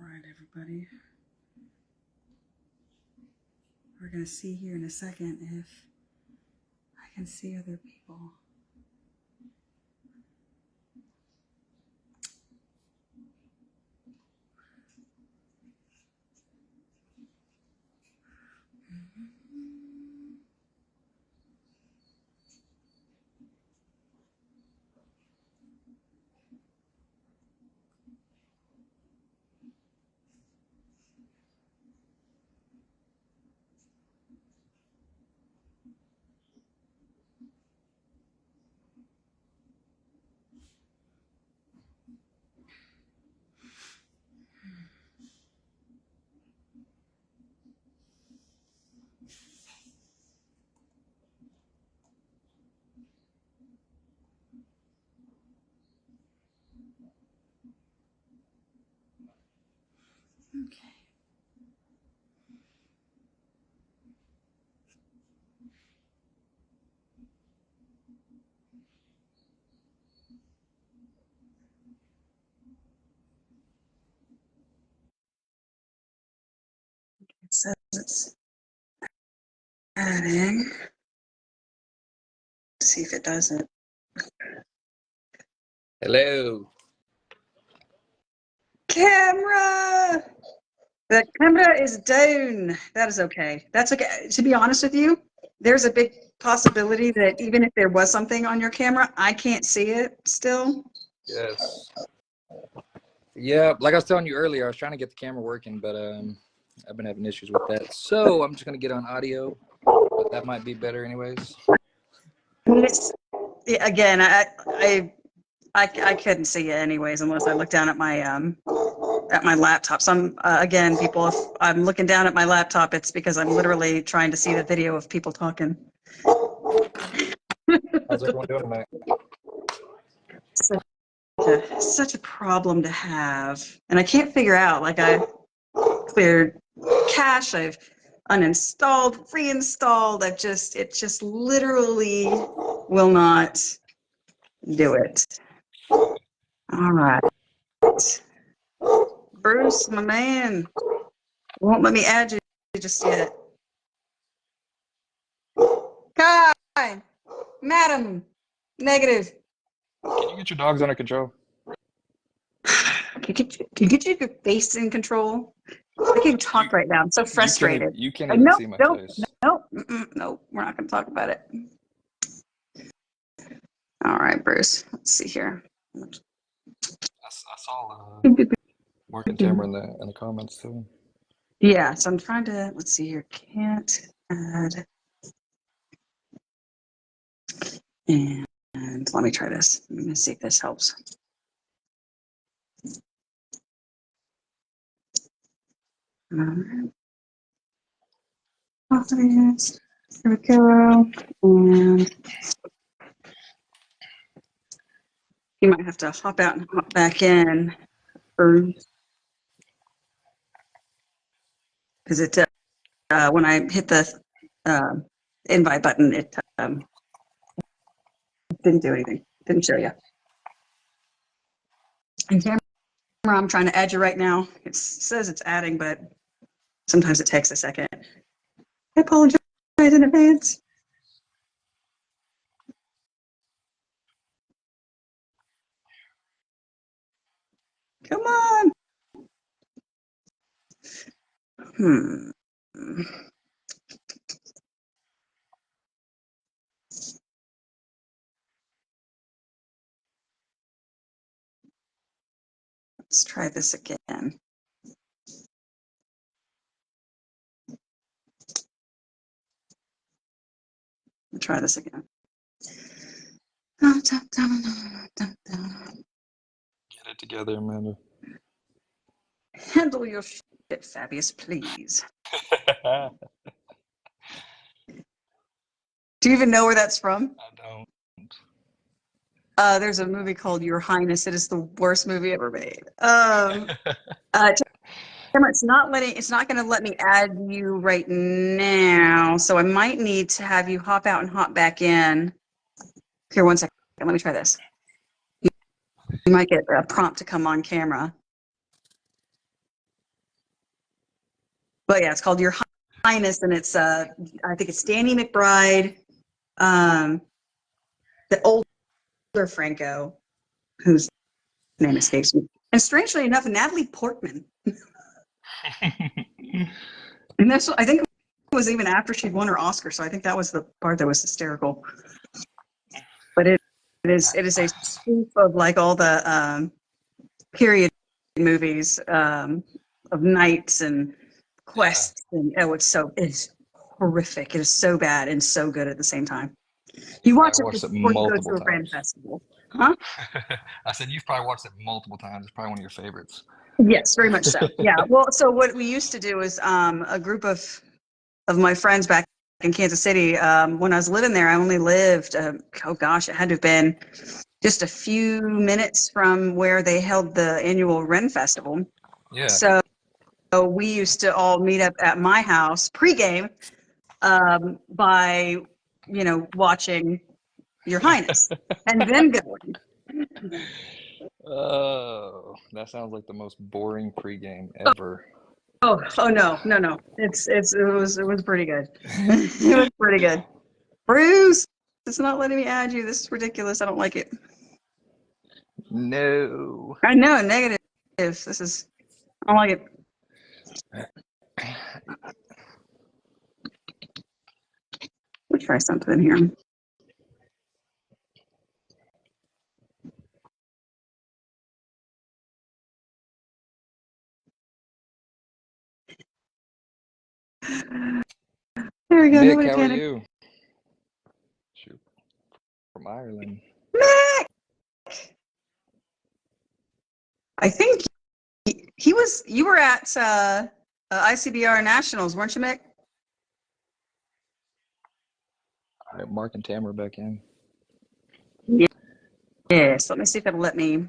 right, everybody. We're going to see here in a second if I can see other people. Okay. It says it's adding. Let's see if it does it. Hello. Camera! The camera is down. That is okay. That's okay. To be honest with you, there's a big possibility that even if there was something on your camera, I can't see it still. Yes. Yeah, like I was telling you earlier, I was trying to get the camera working, but I've been having issues with that. So I'm just gonna get on audio, but that might be better anyways. Again, I couldn't see it anyways unless I looked down at my laptop. So I'm again, people, if I'm looking down at my laptop, it's because I'm literally trying to see the video of people talking. How's everyone doing tonight? Such a problem to have, and I can't figure out. Like, I cleared cache, I've uninstalled, reinstalled. It just literally will not do it. All right, Bruce, my man, won't let me add you just yet. Kai, madam, negative. Can you get your dogs under control? Can you get your face in control? I can't talk right now. I'm so frustrated. You can't even see my face. No, we're not going to talk about it. All right, Bruce. Let's see here. I saw working camera in the comments too. Yeah, so I'm trying to, let's see here. Can't add. And let me try this. I'm going to see if this helps. All right. Here we go. And you might have to hop out and hop back in because it when I hit the invite button, it didn't do anything. Didn't show you. And camera, I'm trying to add you right now. It says it's adding, but sometimes it takes a second. I apologize in advance. Come on. Let's try this again. Let's try this again. Get it together, Amanda. Handle your shit, Fabius, please. Do you even know where that's from? I don't. There's a movie called Your Highness. It is the worst movie ever made. It's not going to let me add you right now. So I might need to have you hop out and hop back in. Here, one second. Let me try this. You might get a prompt to come on camera. But yeah, it's called Your Highness, and it's I think it's Danny McBride, the older Franco, whose name escapes me, and strangely enough, Natalie Portman. And that's, I think, it was even after she'd won her Oscar, so I think that was the part that was hysterical. But it is a spoof of like all the period movies of knights and quests, and it's horrific. It is so bad and so good at the same time. You watch it watched it before you go multiple to a Ren times. festival, huh? I said you've probably watched it multiple times. It's probably one of your favorites. Yes, very much so. Yeah. Well, so what we used to do is a group of my friends back in Kansas City. When I was living there, I only lived, oh gosh, it had to have been just a few minutes from where they held the annual Ren Festival. Yeah. So we used to all meet up at my house pregame by, watching Your Highness and then going. Oh, that sounds like the most boring pregame ever. Oh no. It was pretty good. It was pretty good. Bruce, it's not letting me add you. This is ridiculous. I don't like it. No. I know, negative. I don't like it. Let's try something here. There we go. Nick, Nobody how are panic. you? Shoot. From Ireland. Nick! I think you were at ICBR Nationals, weren't you, Mick? All right, Mark and Tamarah back in. Yes. Let me see if it'll let me.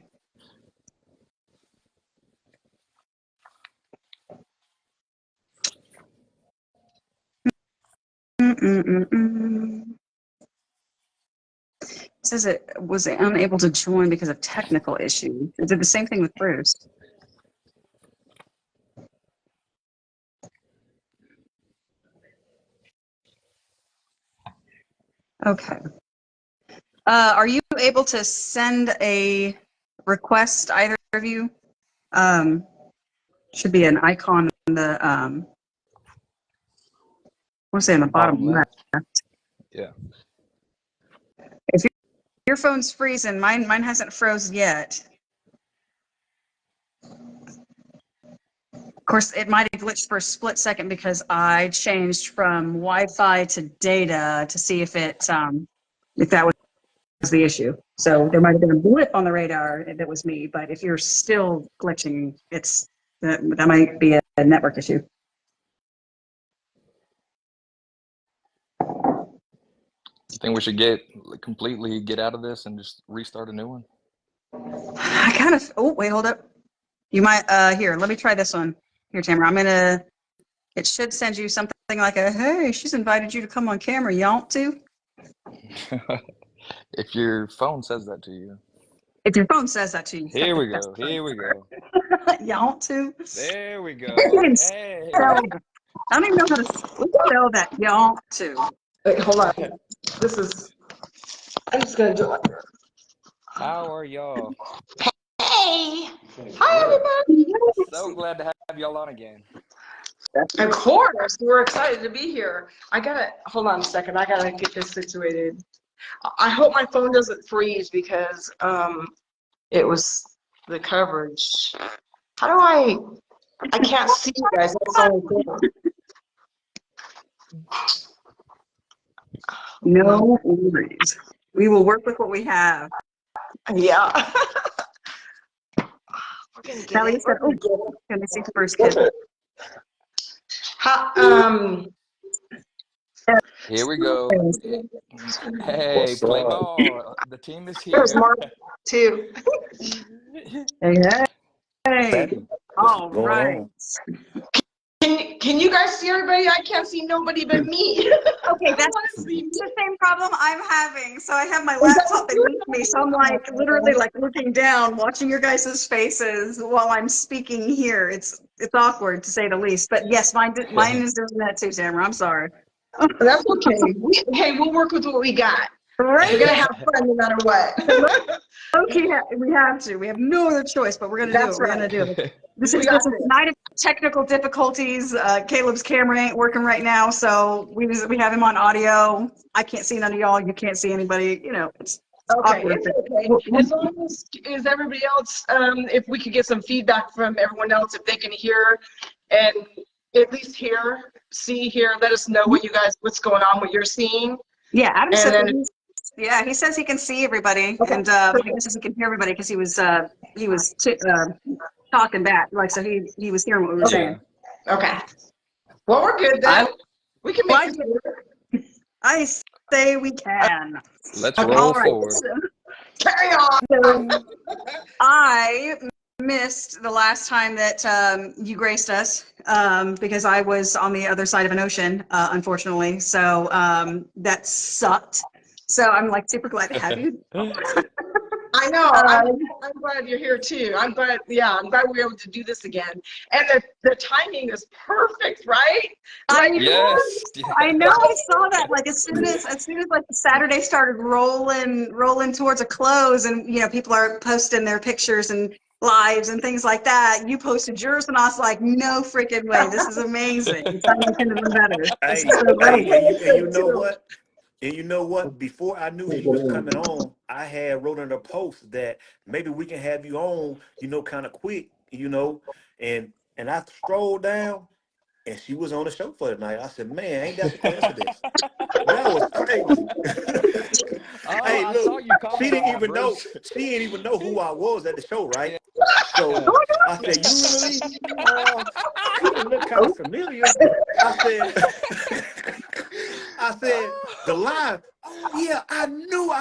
It says it was unable to join because of technical issues. It did the same thing with Bruce. Okay. Are you able to send a request, either of you? Should be an icon in the, I want to say on the bottom left. Yeah. If your phone's freezing, mine hasn't froze yet. Of course, it might have glitched for a split second because I changed from Wi-Fi to data to see if that was the issue. So there might have been a blip on the radar that was me, but if you're still glitching, that might be a network issue. You think we should completely get out of this and just restart a new one? I kind of, oh, wait, hold up. You might, here, let me try this one. Here, Tamarah, it should send you something like hey, she's invited you to come on camera. You want to? If your phone says that to you. If your phone says that to you. Here we go. Here we go. You want to? There we go. Hey. I don't even know how to spell that. You want to. Wait, hold on. I'm just going to do it like this. How are y'all? Hey! Hi, everybody! So glad to have y'all on again. Of course, we're excited to be here. Hold on a second, I gotta get this situated. I hope my phone doesn't freeze because it was the coverage. How do I can't see you guys, that's the only thing. No worries. We will work with what we have. Yeah. We're gonna get Kelly it. said, oh, can we see the first kid? Here we go. Hey, play ball. The team is here. There's Mark, too. Hey. All right. Can Can you guys see everybody? I can't see nobody but me. Okay, that's Honestly. the same problem I'm having. So I have my Is that laptop what you're beneath me, so I'm like literally like looking down, watching your guys' faces while I'm speaking here. It's awkward to say the least. But yes, mine is doing that too, Tamara. I'm sorry. That's okay. Hey, we'll work with what we got. Right? We're gonna have fun no matter what. Okay, we have to. We have no other choice, but we're gonna do it. That's We're gonna right. do it. This We is got just a this. night of technical difficulties. Caleb's camera ain't working right now, so we have him on audio. I can't see none of y'all. You can't see anybody. You know, it's Okay, awkward. it's okay. As long as everybody else, if we could get some feedback from everyone else, if they can hear and at least hear, let us know what's going on, what you're seeing. Yeah, Adam And said that then, he says he can see everybody, okay, and he says he can hear everybody because he was talking back, like so he was hearing what we were saying. okay. Well, we're good then. We can make I, this work. I say we can. Let's Okay. roll All right. forward. Carry on. So I missed the last time that you graced us because I was on the other side of an ocean, unfortunately. So that sucked. So I'm like super glad to have you. I know. I'm glad you're here too. I'm glad we were able to do this again. And the timing is perfect, right? I Like, Yes. I know. I saw that. Like as soon as like Saturday started rolling towards a close, and you know people are posting their pictures and lives and things like that. You posted yours, and I was like, no freaking way! This is amazing. It's not even been better. This is so great. And you know what? And you know what? Before I knew she was coming on, I had wrote in a post that maybe we can have you on, kind of quick, and I strolled down and she was on the show for the night. I said, man, ain't that a coincidence? That was crazy. Oh, Hey, I look, saw you comment she didn't on that, even know. Bruce. She didn't even know who I was at the show, right? Yeah. So I said, "You really?" She didn't look kind of familiar. I said, "I said the live. Oh yeah, I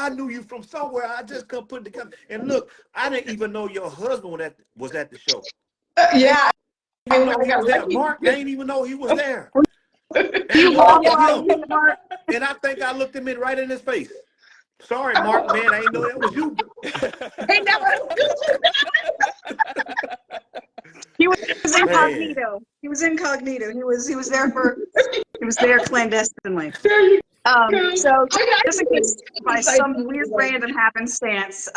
knew you from somewhere. I just couldn't put it together. And look, I didn't even know your husband was at the show. yeah. I didn't know I he got was there. lucky. Mark, I didn't even know he was there. And You I long looked at line, him, you Mark. and I think I looked him right in his face. Sorry, Mark, man, I didn't know that was you. Hey, never. He was Man. incognito. He was incognito. He was there clandestinely. There you So I just in case by some weird random happenstance,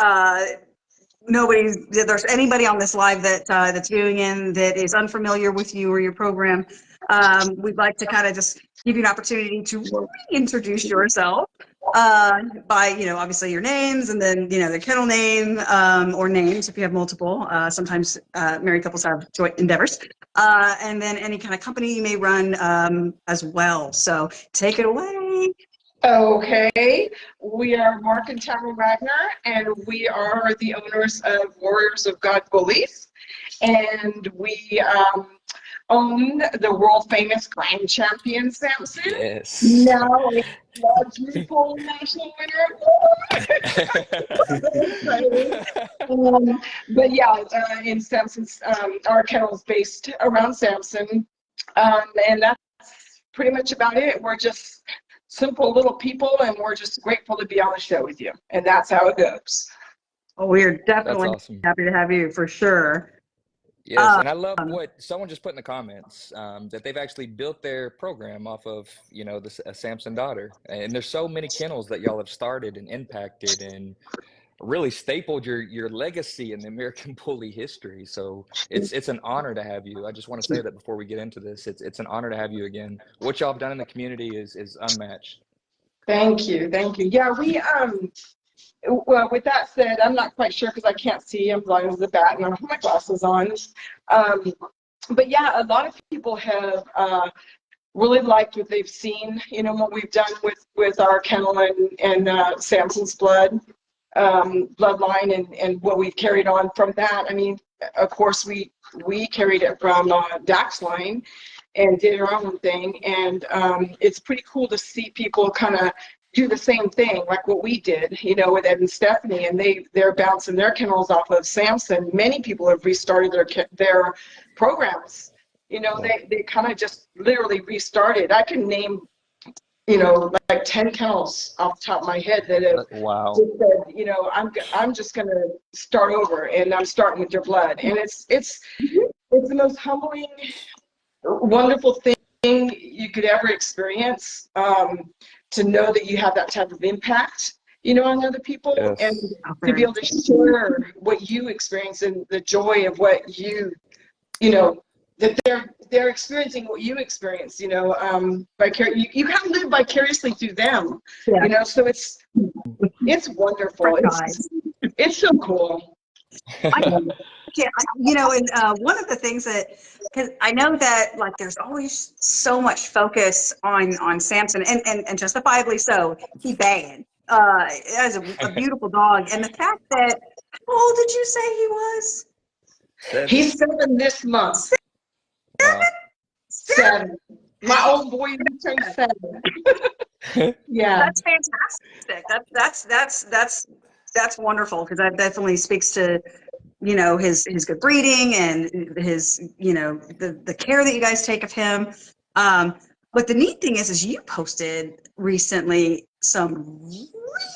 there's anybody on this live that's viewing in that is unfamiliar with you or your program, we'd like to kind of just give you an opportunity to reintroduce yourself by obviously your names, and then the kennel name or names if you have multiple. Sometimes married couples have joint endeavors, and then any kind of company you may run as well. So take it away. Okay, we are Mark and Tamarah Wagner, and we are the owners of Warriors of God Bullies, and we own the world famous Grand Champion Samson. Yes. Now a quadruple national winner. But yeah, in Samson's, our kennel is based around Samson, and that's pretty much about it. We're just simple little people, and we're just grateful to be on the show with you, and that's how it goes. Oh, we're That's definitely awesome. happy to have you for sure. Yes, and I love what someone just put in the comments, that they've actually built their program off of, a Samson daughter. And there's so many kennels that y'all have started and impacted and really stapled your legacy in the American Bully history. So it's an honor to have you. I just want to say that before we get into this. It's an honor to have you again. What y'all have done in the community is unmatched. Thank you. Yeah, we well, with that said, I'm not quite sure because I can't see. I'm blind as a bat, and I have my glasses on. But yeah, a lot of people have really liked what they've seen. What we've done with our kennel and Samson's bloodline, and what we've carried on from that. I mean, of course, we carried it from Dak's line and did our own thing, and it's pretty cool to see people kind of do the same thing like what we did, with Ed and Stephanie, and they're bouncing their kennels off of Samson. Many people have restarted their programs You know, they kind of just literally restarted. I can name, you know, like 10 kennels off the top of my head that have Wow. just said, you know, I'm just going to start over, and I'm starting with your blood. And it's the most humbling, wonderful thing you could ever experience, to know that you have that type of impact, you know, on other people, Yes. and to be able to share what you experience and the joy of what you know, that they're experiencing what you experience, you know, you kind of live vicariously through them, Yeah. you know, so it's wonderful. It's so cool. You know, and one of the things that, because I know that like there's always so much focus on Samson, and justifiably so. He banging as a beautiful dog, and the fact that, how old did you say he was? 7. He's 7 this month. Wow. 7. My old boy turned 7. Yeah. That's fantastic. That's wonderful, because that definitely speaks to, you know, his good breeding and his, you know, the care that you guys take of him. But the neat thing is you posted recently some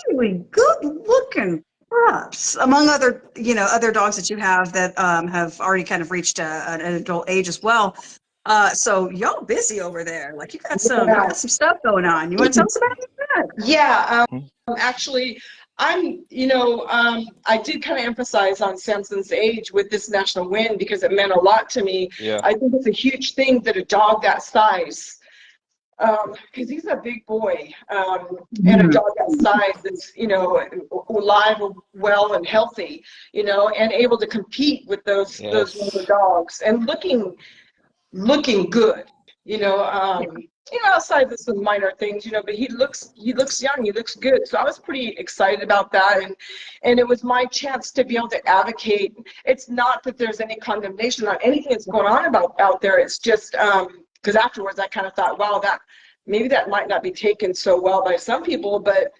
really good looking pups, among other, you know, other dogs that you have that have already kind of reached an adult age as well. So y'all busy over there. Like you got some stuff going on. You want to tell us about that? Yeah. Actually, you know, I did kind of emphasize on Samson's age with this national win because it meant a lot to me. Yeah. I think it's a huge thing that a dog that size, because he's a big boy, and a dog that size is, you know, alive, well, and healthy, you know, and able to compete with those younger dogs and looking good, you know. You know, outside of some minor things, you know, but he looks young, he looks good. So I was pretty excited about that, and it was my chance to be able to advocate. It's not that there's any condemnation on anything that's going on out there. It's just because afterwards I kind of thought, wow, that maybe that might not be taken so well by some people, but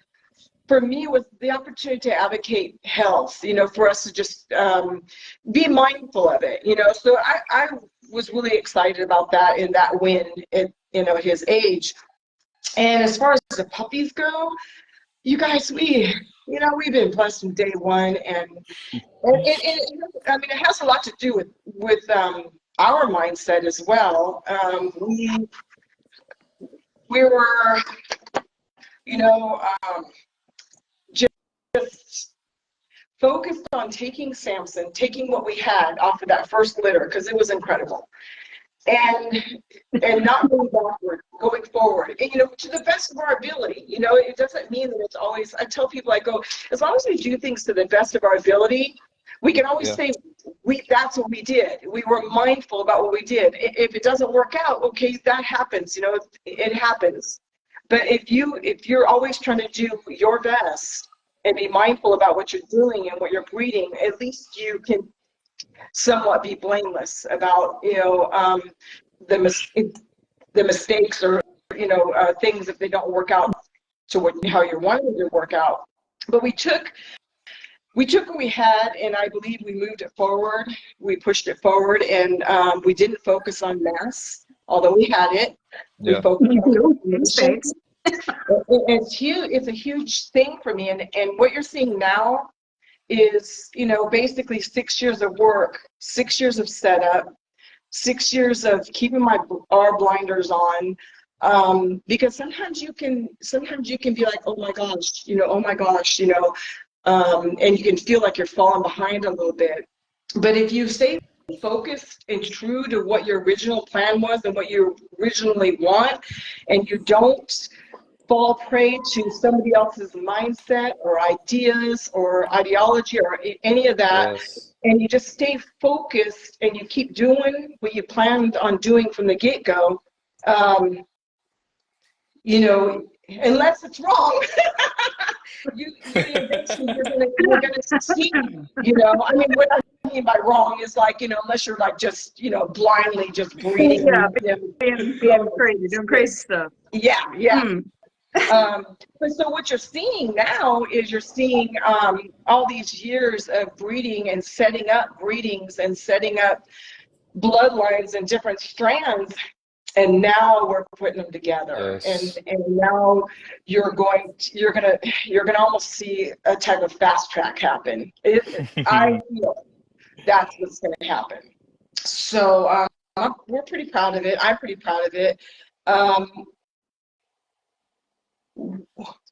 for me it was the opportunity to advocate health, you know, for us to just be mindful of it, you know. So I was really excited about that in that win at, you know, his age. And as far as the puppies go, you guys, we've been blessed from day one, and I mean, it has a lot to do with our mindset as well. We were, you know, just focused on taking Samson, taking what we had off of that first litter, because it was incredible, and not going backward, going forward, and, you know, to the best of our ability. You know, it doesn't mean that it's always, I tell people, I go, as long as we do things to the best of our ability, we can always say that's what we did. We were mindful about what we did. If it doesn't work out, okay, that happens, you know, it happens. But if you're always trying to do your best and be mindful about what you're doing and what you're breeding, at least you can somewhat be blameless about, you know, the mistakes, or, you know, things if they don't work out to how you're wanting to work out. But we took what we had, and I believe we moved it forward. We pushed it forward, and we didn't focus on mass, although we had it. We focused on mistakes. It's huge. It's a huge thing for me, and what you're seeing now is, you know, basically 6 years of work, 6 years of setup, 6 years of keeping our blinders on, because sometimes you can be like, oh my gosh, you know, and you can feel like you're falling behind a little bit. But if you stay focused and true to what your original plan was and what you originally want, and you don't fall prey to somebody else's mindset or ideas or ideology or any of that, and you just stay focused and you keep doing what you planned on doing from the get-go, you know, unless it's wrong, eventually you're gonna succeed. You know, I mean, what I mean by wrong is, like, you know, unless you're like just, you know, blindly just breeding, being crazy, doing crazy stuff. But so what you're seeing now is you're seeing all these years of breeding and setting up breedings and setting up bloodlines and different strands, and now we're putting them together. Yes. And now you're gonna almost see a type of fast track happen. I feel that's what's gonna happen. So we're pretty proud of it. I'm pretty proud of it.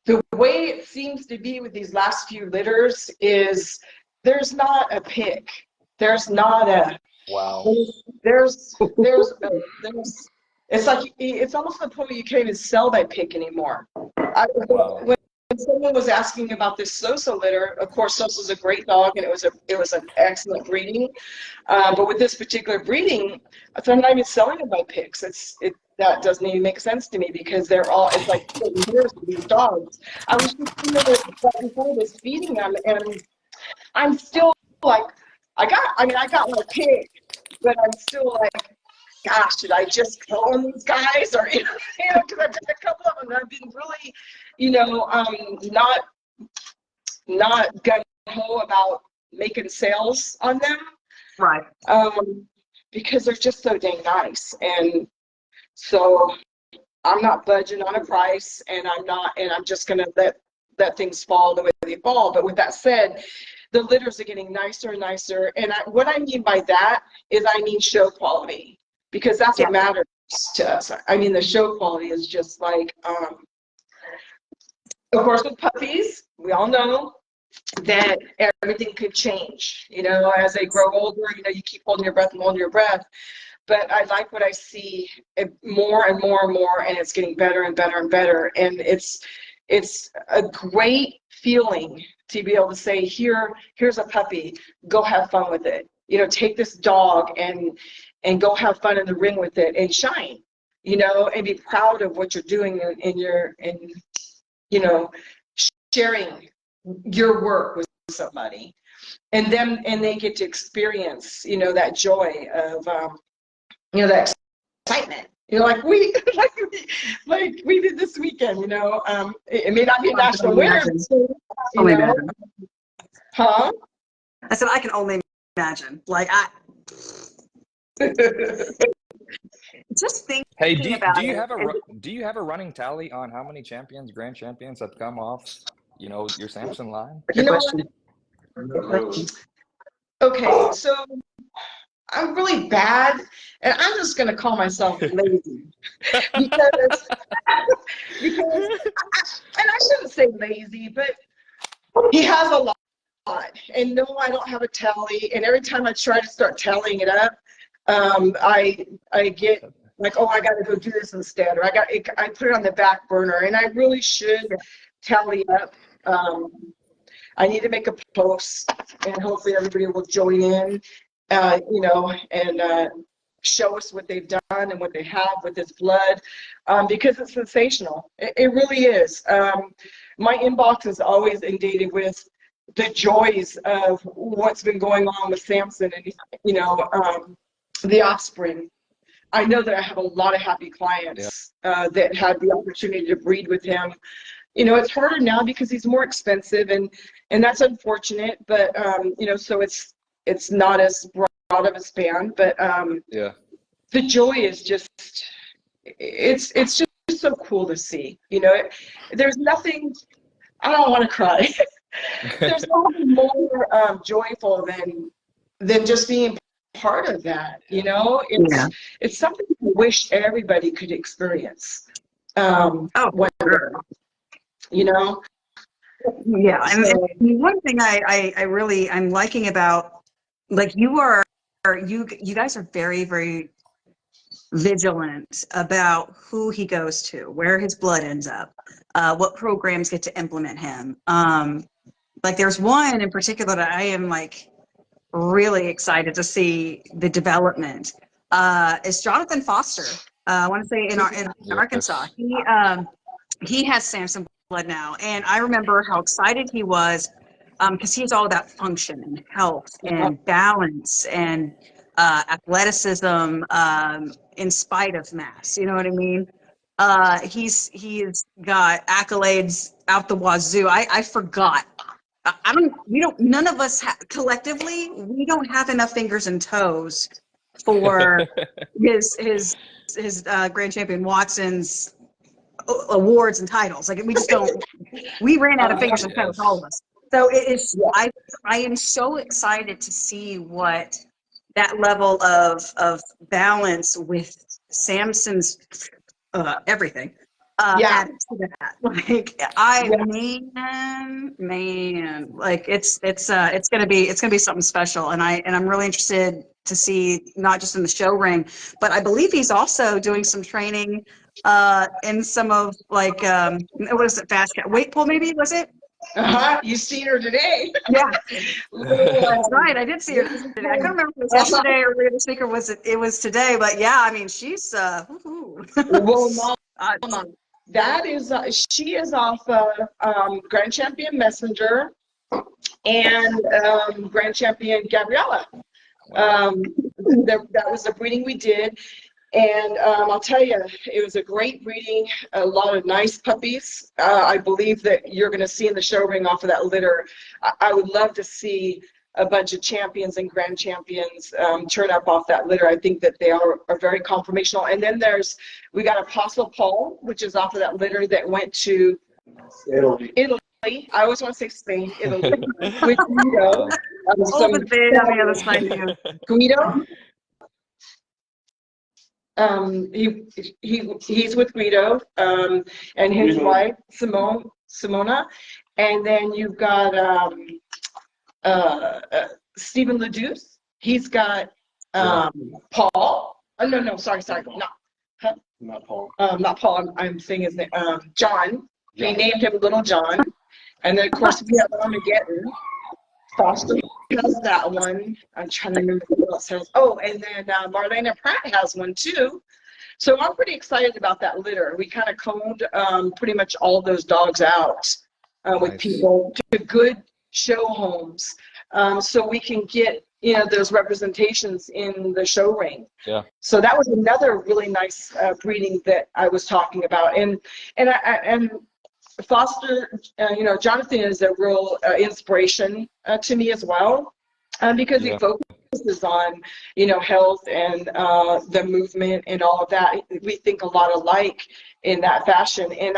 The way it seems to be with these last few litters is there's not a pick. There's not a Wow. there's it's like it's almost the point you can't even sell that pick anymore. Wow. When someone was asking about this Sosa litter, of course Sosa's a great dog and it was an excellent breeding. But with this particular breeding, I'm not even selling them by picks. That doesn't even make sense to me because it's like years of these dogs. I was just before this feeding them, and I'm still like, I got my pick, but I'm still like, gosh, should I just kill on these guys? Or, because I've done a couple of them and I've been really, not gung-ho about making sales on them. Right. Because they're just so dang nice. And so I'm not budging on a price, and I'm just going to let things fall the way they fall. But with that said, the litters are getting nicer and nicer. And what I mean by that is I mean show quality, because that's what matters to us. I mean, the show quality is just like, of course, with puppies, we all know that everything could change, as they grow older, you keep holding your breath and holding your breath. But I like what I see more and more and more, and it's getting better and better and better. And it's a great feeling to be able to say, here's a puppy, go have fun with it. Take this dog and go have fun in the ring with it and shine, and be proud of what you're doing in sharing your work with somebody. And they get to experience, that joy of, that excitement, like we did this weekend, it may not be a national winner, huh? I said, I can only imagine. Like, just thinking Hey, about do you it. have a running tally on how many grand champions have come off, your Samson line? Good question. Okay, so I'm really bad, and I'm just going to call myself lazy because and I shouldn't say lazy, but he has a lot. And no, I don't have a tally. And every time I try to start tallying it up, I get like, oh, I got to go do this instead, or I put it on the back burner. And I really should tally up. I need to make a post, and hopefully everybody will join in, and show us what they've done and what they have with this blood, because it's sensational. It really is. My inbox is always inundated with the joys of what's been going on with Samson and, the offspring. I know that I have a lot of happy clients that had the opportunity to breed with him. It's harder now because he's more expensive, and that's unfortunate, but, so it's not as broad of a span, but the joy is just, it's just so cool to see. There's nothing, I don't want to cry. There's nothing more joyful than just being part of that. It's something I wish everybody could experience. Sure. Yeah, and one thing I'm liking about, like, you guys are very, very vigilant about who he goes to, where his blood ends up, what programs get to implement him. Like, there's one in particular that I am like really excited to see the development. Is Jonathan Foster. I want to say in Arkansas. He has Samson blood now, and I remember how excited he was, because he's all about function and health and balance and athleticism, in spite of mass. You know what I mean? He's got accolades out the wazoo. I forgot. None of us collectively, we don't have enough fingers and toes for his grand champion Watson's awards and titles. Like we just don't. We ran out of fingers and toes, all of us. So it is. I am so excited to see what that level of balance with Samson's everything added to that. Like man, like it's gonna be something special, and I'm really interested to see, not just in the show ring, but I believe he's also doing some training in some of, like what is it, fast cat weight pull, maybe, was it? You seen her today? Yeah. That's right. I did see her today. I couldn't remember if it was yesterday or later this week, or was it was today, but yeah, I mean, she's well, Mom, that is she is off Grand Champion Messenger and Grand Champion Gabriella. That was the breeding we did, and I'll tell you, it was a great breeding, a lot of nice puppies. I believe that you're going to see in the show ring off of that litter. I would love to see a bunch of champions and grand champions turn up off that litter. I think that they are very conformational. And then we got Apostle Paul, which is off of that litter that went to Italy. I always want to say Spain, Italy, with Guido. Guido. He's with Guido and his wife Simona, and then you've got Stephen Leduce. He's got Paul. Oh, no, sorry, not Paul. Not Paul. I'm saying his name. John. He named him Little John, and then of course we have Armageddon. Foster has that one. I'm trying to remember who else has. Oh, and then Marlena Pratt has one too. So I'm pretty excited about that litter. We kind of combed pretty much all those dogs out with people to good show homes, so we can get those representations in the show ring. Yeah. So that was another really nice breeding that I was talking about, and Foster, Jonathan is a real inspiration to me as well, because he focuses on, health and the movement and all of that. We think a lot alike in that fashion, and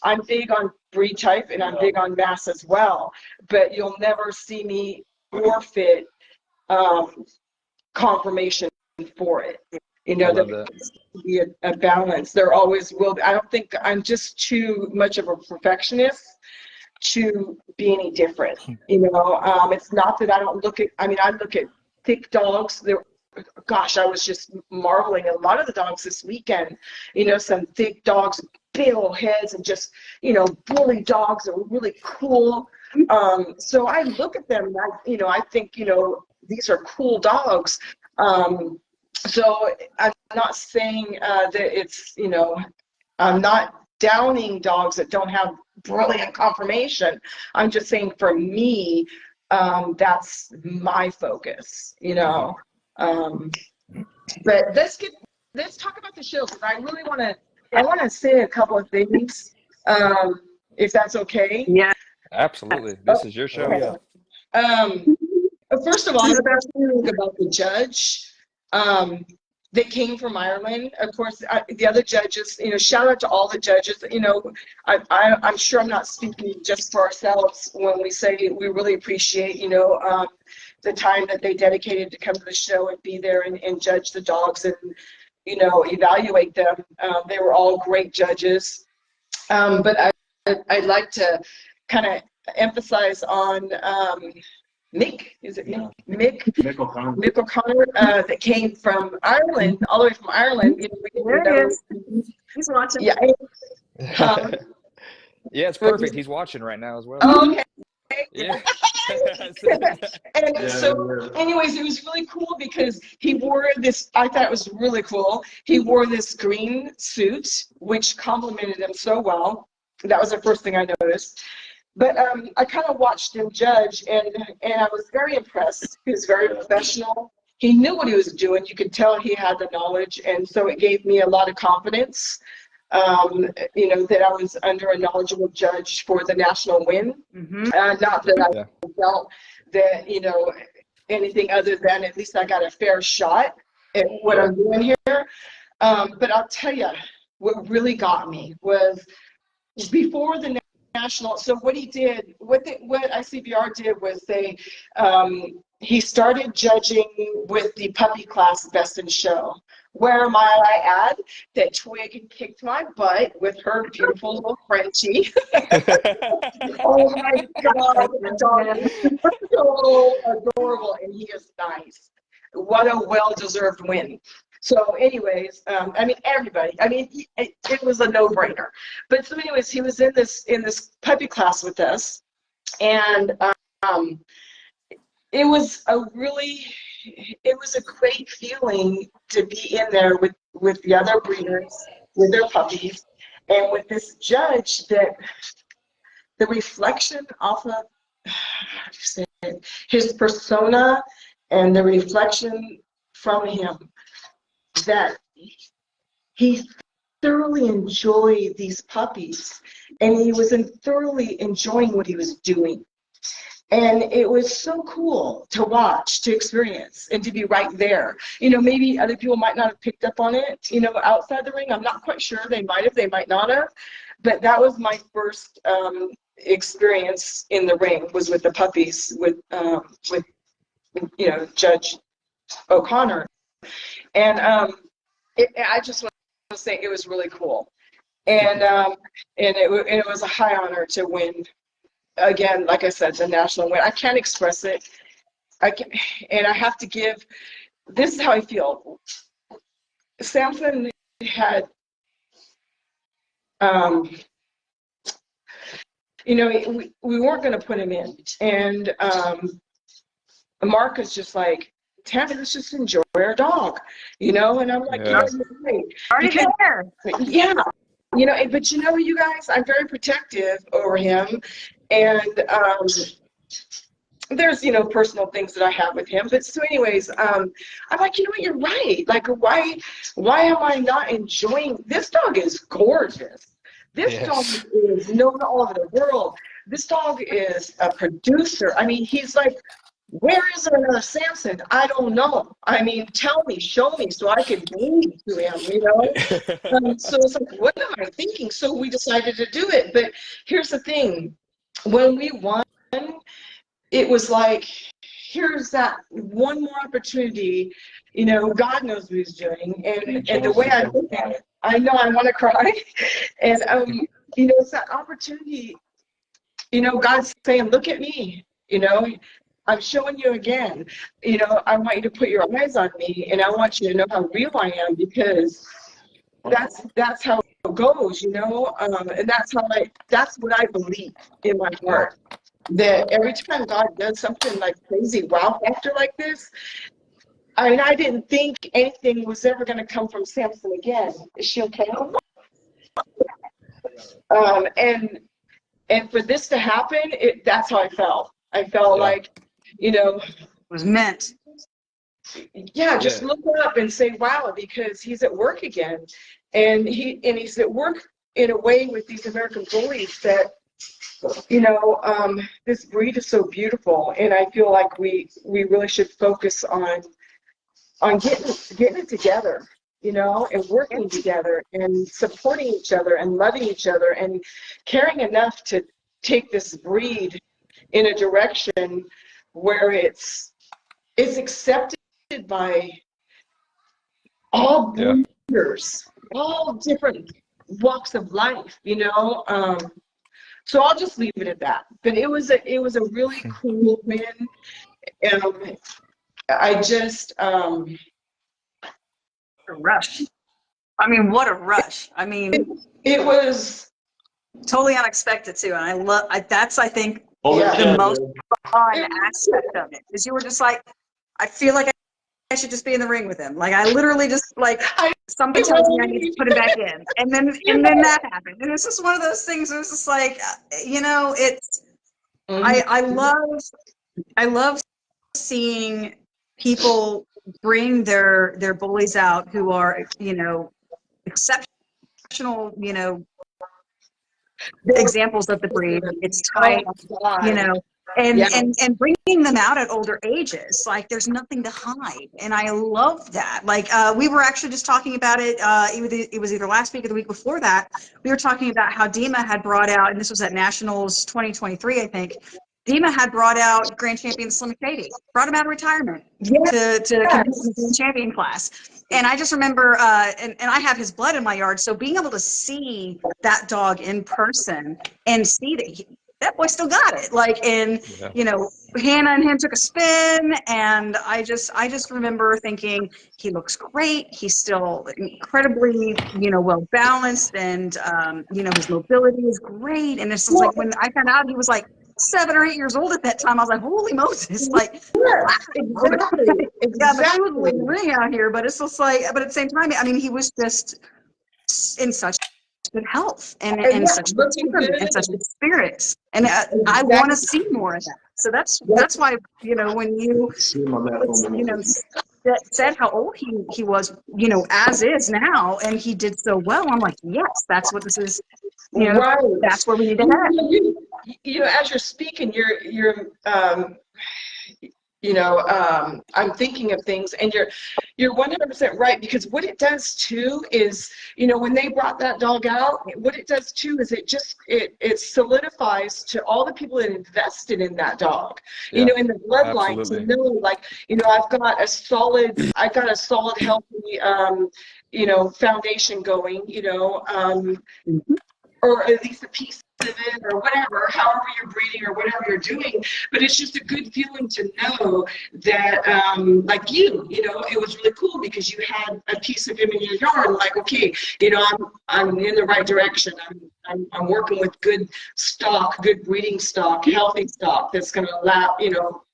I'm big on breed type and I'm big on mass as well. But you'll never see me forfeit confirmation for it. There be a balance. There always will be. I don't think I'm too much of a perfectionist to be any different. It's not that I don't look at. I look at thick dogs. Gosh, I was just marveling at a lot of the dogs this weekend. Some thick dogs, big old heads, and just bully dogs that were really cool. So I look at them and I think these are cool dogs. So I'm not saying that it's, I'm not downing dogs that don't have brilliant conformation. I'm just saying for me, that's my focus, But let's talk about the show, because I really want to say a couple of things, if that's okay. Yeah, absolutely. This is your show. First of all, I'm about the judge. They came from Ireland. Of course, the other judges, shout out to all the judges. I'm sure I'm not speaking just for ourselves when we say we really appreciate, the time that they dedicated to come to the show and be there and judge the dogs and, evaluate them. They were all great judges. But I'd like to kind of emphasize on Mick, is it Mick? Mick O'Connor, that came from Ireland, all the way from Ireland. There he is. He's watching. Yeah. Yeah, it's perfect. He's watching right now as well. Oh, okay. Yeah. Anyways, it was really cool because he wore this. I thought it was really cool. He wore this green suit, which complemented him so well. That was the first thing I noticed. But I kind of watched him judge, and I was very impressed. He was very professional. He knew what he was doing. You could tell he had the knowledge, and so it gave me a lot of confidence, that I was under a knowledgeable judge for the national win. Not that I felt that, anything other than at least I got a fair shot. what I'm doing here. But I'll tell you, what really got me was before the national. So what he did, what ICBR did was he started judging with the puppy class best in show, where might I add that Twig kicked my butt with her beautiful little Frenchie. Oh my God, the dog is so adorable, and he is nice. What a well-deserved win. So anyways, I mean, everybody, I mean, it was a no-brainer. But so anyways, he was in this puppy class with us, and it was a great feeling to be in there with the other breeders, with their puppies, and with this judge that the reflection off of, how do you say it, his persona and the reflection from him, that he thoroughly enjoyed these puppies, and he was thoroughly enjoying what he was doing. And it was so cool to watch, to experience, and to be right there. You know, maybe other people might not have picked up on it, you know, outside the ring. I'm not quite sure. They might have, they might not have. But that was my first experience in the ring, was with the puppies, with you know, Judge O'Connor. And I just want to say it was really cool. And it was a high honor to win. Again, like I said, the national win. I can't express it. And I have to give. This is how I feel. Samson had, you know, we weren't going to put him in, and Mark is just like, Tammy, let's just enjoy our dog, you know. And I'm like, Yeah. you're right. Already there. Yeah. You know, but you know, you guys, I'm very protective over him, and there's, you know, personal things that I have with him. But so anyways, I'm like, you know what, you're right. Like, why am I not enjoying? This dog is gorgeous. This dog is known all over the world. This dog is a producer. I mean, he's like, where is there another Samson? I don't know. I mean, tell me, show me, so I can breathe to him, you know? So it's like, what am I thinking? So we decided to do it. But here's the thing. When we won, it was like, here's that one more opportunity. You know, God knows what he's doing. And the way I look at it, I know I want to cry. And, you know, it's that opportunity. You know, God's saying, look at me, you know. I'm showing you again, you know, I want you to put your eyes on me, and I want you to know how real I am, because that's how it goes, you know, and that's what I believe in my heart, that every time God does something like crazy wow factor like this. I mean, I didn't think anything was ever going to come from Samson again. Is she okay? And for this to happen, that's how I felt. I felt like, you know, It was meant. Yeah, just look up and say, wow, because he's at work again. And he's at work in a way with these American Bullies that, you know, this breed is so beautiful. And I feel like we really should focus on getting it together, you know, and working together and supporting each other and loving each other and caring enough to take this breed in a direction where it's accepted by all breeders, all different walks of life, you know. So I'll just leave it at that. But it was a really cool win. I just A rush. I mean, what a rush. I mean, it was totally unexpected too. And that's, I think, Yeah. the most fun aspect of it. Because you were just like, I feel like I should just be in the ring with him. Like, I literally just, like, somebody tells me I need to put him back in. And then that happened. And it's just one of those things. It was just like, you know, it's, I love seeing people bring their bullies out who are, you know, exceptional, you know, examples of the breed. It's tight, you know, and Yeah. and bringing them out at older ages, like there's nothing to hide, and I love that. Like we were actually just talking about it, it was either last week or the week before that. We were talking about how Dima had brought out, and this was at Nationals 2023, I think. Dima had brought out Grand Champion Slim Shady, brought him out of retirement to compete in the Grand Champion class. And I just remember, and I have his blood in my yard, so being able to see that dog in person and see that that boy still got it. Like, and Yeah. you know, Hannah and him took a spin, and I just remember thinking he looks great. He's still incredibly, you know, well balanced, and you know, his mobility is great. And it's just like when I found out he was like 7 or 8 years old at that time, I was like, holy Moses! Like, Yeah, wow. exactly. Yeah, the food Exactly. was ring out here, but it's just like, but at the same time, I mean, he was just in such good health and And yeah, such good looking temperament good. and such good spirits, and I want to see more of that. So that's why, you know, when you you know said how old he was, you know, as is now, and he did so well, I'm like, yes, that's what this is. You know, Right. that's where we need to head. You know, as you're speaking, you're I'm thinking of things, and you're 100% right, because what it does too is, you know, when they brought that dog out, what it does too is it solidifies to all the people that invested in that dog, you know, in the bloodline, to know, like, you know, I've got a solid healthy you know, foundation going, you know, or at least a piece of it, or whatever, however you're breeding or whatever you're doing. But it's just a good feeling to know that, like you know, it was really cool because you had a piece of him in your yard. Like, okay, you know, I'm in the right direction. I'm working with good stock, good breeding stock, healthy stock that's going to allow, you know,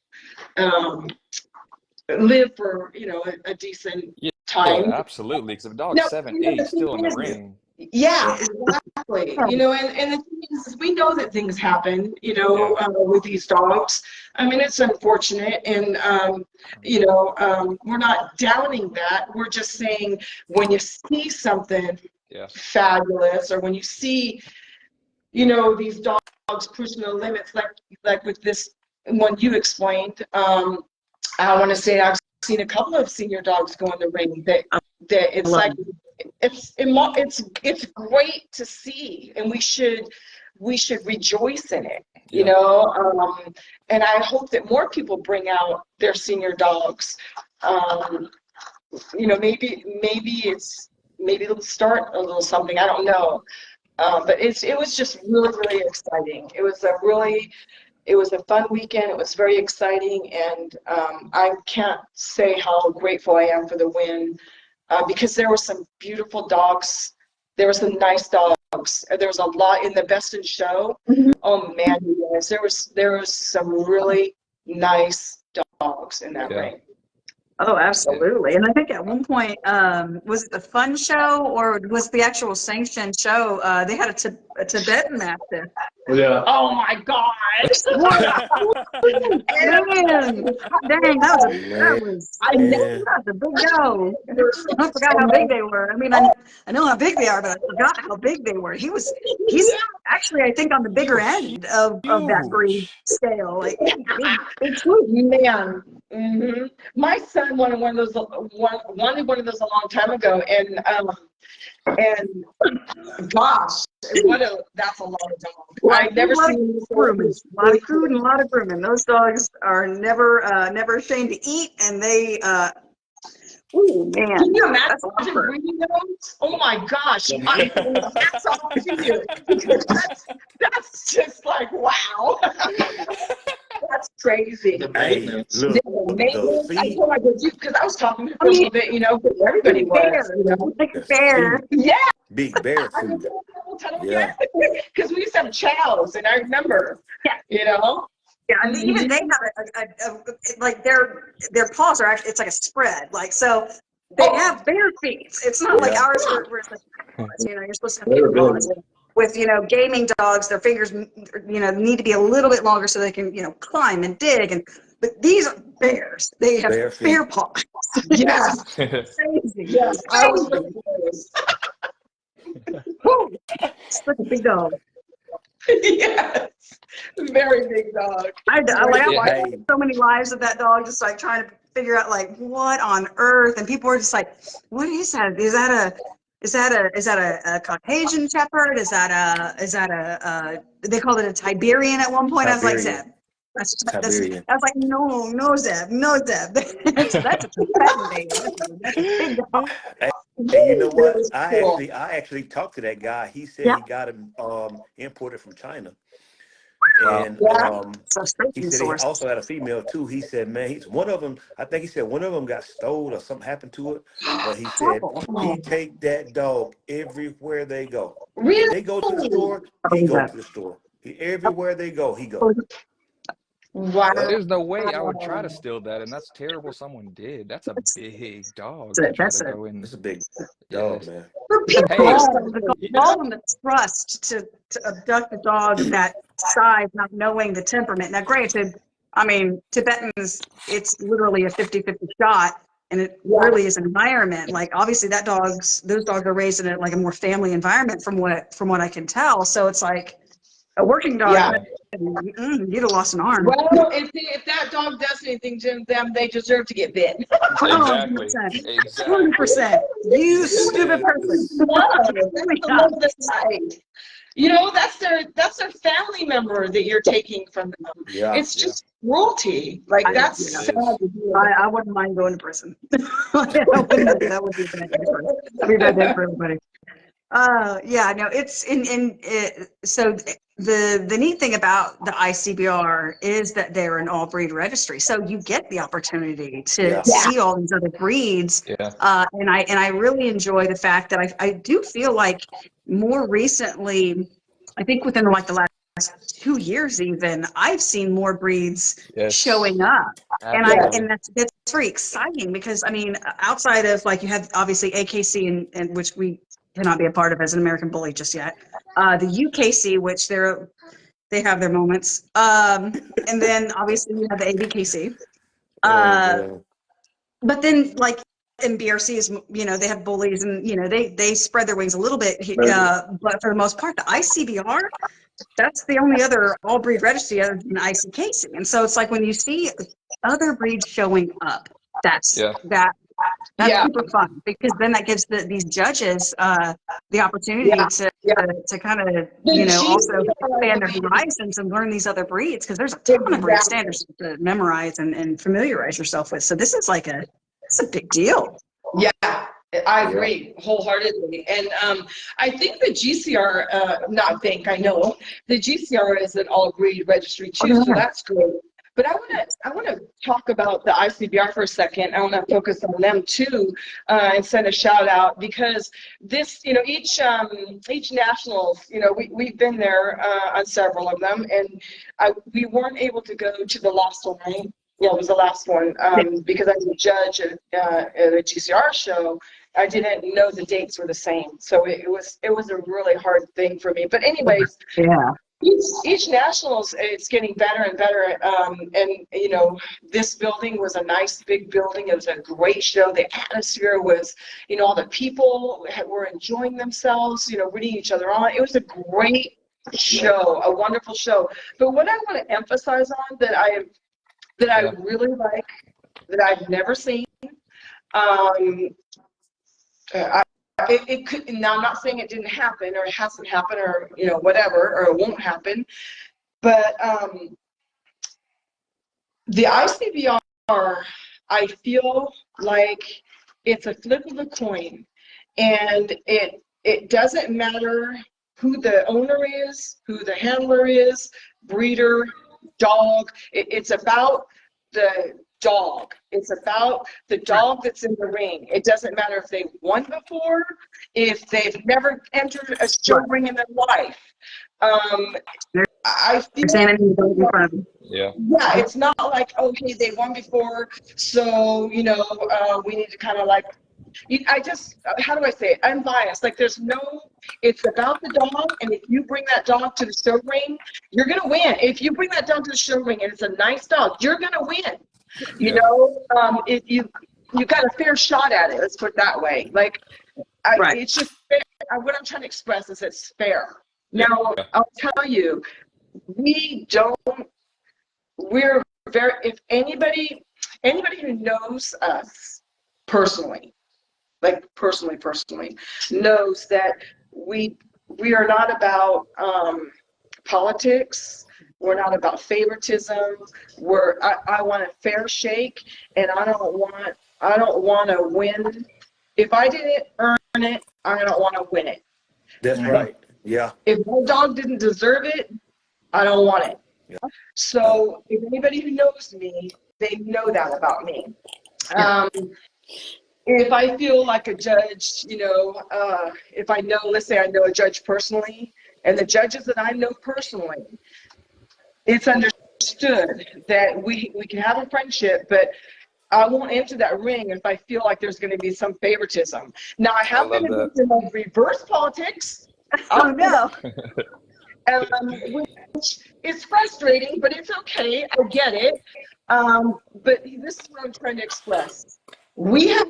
live for, you know, a decent time. Yeah, absolutely. Because if a dog's 7, 8 still in the ring. Yeah, exactly. You know, and the thing is we know that things happen, you know, with these dogs. I mean, it's unfortunate, and you know, we're not downing that. We're just saying when you see something fabulous, or when you see, you know, these dogs pushing the limits, like with this one you explained. I want to say I've seen a couple of senior dogs go in the ring that it's like it's great to see, and we should rejoice in it, you know. And I hope that more people bring out their senior dogs. You know, maybe they'll start a little something, I don't know. But it was just really exciting. It was a fun weekend. It was very exciting, and I can't say how grateful I am for the win, because there were some beautiful dogs. There were some nice dogs. There was a lot in the Best in Show. Oh man, you guys, there was some really nice dogs in that ring. Oh, absolutely. And I think at one point, was it the fun show or was the actual sanctioned show? They had a Tibetan mastiff. Yeah. Oh my gosh. Man, dang, that was a big go. I forgot how big they were. I mean, I know how big they are, but I forgot how big they were. He's actually, I think, on the bigger end of that breed scale. Like, big man. Mm-hmm. My son wanted one of those a long time ago, and gosh, that's a lot of dogs. I've never seen grooming. A lot of food and a lot of grooming. Those dogs are never ashamed to eat, and they oh man, can you imagine breeding those? Oh my gosh, that's all to you. That's just like, wow. That's crazy. Hey, look, because I was talking a little bit, you know, everybody was, you know, like a bear. Yeah. Big bear food. Yeah. Because we used to have chows, and I remember, you know. Yeah, I mean, even they have like their paws are actually, it's like a spread, like, so they have bare feet. It's not like ours where it's like, you know, you're supposed to have big paws. With, you know, gaming dogs, their fingers, you know, need to be a little bit longer so they can, you know, climb and dig. But these are bears. They have bare paws. Yes. Crazy. Yes. I was It's like a big dog. Yes. Very big dog. I Yeah. watched Hey, so many lives of that dog, just like trying to figure out like what on earth, and people were just like, "What is that? Is that a Caucasian Shepherd? Is that a they called it a Tiberian at one point?" I was like, Tiberian, "Zeb, that's." Tiberian. I was like, "No, Zeb, no, Zeb. That's a Tibetan baby. That's a big dog." Hey, It and you know what? was cool. I actually talked to that guy. He said Yeah, he got him imported from China, Wow. and Yeah. so he straight said he source. also had a female too. He said, man, he's one of them. I think he said one of them got stole or something happened to it. But he said Horrible. he Oh, take that dog everywhere they go. If really? they go to the store, Oh, he you go got to the store. Everywhere they go, he go. Wow. There's no way I would try to steal that, and that's terrible someone did. That's a big dog to try That's to it. go in. It's a big dog, Yes. man. For The Hey, trust, people. the all in the trust to abduct a dog of that size, not knowing the temperament. Now, granted, I mean, Tibetans, it's literally a 50-50 shot, and it Yeah. really is an environment. Like, obviously, those dogs are raised in like a more family environment from what I can tell. So it's like a working dog, Yeah. yeah, you'd have lost an arm. Well, if that dog does anything to them, they deserve to get bit. Oh, exactly. 100%. Exactly. 100%. You stupid person. Yes. Love. That's Really the not. love that's right. You know, that's their family member that you're taking from them. Yeah, It's just cruelty. Like I, that's It yeah. sad is. to hear I wouldn't mind going to prison. That would be a bad day for that'd be a bad day for everybody. Yeah, no, it's in it, so the neat thing about the ICBR is that they're an all breed registry, so you get the opportunity to yeah, Yeah. see all these other breeds, Yeah. and I really enjoy the fact that I do feel like more recently, I think within like the last 2 years even, I've seen more breeds Yes. showing up. And Yeah. Absolutely. that's very exciting because I mean, outside of like you have obviously AKC and which we cannot be a part of as an American bully just yet. The UKC, which they have their moments. And then obviously you have the ABKC. oh Uh, man, but then like in BRC is, they have bullies and, they spread their wings a little bit. But for the most part, the ICBR, that's the only other all breed registry other than ICKC. And so it's like when you see other breeds showing up, Yeah. that's Yeah. super fun because then that gives these judges the opportunity Yeah. Yeah. to kind of The also GCR, I expand their believe, horizons and learn these other breeds because there's a ton of breed exactly. standards to memorize and familiarize yourself with. So this is like it's a big deal. Yeah, I yeah, agree wholeheartedly. And I think the GCR, not think, I know, the GCR is an all breed registry Oh, too, so yeah. that's great. But I want to talk about the ICBR for a second. I want to focus on them too, and send a shout out because this, each nationals, we've been there on several of them, and we weren't able to go to the last one, right? Yeah, it was the last one because I was a judge at a GCR show. I didn't know the dates were the same, so it was a really hard thing for me. But anyways, Yeah. each nationals, it's getting better and better. And this building was a nice big building. It was a great show. The atmosphere was, all the people were enjoying themselves, reading each other on. It was a great show, a wonderful show. But what I want to emphasize on that I Yeah. really like, that I've never seen. Um, it could. Now, I'm not saying it didn't happen or it hasn't happened or whatever or it won't happen, but the ICBR, I feel like it's a flip of a coin, and it doesn't matter who the owner is, who the handler is, breeder, dog. It's about the dog. It's about the dog that's in the ring. It doesn't matter if they've won before, if they've never entered a show Right. ring in their life. I You're feel saying anything you don't in front of them. Yeah. yeah, it's not like, okay, they won before, so we need to kind of like. How do I say it? Unbiased. Like there's it's about the dog, and if you bring that dog to the show ring, you're gonna win. If you bring that dog to the show ring and it's a nice dog, you're gonna win. Yeah. If you got a fair shot at it. Let's put it that way. Like Right. it's just fair. What I'm trying to express is it's fair. Now, I'll tell you, we're very, if anybody who knows us personally, like personally, knows that we are not about politics. We're not about favoritism. I want a fair shake, and I don't want to win. If I didn't earn it, I don't want to win it. That's right. Yeah. If my dog didn't deserve it, I don't want it. Yeah. So if anybody who knows me, they know that about me. If I feel like a judge, if I know, let's say I know a judge personally, and the judges that I know personally, it's understood that we can have a friendship, but I won't enter that ring if I feel like there's going to be some favoritism. Now, I have been a victim of reverse politics. Oh, no. Which is frustrating, but it's okay. I get it. But this is what I'm trying to express. We have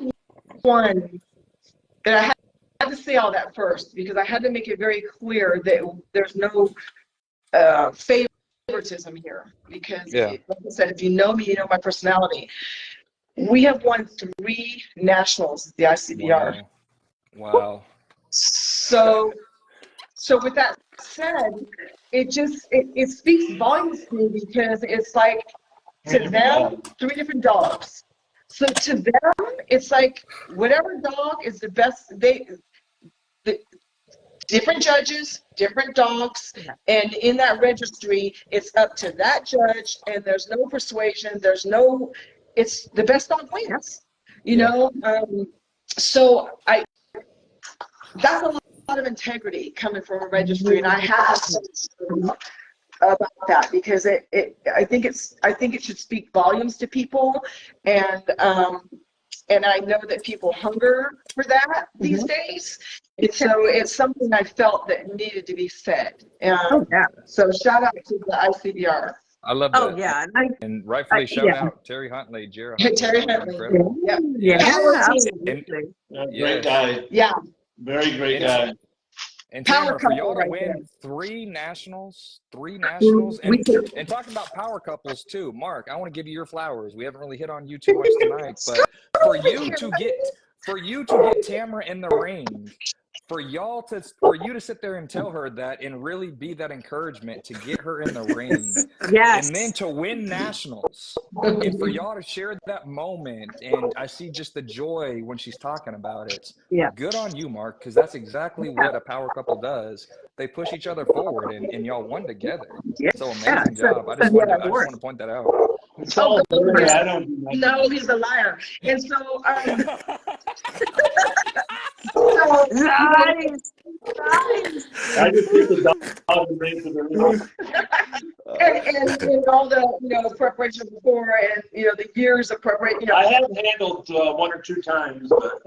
one that I had to say all that first because I had to make it very clear that there's no favoritism here. Because, like I said, if you know me, you know my personality. We have won 3 nationals at the ICBR. Wow. So with that said, it speaks volumes to me because it's like to them 3 different dogs. So to them, it's like whatever dog is the best. Different judges, different dogs, and in that registry, it's up to that judge, and there's no persuasion. It's the best dog wins. You know. So that's a lot of integrity coming from a registry, and I have about that because I think it should speak volumes to people, and I know that people hunger for that these days, and so it's something I felt that needed to be said. So shout out to the ICBR. I love that. Oh, yeah. And rightfully shout out Terry Huntley, Jared Huntley. Terry Huntley. Great guy. Yeah. Very great guy. And Tamarah, for y'all to win 3 nationals, and talking about power couples too, Mark, I want to give you your flowers. We haven't really hit on you too much tonight, but for you to get Tamarah in the ring, for you to sit there and tell her that and really be that encouragement to get her in the ring, and then to win nationals, and for y'all to share that moment, and I see just the joy when she's talking about it. Good on you, Mark, because that's exactly what a power couple does. They push each other forward, and y'all won together. So amazing job. I just want to point that out. No, he's a liar. And so Nice. I just think the dog ring to the room. and all the preparation before, and the years of preparation. I have handled 1 or 2 times. But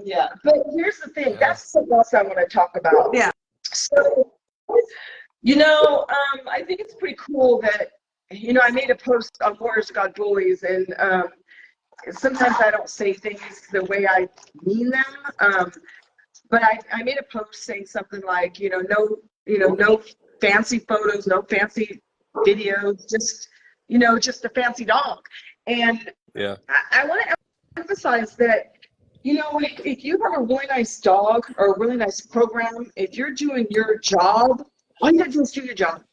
here's the thing. That's something else I want to talk about. So I think it's pretty cool that I made a post on Warriors God Bullies, and sometimes I don't say things the way I mean them. But I made a post saying something like, no fancy photos, no fancy videos, just a fancy dog. And I want to emphasize that, if you have a really nice dog or a really nice program, if you're doing your job, all you have to do is do your job.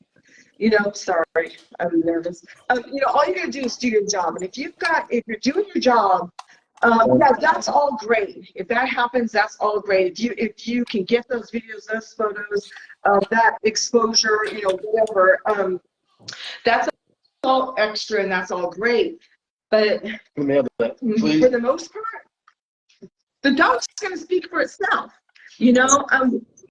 Sorry, I'm nervous. All you gotta do is do your job. And if you're doing your job, that's all great. If that happens, that's all great. If you can get those videos, those photos, that exposure, whatever, that's all extra and that's all great. But for the most part, the dog's gonna speak for itself.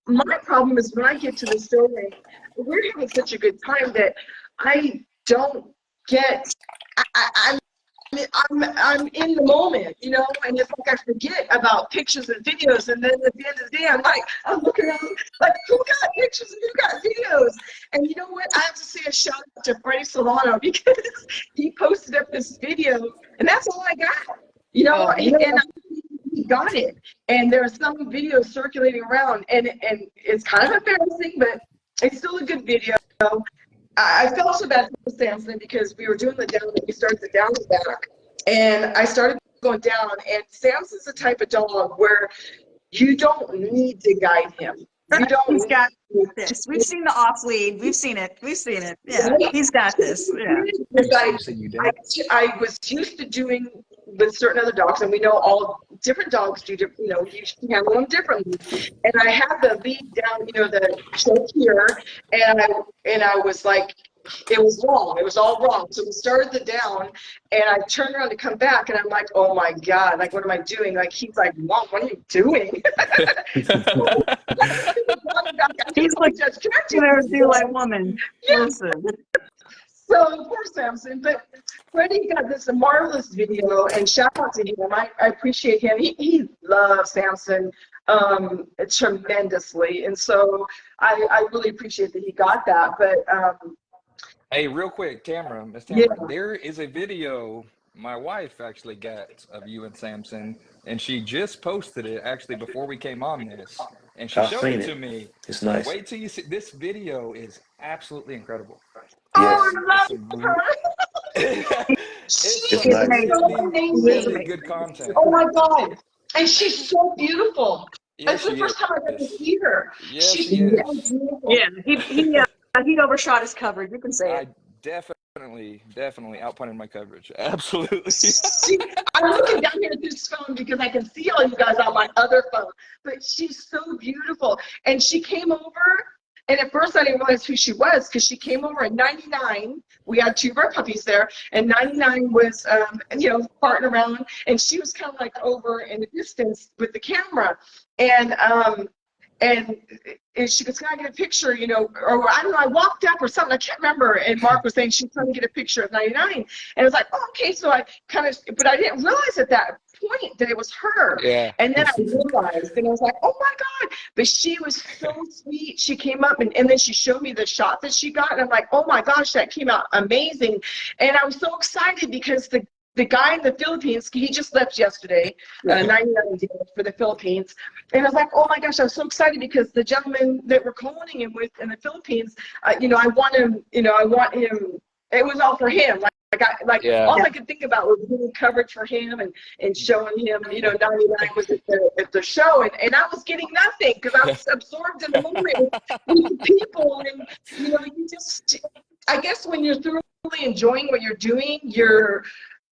My problem is when I get to the show ring, we're having such a good time that I don't get. I'm in the moment, and it's like I forget about pictures and videos, and then at the end of the day, I'm looking around like, who got pictures and who got videos? And you know what? I have to say a shout out to Freddie Solano because he posted up this video, and that's all I got. And he got it. And there's some videos circulating around, and it's kind of embarrassing, but It's still a good video. I felt so bad for Samson because we were doing the down, we started the down and back, and I started going down. And Samson's the type of dog where you don't need to guide him. You don't. He's got this. We've seen the off lead. We've seen it. We've seen it. Yeah, he's got this. Yeah. You said you did. I was used to doing with certain other dogs, and we know all different dogs do different, you know, you handle them differently. And I had the lead down, you know, the choke here, and I was like, it was wrong. It was all wrong. So we started the down, and I turned around to come back, and I'm like, oh my God, like, what am I doing? Like, he's like, Mom, what are you doing? He's like, you know, do like woman. Yeah. Listen. So poor Samson, but Freddie got this marvelous video, and shout out to him. I appreciate him. He loves Samson tremendously, and so I really appreciate that he got that. But Hey, real quick, Tamarah, Miss Yeah. Tamarah, there is a video my wife actually got of you and Samson, and she just posted it actually before we came on this, and she I've showed seen it to it. me. It's nice. Wait till you see this video. Is absolutely incredible. Yes. Oh, I love Some, her. it's She some is nice. so really, amazing. really good content. Oh my God, and she's so beautiful. Yes, That's the she first time I got to is. see her. Yes, She's she so is. beautiful. Yeah, he overshot his coverage. You can say I it. definitely outpunted my coverage. Absolutely. I'm looking down here at this phone because I can see all you guys on my other phone. But she's so beautiful. And she came over, and at first I didn't realize who she was because she came over in 99. We had 2 of our puppies there, and 99 was, you know, farting around, and she was kind of like over in the distance with the camera. And she goes, can I get a picture, you know, or I don't know, I walked up or something, I can't remember, and Mark was saying she's trying to get a picture of 99, and I was like, oh, okay, so I kind of, but I didn't realize at that point that it was her, Yeah. and then I realized, and I was like, oh my God, but she was so sweet. She came up, and then she showed me the shot that she got, and I'm like, oh my gosh, that came out amazing, and I was so excited because the guy in the Philippines, he just left yesterday, 99 days for the Philippines. And I was like, oh my gosh, I was so excited because the gentleman that we're cloning him with in the Philippines, you know, I want him, it was all for him. Yeah. All I could think about was doing coverage for him and showing him, you know, 99 was at the show. And I was getting nothing because I was absorbed in the moment with the people. And, you know, you just, I guess when you're thoroughly enjoying what you're doing, you're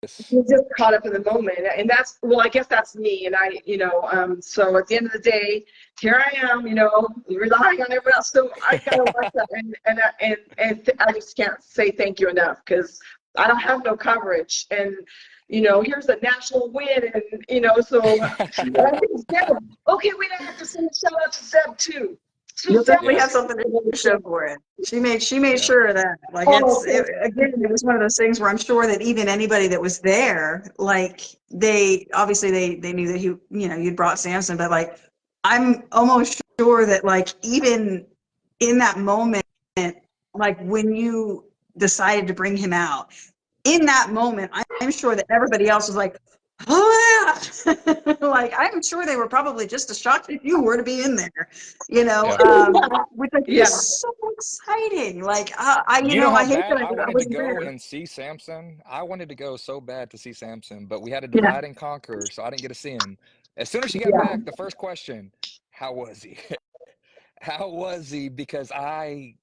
just caught up in the moment, and that's, well, I guess that's me, and I, you know, so at the end of the day, here I am, you know, relying on everyone else, so I gotta watch that, and I just can't say thank you enough, because I don't have no coverage, and, you know, here's a national win, and, you know, so, I think Zeb, okay, wait, I have to send a shout out to Zeb, too. So You'll Zeb, definitely have something to show for it. She made Yeah. sure of that. Like again, it was one of those things where I'm sure that even anybody that was there, like they obviously they knew that he, you know, you'd brought Samson, but like I'm almost sure that like even in that moment, like when you decided to bring him out, in that moment, I'm sure that everybody else was like, oh yeah. Like I'm sure they were probably just as shocked as you were to be in there, you know, which is so exciting. Like You know I how hate bad that I wanted to wasn't go there. and see Samson? I wanted to go so bad to see Samson, but we had to Yeah. divide and conquer, so I didn't get to see him. As soon as she got back, the first question, how was he? How was he? Because I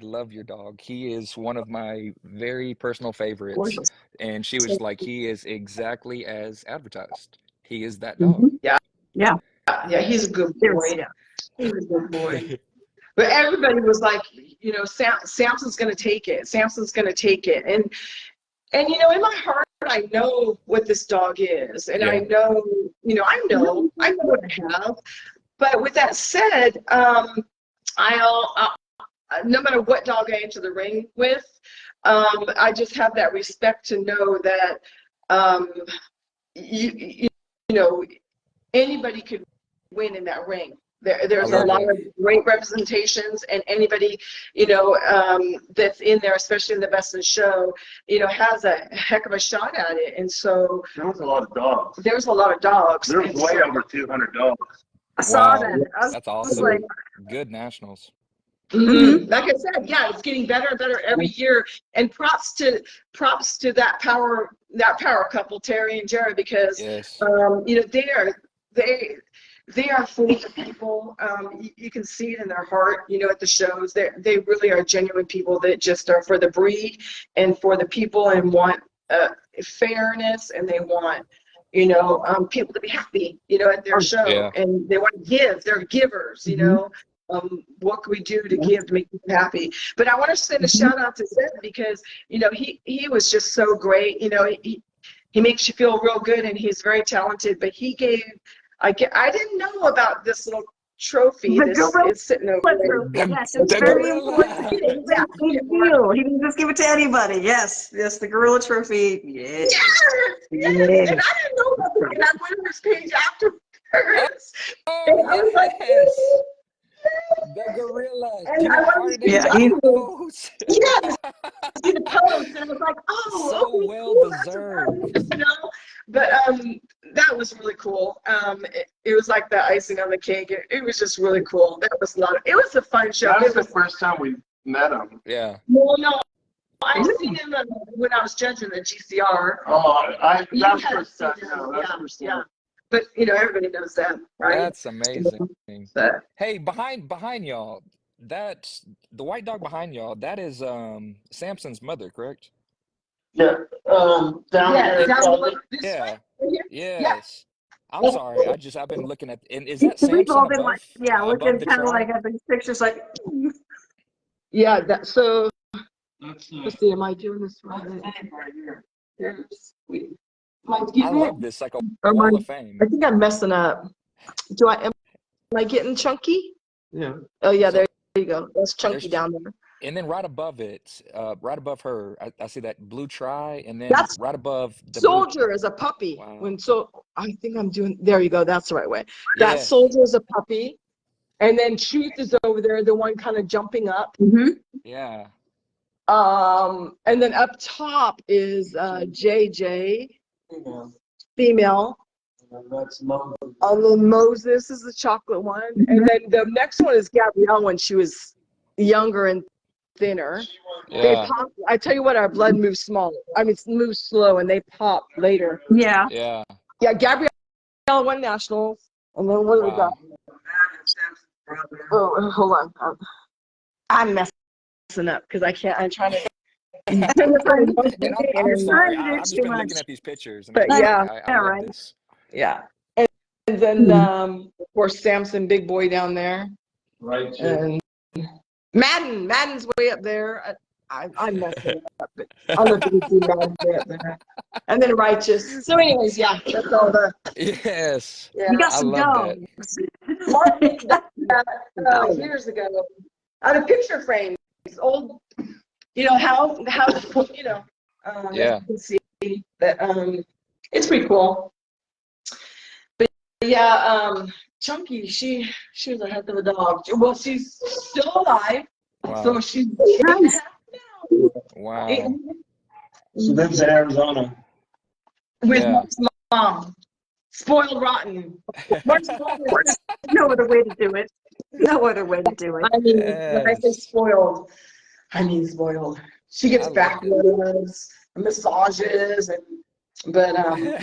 love your dog. He is one of my very personal favorites. Gorgeous. And she was like, he is exactly as advertised. He is that dog. Yeah. Yeah. Yeah, he's a good boy. Yeah. He's a good boy. But everybody was like, you know, Samson's going to take it. Samson's going to take it. And you know, in my heart, I know what this dog is. And I know, you know, I know what I have. But with that said, no matter what dog I enter the ring with, I just have that respect to know that, you know, anybody could win in that ring. There's a lot of great representations, and anybody, you know, that's in there, especially in the Best in Show, you know, has a heck of a shot at it. And so There was a lot of dogs. there's a lot of dogs. There was way over 200 dogs. I saw that. That's awesome. like, Good nationals. Like I said, yeah, it's getting better and better every year. And props to that power couple, Terry and Jared, because Yes. you know, they are full of people. You can see it in their heart, you know, at the shows. They really are genuine people that just are for the breed and for the people and want fairness, and they want, you know, people to be happy, you know, at their show. Yeah. And they want to give. They're givers, you know. What can we do to give to make people happy? But I want to send a shout out to Zed, because, you know, he was just so great. You know, he makes you feel real good, and he's very talented. But he gave, I didn't know about this little trophy. The This gorilla is sitting over there. trophy. Yes, it's The very gorilla. important. Yeah. Big deal. He didn't just give it to anybody. Yes, the gorilla trophy. Yes. Yes. And I didn't know about that. And I went on his page afterwards. And I was like, Yes. The gorilla. and Can I I went on heart his it page in afterwards. pose? Yes. See the post, and I was like, oh, So okay, well cool, that's deserved. you know. But that was really cool. It was like the icing on the cake. It was just really cool. That was it was a fun show. That was It the was, first time we met him. Yeah. no, I seen him when I was judging the GCR. Oh, You that's had first seen time. him, No, that's yeah, first yeah. time. But you know, everybody knows that, right? That's amazing. But Hey, behind y'all, that's the white dog behind y'all. That is Samson's mother, correct? Yeah. Down yeah, here. down below this Yeah. way. Right here. Yeah. Yes. I'm sorry. I've been looking at, and is that We've Samson all been like, above looking the kind of like try? at these pictures, like, Yeah. So Let's let's see. Am I doing this right? right here. Here's sweet. Am I I getting it? love this, like a Or am wall I of fame. think I'm messing up. Am I getting chunky? Yeah. Oh yeah, So there you go. That's chunky there's, down there. and then right above it, right above her, I see that blue try, and then That's right above the blue. Soldier is a puppy. Wow. I think I'm doing. There you go. That's the right way. That Yes. Soldier is a puppy, and then Truth is over there, the one kind of jumping up. Yeah. And then up top is JJ, female. That's Moses. And then Moses is the chocolate one, and then the next one is Gabrielle when she was younger and thinner. They Yeah. pop. I tell you what, our blood moves small. I mean, it moves slow, and they pop later. yeah. Yeah. Yeah, Gabrielle won nationals, and then what do we got? Wow. Oh, hold on. I'm messing up because I can't. I'm trying to. And I'm sorry. to do I've just too been much. looking at these pictures, and But I'm yeah, like, I love right. this. yeah. And then of course Samson, big boy down there, Right here. and Madden's way up there. I'm messing up, but I don't know if you can see Madden way up there. And then Righteous. So, anyways, yeah, that's all the. Yes. Yeah. You got I some love that. Mark years ago, out of picture frames, old. You know how you know. Yeah. You can see that it's pretty cool. But yeah, Chunky, she was a heck of a dog. Well, she's still alive, Wow. so she's Nice. Wow. She lives in Arizona. With Yeah. Mark's mom, spoiled rotten. Mark's mom is, No other way to do it. No other way to do it. I mean, when I say Yes. spoiled, I mean spoiled. She gets I love back rubs, massages, but yeah.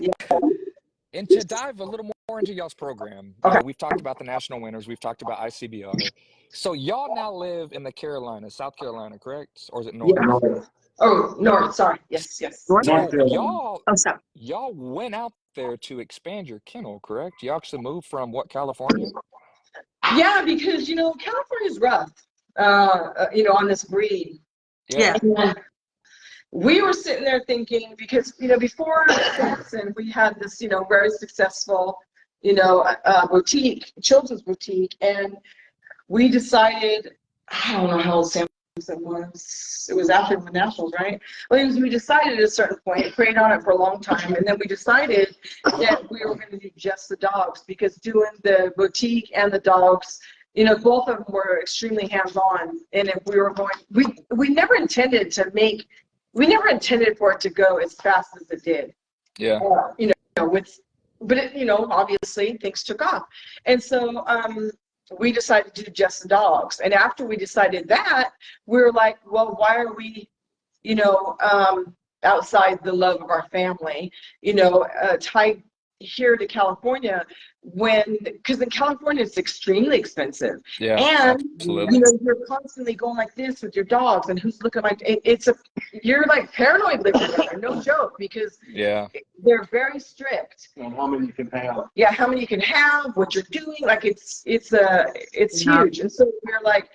And to dive a little more into y'all's program, you know, we've talked about the national winners, we've talked about ICBR. So y'all now live in the Carolinas, South Carolina, correct? Or is it north? Yeah. Oh, north. Sorry. Yes. North So Carolina. y'all went out there to expand your kennel, correct? You actually moved from what, California? Yeah, because you know California's rough. You know, on this breed. Yeah. And we were sitting there thinking, because you know before Samson we had this very successful boutique, children's boutique, and we decided, I don't know how old Samson was. It was after the nationals, right? Well, we decided at a certain point, prayed on it for a long time, and then we decided that we were going to do just the dogs, because doing the boutique and the dogs, both of them were extremely hands-on. And if we were going, we never intended for it to go as fast as it did. Yeah. But obviously things took off. And so we decided to do just the dogs. And after we decided that, we were like, well, why are we, you know, outside the love of our family, you know, tied here to California because in California it's extremely expensive. Yeah, And, absolutely. you know, you're constantly going like this with your dogs and who's looking like, you're like paranoid living there, no joke, because Yeah. they're very strict. On how many you can have. Yeah, how many you can have, what you're doing, like it's huge. And so we're like,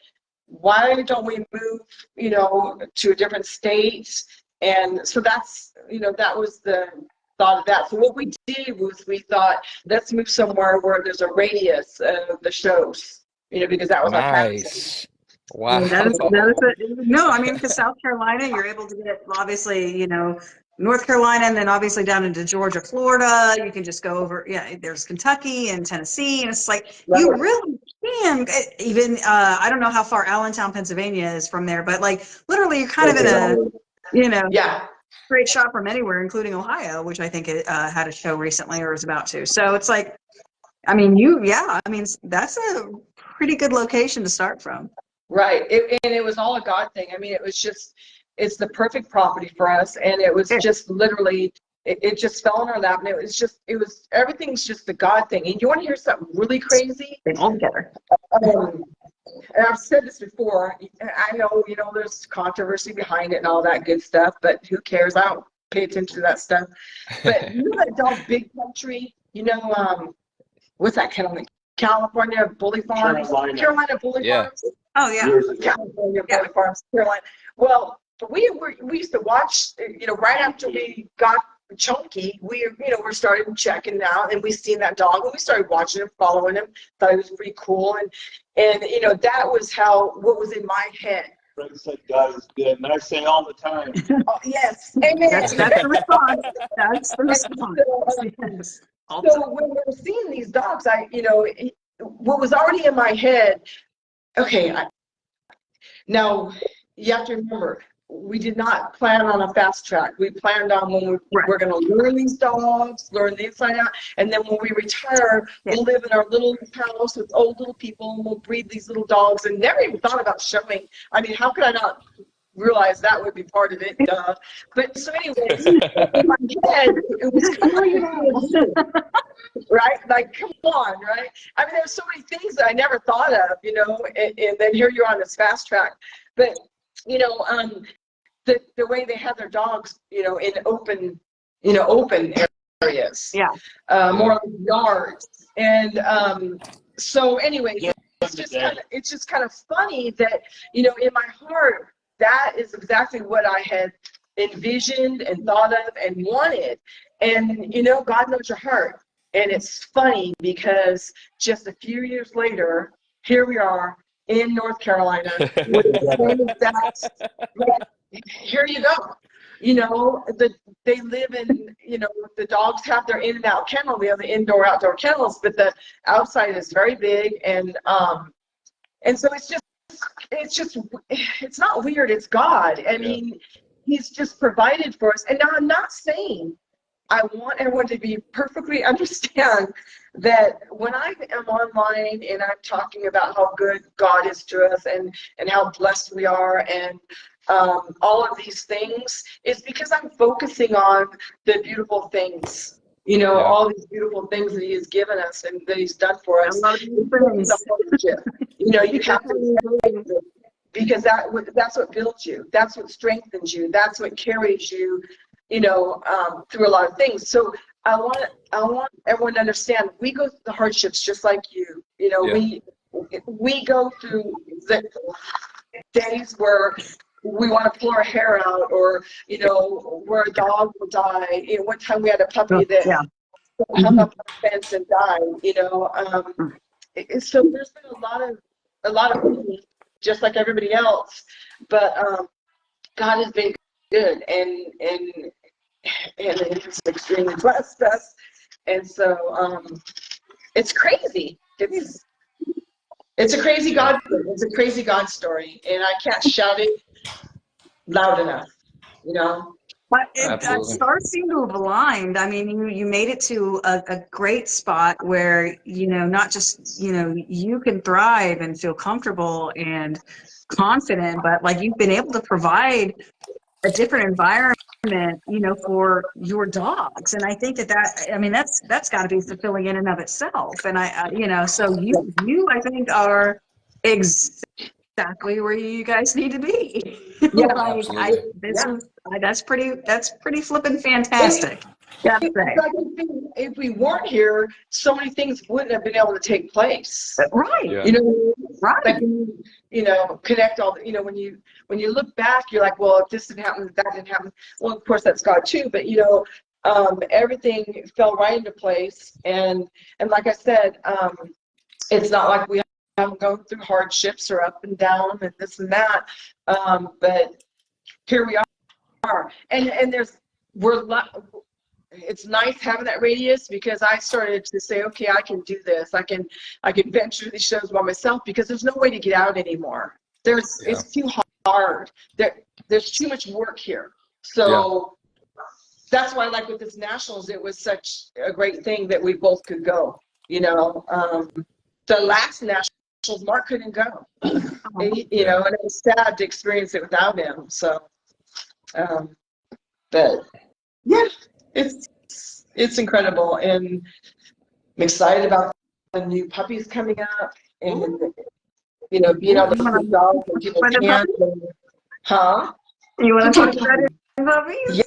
why don't we move, you know, to a different state? And so that's, you know, that was the thought of that. So what we did was we thought, let's move somewhere where there's a radius of the shows, you know, because that was our passion. Nice. Wow. No, I mean, because South Carolina, you're able to get, obviously, you know, North Carolina, and then obviously down into Georgia, Florida. You can just go over, yeah, there's Kentucky and Tennessee, and it's like, Right. you really can, even, I don't know how far Allentown, Pennsylvania is from there, but like, literally, you're kind of in a, you know, Yeah. great shot from anywhere, including Ohio, which I think it had a show recently or is about to. So it's like, I mean, that's a pretty good location to start from. Right. And it was all a God thing. I mean, it's the perfect property for us. And it was just literally, it just fell in our lap. And everything's just the God thing. And you want to hear something really crazy? They all together. And I've said this before. I know, you know, there's controversy behind it and all that good stuff, but who cares? I don't pay attention to that stuff. But you know that dog, Big Country, you know, what's that kennel name? California Bully Farms? Carolina Bully Farms? Oh, yeah. California Bully Farms, Carolina. Well, we used to watch, you know, right after we got Chunky, we're started checking out, and we seen that dog, and we started watching him, following him, thought it was pretty cool, and you know, that was what was in my head. Fred said God is good, and I say all the time. Oh, yes, amen. That's the response. That's the response. Yes. So when we're seeing these dogs, what was already in my head, okay, now you have to remember, we did not plan on a fast track. We planned on when we're going to learn these dogs, learn the inside out, and then when we retire, we'll live in our little house with old little people, and we'll breed these little dogs, and never even thought about showing. I mean, how could I not realize that would be part of it? Duh. But so anyways, in my head, it was kind of, right? Like, come on, right? I mean, there's so many things that I never thought of, you know, and then here you're on this fast track. But, you know, the way they have their dogs, you know, in open areas, more like yards, and so anyway, it's just kind of funny that, you know, in my heart, that is exactly what I had envisioned and thought of and wanted, and you know, God knows your heart, and it's funny because just a few years later, here we are in North Carolina with the same exact. Here you go. You know, they live in, you know, the dogs have their in and out kennel. We have the indoor outdoor kennels, but the outside is very big, and so it's not weird. It's God. I mean, He's just provided for us. And now I'm not saying, I want everyone to be perfectly understand that when I am online and I'm talking about how good God is to us and how blessed we are and all of these things, is because I'm focusing on the beautiful things, you know, all these beautiful things that He has given us and that He's done for us. You know, you have to, because that's what builds you. That's what strengthens you. That's what carries you, you know, through a lot of things. So I want everyone to understand, we go through the hardships just like you. You know, we go through the days where we want to pull our hair out, or, you know, where a dog will die. You know, one time we had a puppy that hung up on the fence and died, you know. So there's been a lot of things, just like everybody else, but God has been good, and He's extremely blessed us, and so it's crazy. It's a crazy God. It's a crazy God story, and I can't shout it loud enough, you know. But Absolutely. stars seem to have aligned. I mean, you made it to a great spot where, not just, you can thrive and feel comfortable and confident, but like you've been able to provide a different environment, for your dogs. And I think I mean, that's got to be fulfilling in and of itself. And so you, I think, are exactly where you guys need to be. Yeah, Like Absolutely. that's pretty flippin' fantastic. Gotta say. I think if we weren't here, so many things wouldn't have been able to take place. Right. Yeah. You know, Right. like connect all. When you look back, you're like, well, if this didn't happen, if that didn't happen. Well, of course that's God too. But everything fell right into place. And like I said, it's not like we haven't gone through hardships or up and down and this and that. But here we are, and it's nice having that radius, because I started to say, okay, I can do this. I can venture these shows by myself, because there's no way to get out anymore. It's too hard. There's too much work here. So that's why, like with this Nationals, it was such a great thing that we both could go. The last Nationals, Mark couldn't go. And it was sad to experience it without him. So, but yeah, it's incredible, and I'm excited about the new puppies coming up, and being able to see dogs and people can't. Huh? You want to talk about it, puppies?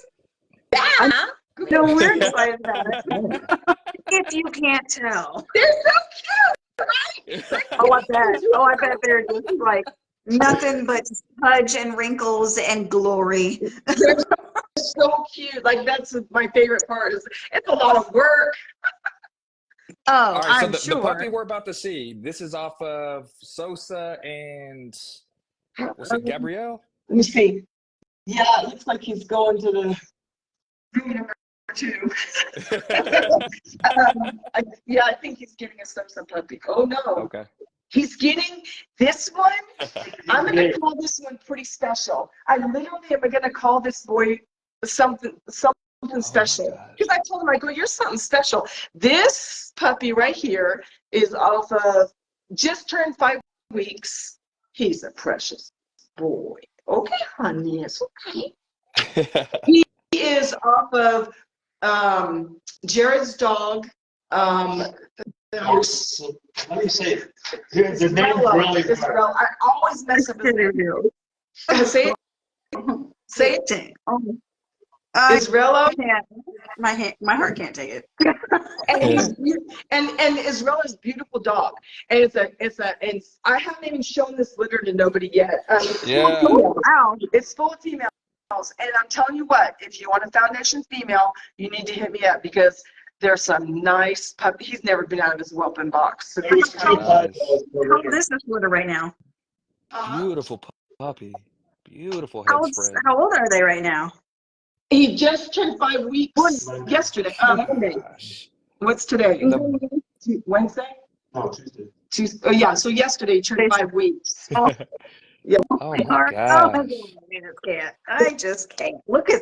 Yeah. No, we're excited about it. If you can't tell. They're so cute, right? I bet they're just like nothing but pudge and wrinkles and glory. They're so cute. Like, that's my favorite part. It's a lot of work. Oh, All right, so I'm the sure. puppy we're about to see, this is off of Sosa and what's it, Gabrielle? Let me see. Yeah, it looks like he's going to the room number 2. I think he's getting a Sosa puppy. Oh no. Okay. He's getting this one. I'm going to call this one pretty special. I literally am going to call this boy something special. Because I told him, I go, you're something special. This puppy right here is off of, just turned 5 weeks. He's a precious boy. Okay, honey, it's okay. He is off of Jared's dog. Let me say, the name really. I always mess up his name. Say it. Say it. Israel. My heart can't take it. and Israel is a beautiful dog, and and I haven't even shown this litter to nobody yet. Wow. It's full of females, and I'm telling you what, if you want a foundation female, you need to hit me up, because there's some nice puppy. He's never been out of his whelping box. So How old is this litter right now? Beautiful puppy. Beautiful How head spread. old are they right now? He just turned 5 weeks yesterday. Monday. What's today? Wednesday? No, Tuesday. Oh yeah, so yesterday he turned 5 weeks. Oh my gosh. I just can't. Look at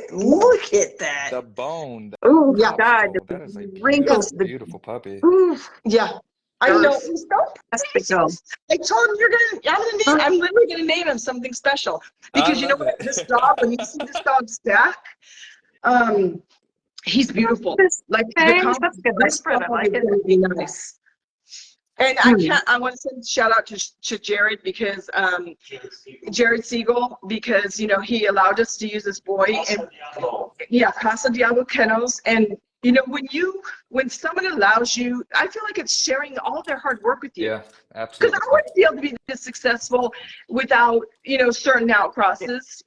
that. The bone. Oh Yeah. God, That is a wrinkles, beautiful puppy. Yeah. I know. He's so I told him I'm literally gonna name him something special, because you know what? This dog, when you see this dog stack, he's beautiful. Like that's good. That's spread. I like it. Be nice. And I want to send a shout out to Jared, because Jared Siegel, because he allowed us to use this boy, and Casa Diablo Kennels. And when someone allows you, I feel like it's sharing all their hard work with you. Yeah, absolutely. Because I wouldn't be able to be this successful without certain outcrosses.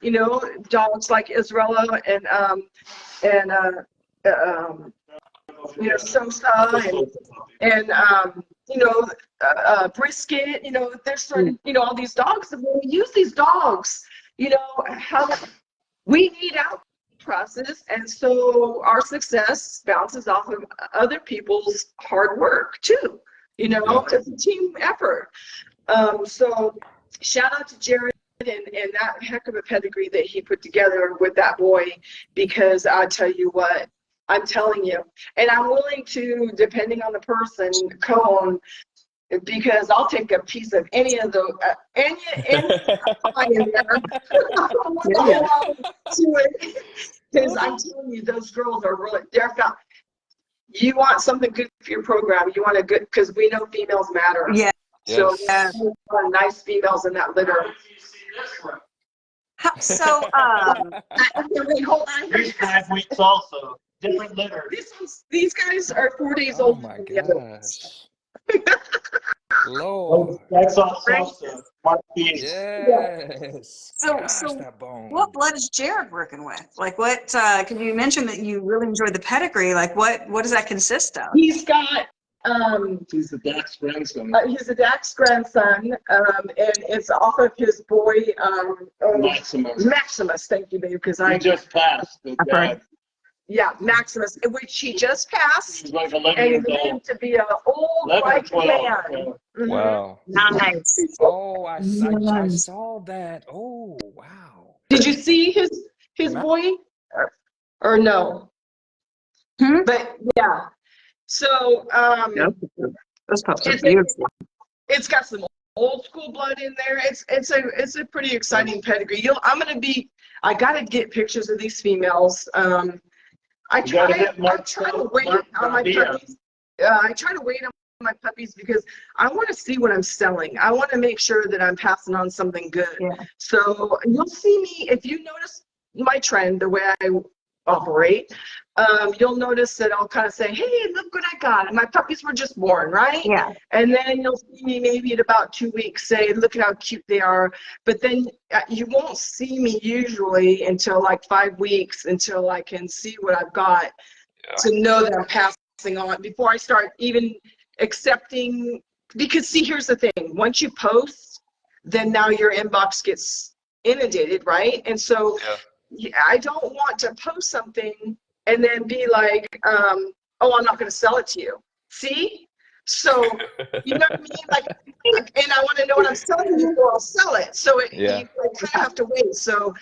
Dogs like Israela and Sosa and Brisket. There's certain all these dogs. And when we use these dogs, how we need out process, and so our success bounces off of other people's hard work too. It's a team effort. So shout out to Jared and that heck of a pedigree that he put together with that boy, because I tell you what, I'm telling you, and I'm willing to, depending on the person, co-own, because I'll take a piece of any of the any pie in there. Because I'm telling you, those girls are really, they're found. You want something good for your program. You want a good, because we know females matter. Yeah. So Yes. nice females in that litter. So, Wait, hold on. He's 5 weeks also. Different litter. These guys are 4 days Oh old. my from the other ones. gosh. Lord. That's all salsa. Mark Beans. Yes. So, Gosh, so that bone. what blood is Jared working with? Like, what? Because you mentioned that you really enjoyed the pedigree. Like, what does that consist of? He's got He's the Dax grandson. he's a Dax grandson, and it's off of his boy Maximus. Maximus. Thank you, babe, because He just passed. The dad. yeah, Maximus, which he just passed, He's like 11 and years he old. lived to be an old 11 or white 12. man. Yeah. Mhm. Wow. Nice. Oh, I Nice. saw that. Oh, wow. Did you see his boy, or no? Hmm? But yeah. So Those pups are It's- beautiful. it's got some old school blood in there. It's a pretty exciting pedigree. I gotta get pictures of these females. I You gotta try hit to Mark wait on my Garcia. puppies. I try to wait on my puppies because I want to see what I'm selling. I want to make sure that I'm passing on something good. Yeah. So you'll see me, if you notice my trend, the way I operate, you'll notice that I'll kind of say, hey, look what I got. And my puppies were just born, right? Yeah. And then you'll see me maybe at about 2 weeks say, look at how cute they are. But then you won't see me usually until like 5 weeks, until I can see what I've got to know that I'm passing on before I start even accepting. Because see, here's the thing. Once you post, then now your inbox gets inundated, right? And so I don't want to post something and then be like, oh, I'm not going to sell it to you. See? So, you know what I mean? Like, and I want to know what I'm selling before I'll sell it. So you kind of have to wait. So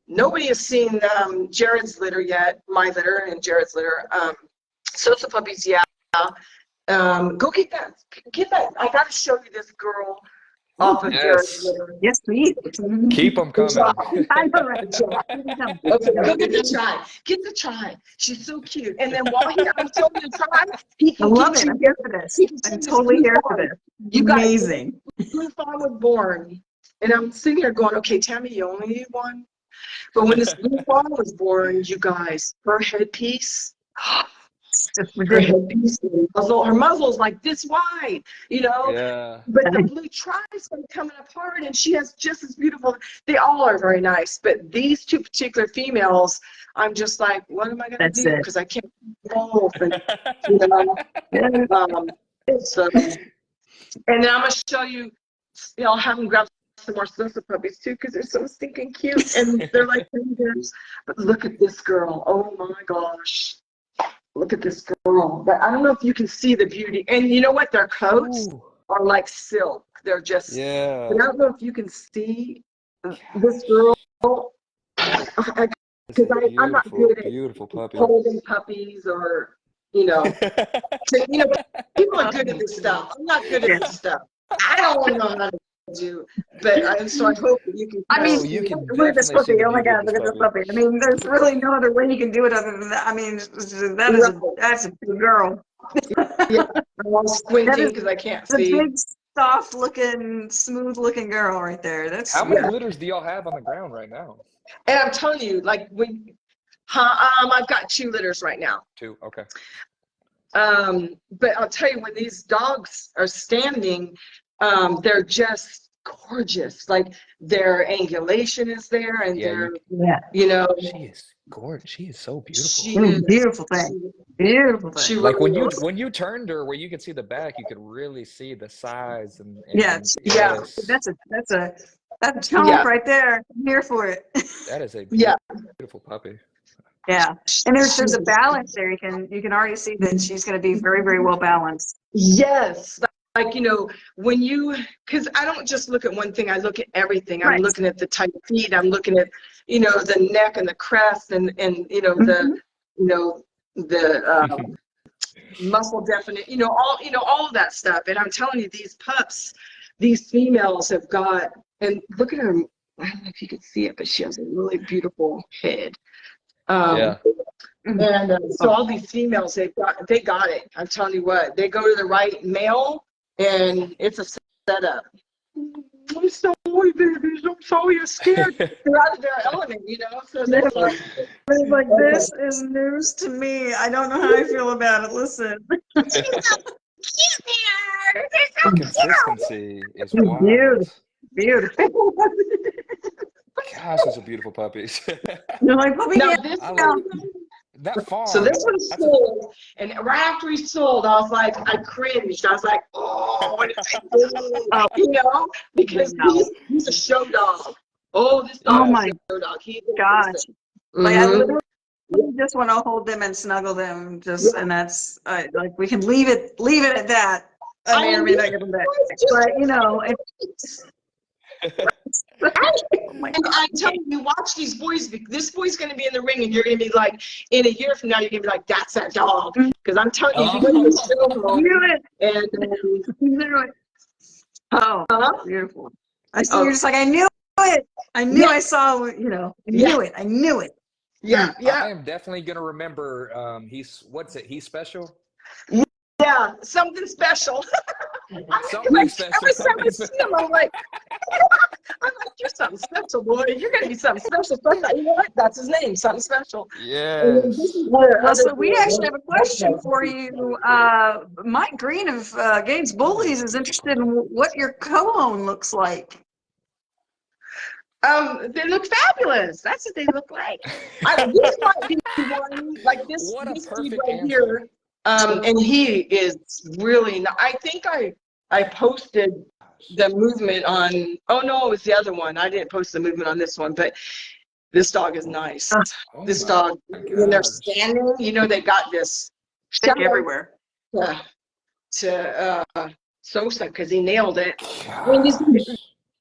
nobody has seen Jared's litter yet, my litter and Jared's litter. So the puppies, yeah. Go get that. I got to show you this girl off of Jared's litter. Yes, please. Keep them coming. I know, right? Okay, go get the chai. Get the chai. She's so cute. And then while I'm showing the chai, he I can love get it. you. I'm here for this. He can I'm send totally this here blue for fawn. this. You guys, Amazing. Blue fawn was born, and I'm sitting here going, okay, Tammy, you only need one. But when this blue fawn was born, you guys, her headpiece, It's just her ridiculous. headpiece, her muzzle's like this wide, you know. Yeah. But the blue tri's been coming apart, and she has just as beautiful. They all are very nice, but these two particular females, I'm just like, what am I going to That's do? it. Because I can't both, and you know. And then I'm going to show you. I'll have them grab some more Sosa puppies too, because they're so stinking cute, and they're like fingers. But look at this girl! Oh my gosh! Look at this girl. But I don't know if you can see the beauty. And you know what? Their coats are like silk. They're just. Yeah. But I don't know if you can see this girl. Because I'm not good at beautiful puppy. holding puppies, or people are good at this stuff. I'm not good at this stuff. I don't know how to do. But so I hope that you can. I mean, you can look at this definitely see puppy. the Oh my beauty God, of look this at this puppy. puppy. I mean, there's really no other way you can do it other than that. I mean, that's a good girl. Yeah, I'm all squinting because I can't It's a see. big, soft-looking, smooth-looking girl right there. That's How many litters do y'all have on the ground right now? And I'm telling you, like I've got 2 litters right now. 2. Okay. But I'll tell you, when these dogs are standing, they're just gorgeous. Like their angulation is there, and She is gorgeous. She is so beautiful. She is beautiful thing. Beautiful thing. She Like really when you turned her, where you could see the back, you could really see the size and Yes. That's a talent right there. I'm here for it. That is a beautiful puppy. Yeah, and there's a balance there. You can already see that she's going to be very, very well balanced. Yes, like, you know, when you, because I don't just look at one thing, I look at everything. I'm Right. looking at the type of feet, I'm looking at, you know, the neck and the crest and you know, the muscle definite, you know, all of that stuff. And I'm telling you, these pups, these females have got, and look at her, I don't know if you can see it, but she has a really beautiful head. Yeah. And so all these females, they got it. I'm telling you what, they go to the right male, and it's a setup. I'm sorry, babies. I'm sorry you're scared. They're out of their element, you know. So they're like, It's like, this is news to me. I don't know how I feel about it. Listen. The consistency is wild. Beautiful. Beautiful. Gosh, those are beautiful puppies. You're like, puppy, now yeah. this I one, love that farm. so this one That's a, sold, and right after he sold, I was like, I cringed. I was like, oh, what did I do? You know, because he's a show dog. Oh, this Oh dog is my a show dog. He's gosh. Like, I Mhm. literally just want to hold them and snuggle them, just, and that's like, we can leave it at that. I may or may not get them back, but you know, it's. Oh my And God. I'm telling you, watch these boys. This boy's going to be in the ring, and you're going to be like, in a year from now, you're going to be like, that's that dog. Because I'm telling you, he goes to the show home, Knew it. and Knew it. Oh, uh-huh. beautiful. I see. You're just like, I knew it. I knew. I saw. You know. I knew it. I knew it. Yeah, yeah. I am definitely gonna remember. He's special. Yeah, something special. Something special. Every time I see him, I'm like, you're something special, boy. You're gonna be something special. So I thought, you know what? That's his name, something special. Yes. Well, so we actually have a question for you. Mike Green of Gaines Bullies is interested in what your co-own looks like. They look fabulous. That's what they look like. This might be one like this. What a this dude perfect right answer. here. And he is really. I think I posted the movement on. Oh no, it was the other one. I didn't post the movement on this one, but this dog is nice. Oh This my dog, when they're gosh. standing, you know, they got this Stick everywhere. to Sosa because he nailed it. Gosh.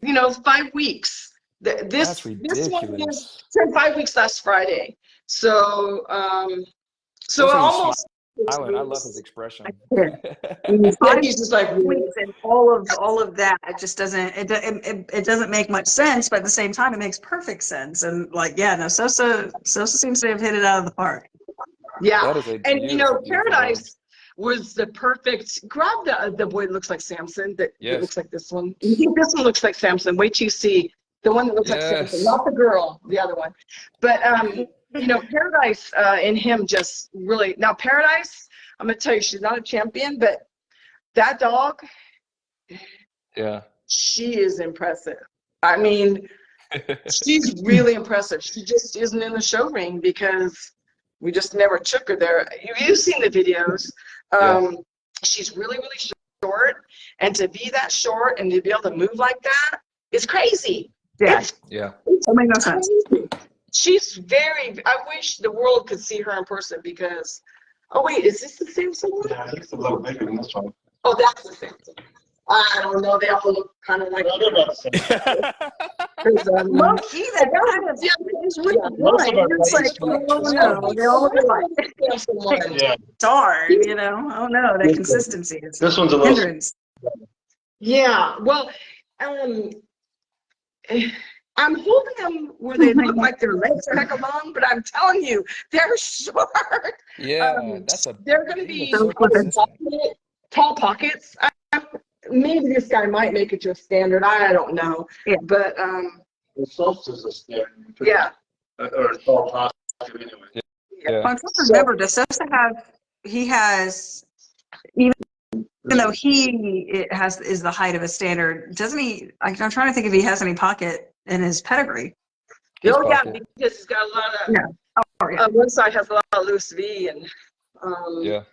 You know, 5 weeks. That's This one ridiculous. is 5 weeks last Friday. So so Listen, he's almost. smiling. I love his expression. Yeah, he's just like Weeks and all of that. It just doesn't. It doesn't make much sense, but at the same time, it makes perfect sense. And like, yeah, no, Sosa seems to have hit it out of the park. yeah. That is a And you know, beautiful Paradise was the perfect. Grab the boy that looks like Samson. That looks like this one. This one looks like Samson. Wait till you see the one that looks like Samson, not the girl, the other one. But you know, Paradise and him just really. Now Paradise, I'm gonna tell you, she's not a champion, but that dog, Yeah. she is impressive. I mean, she's really impressive. She just isn't in the show ring because we just never took her there. You've seen the videos. She's really, really short, and to be that short and to be able to move like that is crazy. Yeah. It's That makes no sense. crazy. She's very. I wish the world could see her in person because. Oh wait, is this the same one? Yeah, it's a little bigger than this one. Oh, that's the same one. I don't know. They all look kind of like. Well, they're about the same. Low key, that kind of is really Most of our it's like, puppies oh no, they all look alike. Yeah, It's hard, you know. Oh no, that consistency is this one's a little. hindrance. Yeah. Well, I'm holding them where they look like their legs are heck of long, but I'm telling you, they're short. Yeah, They're going to be so consistent. tall pockets. Maybe this guy might make it to a standard. I don't know. Yeah. But The soft is a standard. yeah. Or it's all positive anyway. Yeah. I'm trying to remember, does Sosa has, even though is the height of a standard, doesn't he, I'm trying to think if he has any pocket in his pedigree. Oh yeah, pocket. because he's got a lot of. Yeah. Oh, yeah. One side has a lot of loose V and. Yeah.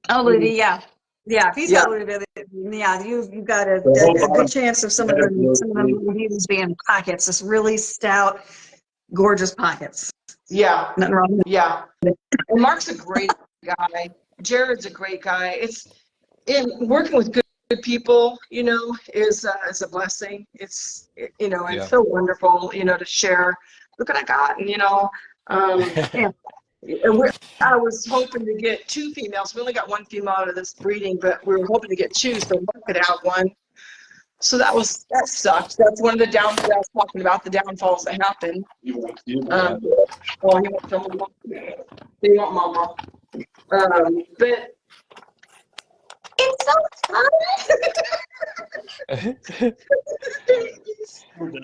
Oh, Louis, yeah. Yeah, if he's got Louis, yeah, you've got a good chance of some of them Louis being pockets, just really stout, gorgeous pockets. Yeah. Nothing wrong with that. Yeah. And Mark's a great guy. Jared's a great guy. It's in working with good people, you know, is a blessing. It's, you know, Yeah. it's so wonderful, you know, to share. Look what I got, and, you know, yeah. I was hoping to get 2 females. We only got 1 female out of this breeding, but we were hoping to get 2, so we could have 1. So that sucked. That's one of the downfalls I was talking about, the downfalls that happen. Oh, he wants mama. They want mama. But it's so fun.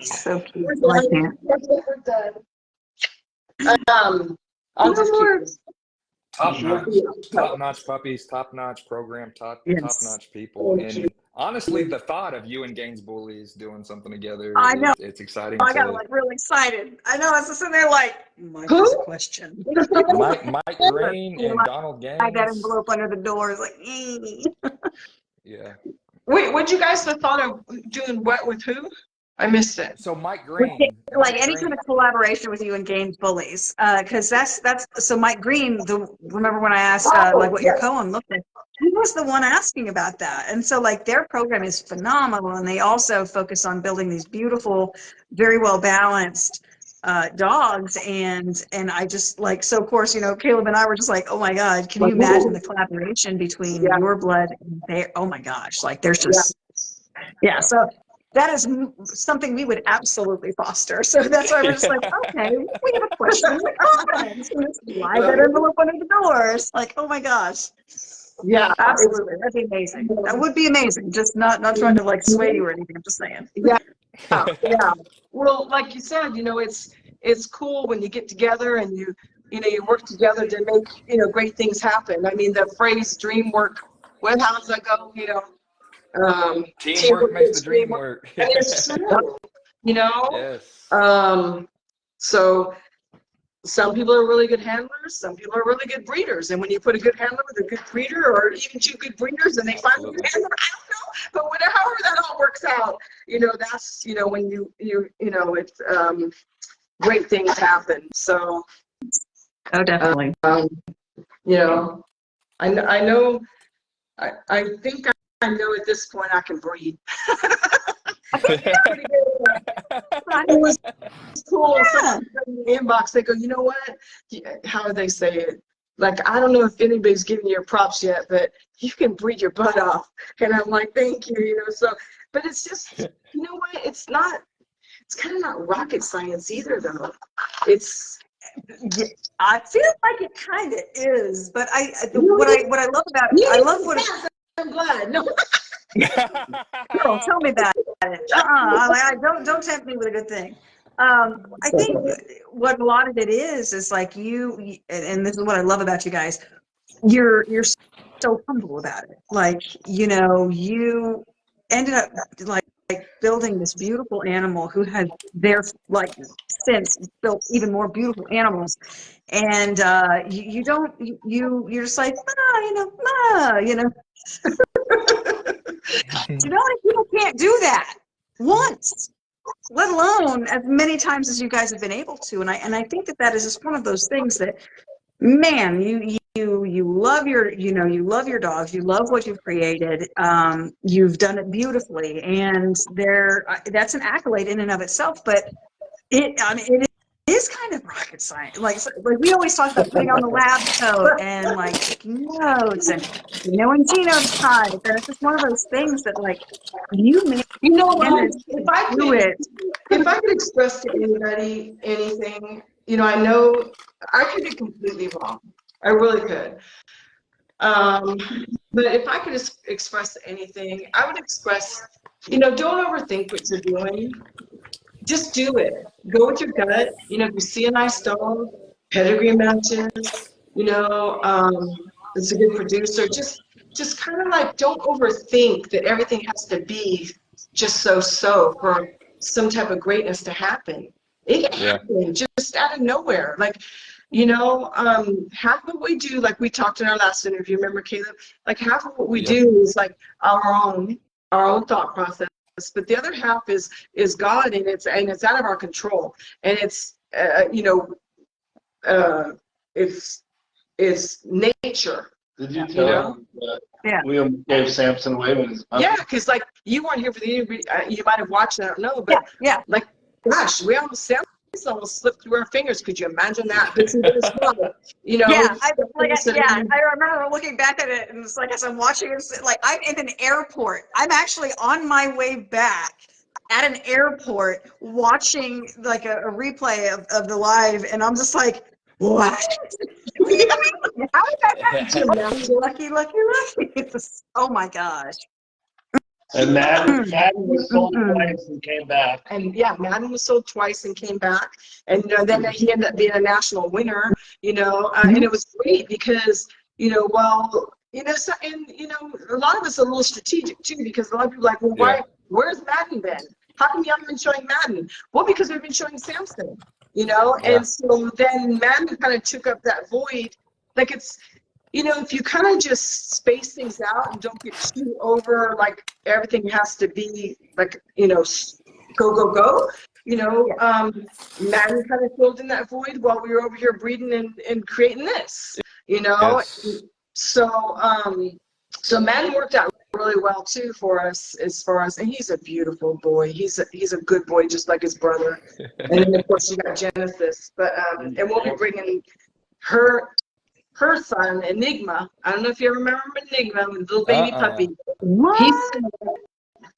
So cute. I can't. I'll just keep Top-notch puppies, top-notch program, top-notch people. And honestly, the thought of you and Gaines Bullies doing something together, I know. it's exciting. I got like really excited. I know. It's just sitting there like, Mike has a question. Mike Green and Donald Gaines. I got envelope under the door. It's like, Yeah. Wait, what'd you guys have thought of doing what with who? I missed it. So Mike Green. like any kind of collaboration with you and Gaines Bullies, because that's so Mike Green. Remember when I asked like what your koan looked like? He was the one asking about that, and so like their program is phenomenal, and they also focus on building these beautiful, very well balanced dogs, and I just like, so of course, you know, Caleb and I were just like, oh my God, can you imagine the collaboration between your blood and their? Oh my gosh, like there's just so. That is something we would absolutely foster. So that's why we're just like, okay, we have a question in the comments. Slide that envelope under the doors. Like, oh my gosh. Yeah, absolutely. That'd be amazing. That would be amazing. Just not trying to like sway you or anything. I'm just saying. Yeah. Well, like you said, you know, it's cool when you get together and you work together to make, you know, great things happen. I mean, the phrase dream work, how does that go? You know, teamwork makes the dream work. And it's true, you know. Yes. So some people are really good handlers, some people are really good breeders, and when you put a good handler with a good breeder, or even 2 good breeders, and they find a good handler, I don't know, but whatever, however that all works out, you know, that's, you know, when you know, it's great things happen. So oh, definitely. You know, I know. I think I know at this point I can breed. It was cool. Someone in the inbox, they go, you know what? How do they say it? Like, I don't know if anybody's giving you your props yet, but you can breed your butt off. And I'm like, thank you, you know. So, but it's just, you know what? It's kind of not rocket science either, though. I feel like it kind of is, but what I love about it, I love what I'm glad. No. Girl, tell me about it. Don't tempt me with a good thing. I think what a lot of it is like you, and this is what I love about you guys. You're so humble about it. Like, you know, you ended up like building this beautiful animal who has since built even more beautiful animals, and you're just like, you know. You know, people can't do that once, let alone as many times as you guys have been able to. And I think that is just one of those things that, man, you love you love your dogs, you love what you've created, you've done it beautifully, and that's an accolade in and of itself. But it is kind of rocket science. Like we always talk about putting on the lab coat and like taking notes and knowing genotype, and it's just one of those things that like you manage if I could express to anybody anything, you know, I know I could be completely wrong. I really could. But if I could express anything, I would express, you know, don't overthink what you're doing. Just do it. Go with your gut. You know, if you see a nice dog, pedigree matches, you know, it's a good producer. Just kind of like, don't overthink that everything has to be just so for some type of greatness to happen. It can happen just out of nowhere. Like, you know, half of what we do, like we talked in our last interview, remember, Caleb? Like half of what we do is like our own thought process. But the other half is God, and it's out of our control, and it's you know, it's nature Did you tell Yeah. him that Yeah. we almost gave Samson away when his Yeah, because like you weren't here for the interview. You might have watched it, I don't know, but Yeah. like, gosh, we almost slipped through our fingers. Could you imagine that? This is this love, you know? Yeah, I And- remember looking back at it, and it's like as I'm watching it, like I'm in an airport. I'm actually on my way back at an airport watching like a replay of the live, and I'm just like, what? How did that happen? Lucky. Oh my gosh. And Madden was sold twice and came back. And yeah, Madden was sold twice and came back, and then he ended up being a national winner. And it was great because so, and a lot of us are a little strategic too, because a lot of people are like, well, why? Where's Madden been? How come you haven't been showing Madden? Well, because we've been showing Samson. And so then Madden kind of took up that void. Like it's. If you kind of just space things out and don't get too over, like everything has to be like, go. Madden kind of filled in that void while we were over here breeding and creating this, Yes. So Madden worked out really well too for us as far as, and he's a beautiful boy. He's a good boy, just like his brother. And then of course you got Genesis, but and we'll be bringing her son, Enigma. I don't know if you remember Enigma, the little baby puppy.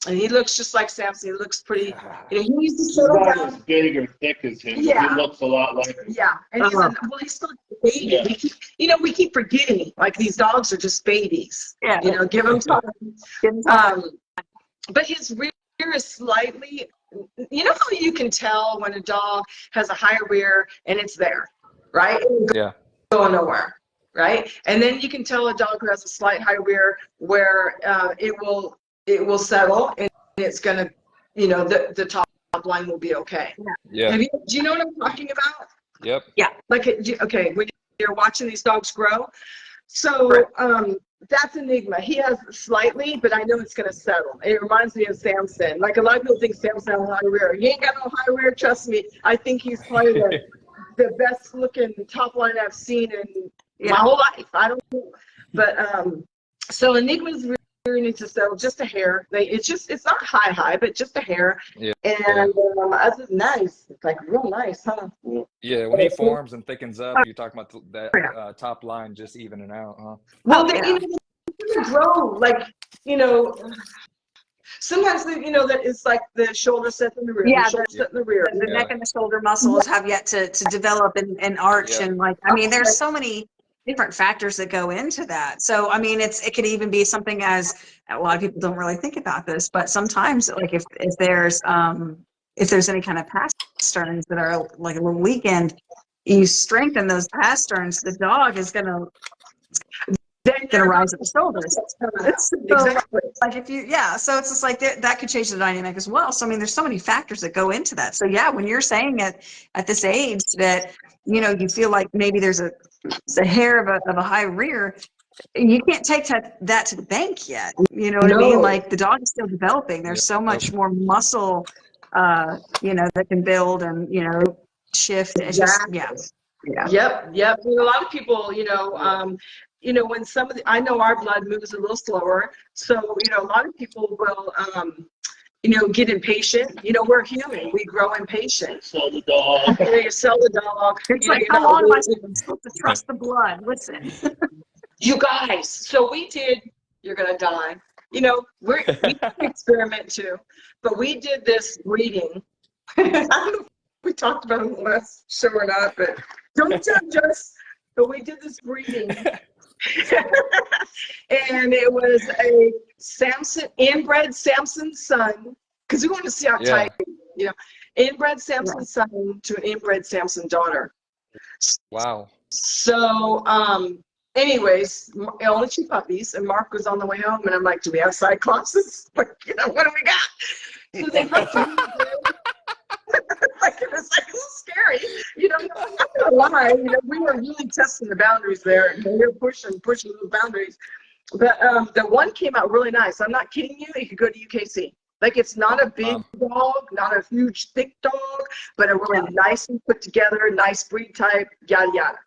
And he looks just like Samson. He looks pretty. He needs to She's settle not down. as big or thick as him, but Yeah. he looks a lot like him. Yeah, and he's still a baby. Yeah. We keep forgetting, like these dogs are just babies. Yeah. Give them time. But his rear is slightly. How you can tell when a dog has a high rear and it's there, right? Yeah. Going nowhere, right? And then you can tell a dog who has a slight high rear where it will settle and it's gonna, the top line will be okay. Yeah. Do you know what I'm talking about? Yep. Yeah. Like, okay, when you're watching these dogs grow, so that's Enigma. He has slightly, but I know it's gonna settle. It reminds me of Samson. Like a lot of people think Samson has a high rear. He ain't got no high rear. Trust me. I think he's probably the best looking top line I've seen in my whole life. I don't know. But so Enigma's rear needs to settle just a hair. It's not high, but just a hair. Yeah. And other than that, it's like real nice, huh? Yeah, when he forms and thickens up, you're talking about that top line just evening out, huh? Well, they grow like, sometimes that it's like the shoulder set in the rear. Yeah, the shoulder set in the rear. The neck and the shoulder muscles have yet to develop and arch, and there's so many different factors that go into that. So it could even be something as a lot of people don't really think about this, but sometimes like if there's any kind of pasterns that are like a little weakened, you strengthen those pasterns, the dog is gonna rise at the shoulders. Exactly. Like so it's just like that could change the dynamic as well. So there's so many factors that go into that. So when you're saying at this age that you feel like maybe there's a hair of a high rear, you can't take that to the bank yet. You know what I mean? Like the dog is still developing. There's so much more muscle, that can build and shift. It's just Yep. And a lot of people, when I know our blood moves a little slower, so a lot of people will get impatient. We're human. We grow impatient. Sell the dog. You sell the dog. It's like, how long am I supposed to trust the blood? Listen. You guys, so we did, you're going to die. We experiment too, but we did this breeding. I don't know if we talked about it in the last show or not, but don't judge us. But we did this breeding. And it was a inbred Samson son, because we wanted to see how tight, inbred Samson son to an inbred Samson daughter. Wow. So, anyways, only 2 puppies, and Mark was on the way home, and I'm like, do we have cyclopses? Like, what do we got? So they looked at me, like it was like scary. I'm not gonna lie, we were really testing the boundaries there, and we were pushing the boundaries. But the one came out really nice. I'm not kidding you. It could go to UKC. Like, it's not a big dog, not a huge thick dog, but a really nicely put together, nice breed type, yada yada.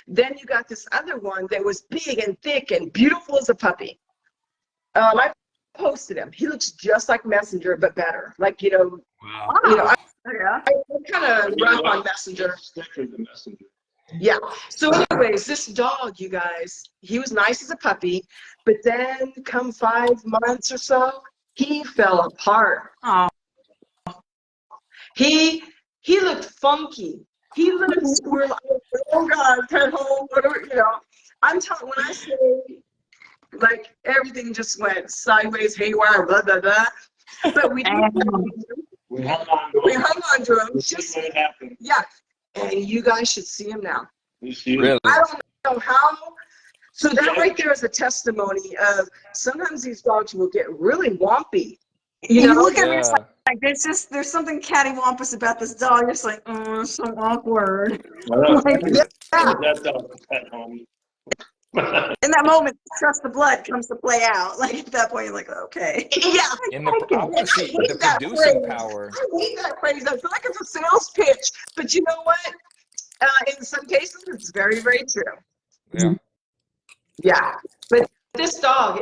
Then you got this other one that was big and thick and beautiful as a puppy. I posted him. He looks just like Messenger, but better. Like, you know, Wow. Yeah. I'm kind of rough on Messenger. Sticker the messenger. Yeah. So anyways, this dog, you guys, he was nice as a puppy, but then come 5 months or so, he fell apart. Oh. He looked funky. He looked squirrely. Oh God, pet home, whatever, you know. I'm telling, when I say, like, everything just went sideways, haywire, blah, blah, blah. But we hung We hung on to him. on to him. We'll see Just, what it happened. yeah. And you guys should see him now. You see Really? I don't know how. So that right there is a testimony of sometimes these dogs will get really wompy. You know, look at me, Yeah. it's like there's something cattywampus about this dog. You're just like, oh, it's so awkward. Like, That dog at home. in that moment, trust the blood comes to play out. Like at that point, you're like, okay. yeah. And I want to see the that producing phrase. power. I hate that phrase. I feel like it's a sales pitch. But you know what? In some cases, it's very, very true. Yeah. Yeah. But this dog,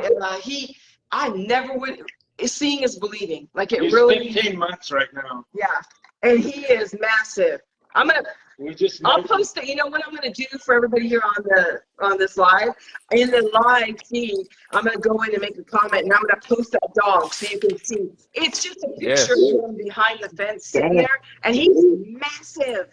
I never would. Seeing is believing. Like it He's really. 15 months right now. Yeah. And he is massive. I'll I'll post it. You know what I'm gonna do for everybody here on this live? In the live feed, I'm gonna go in and make a comment, and I'm gonna post that dog so you can see. It's just a picture of him behind the fence sitting there, and he's massive.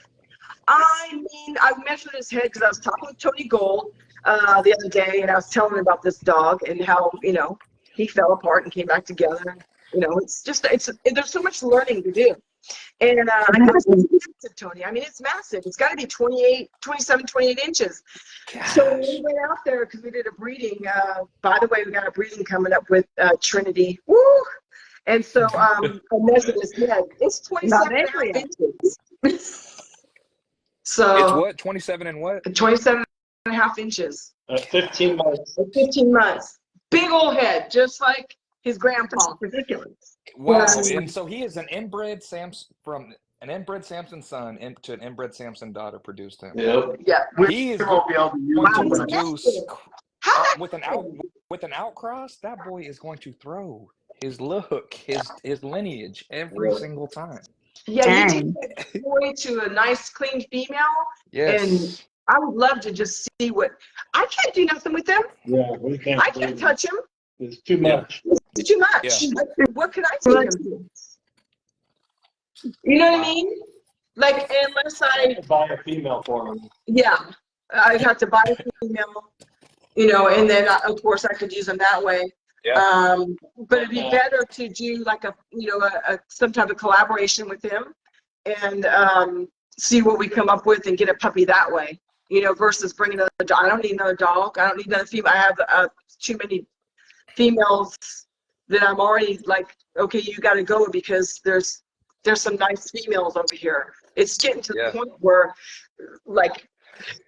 I mean, I measured his head because I was talking with Tony Gold the other day, and I was telling him about this dog and how, you know, he fell apart and came back together. You know, there's so much learning to do. And I got massive, Tony. I mean, it's massive. It's got to be 27, 28 inches. Gosh. So we went out there because we did a breeding. By the way, we got a breeding coming up with Trinity. Woo! And so I measured his head. It's 27 and a half inches. So It's what? 27 and what? 27 and a half inches. 15 months. 15 months. Big old head, just like his grandpa. Ridiculous. Wow. Yes. And so he is an inbred Samson son to an inbred Samson daughter produced him. Yep. Yeah. He is We won't be able to use going Wow. to him. produce How with an outcross. That boy is going to throw his look, his lineage every single time. Yeah, you take Dang. that boy to a nice, clean female, Yes. and I would love to just see what. I can't do nothing with them. Yeah, we can't. I can't touch him. It's too much. It's too much. Yeah. What could I take him to? You know what I mean? Like, unless I, Buy a female for him. yeah, I'd have to buy a female, you know, and then of course I could use them that way. Yeah. But it'd be better to do like a some type of collaboration with him, and see what we come up with and get a puppy that way. You know, versus bringing another dog. I don't need another dog. I don't need another female. I have too many females that I'm already like, okay, you got to go because there's some nice females over here. It's getting to the point where like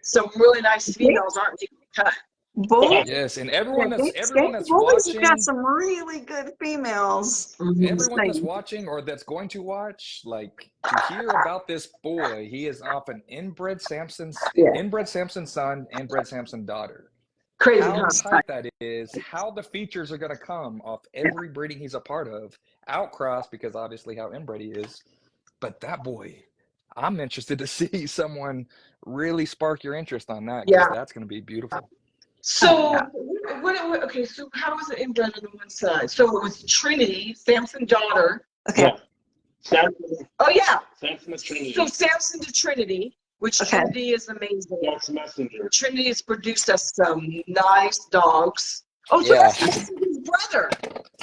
some really nice females aren't being cut. Bullies. Yes, and everyone that's Bullies watching, have got some really good females. everyone that's watching or that's going to watch, like to hear about this boy, he is off an inbred Samson son, inbred Samson daughter. Crazy, How huh? tight that is, how the features are going to come off every breeding he's a part of, outcross because obviously how inbred he is. But that boy, I'm interested to see someone really spark your interest on that because that's going to be beautiful. So, okay, so how was it inbred on the one side? So it was Trinity, Samson daughter. Okay. Yeah. Samson, Oh, yeah. Samson the Trinity. So Samson to Trinity, which Trinity is amazing. That's Messenger. Trinity has produced us some nice dogs. Oh, so Yeah. that's his brother.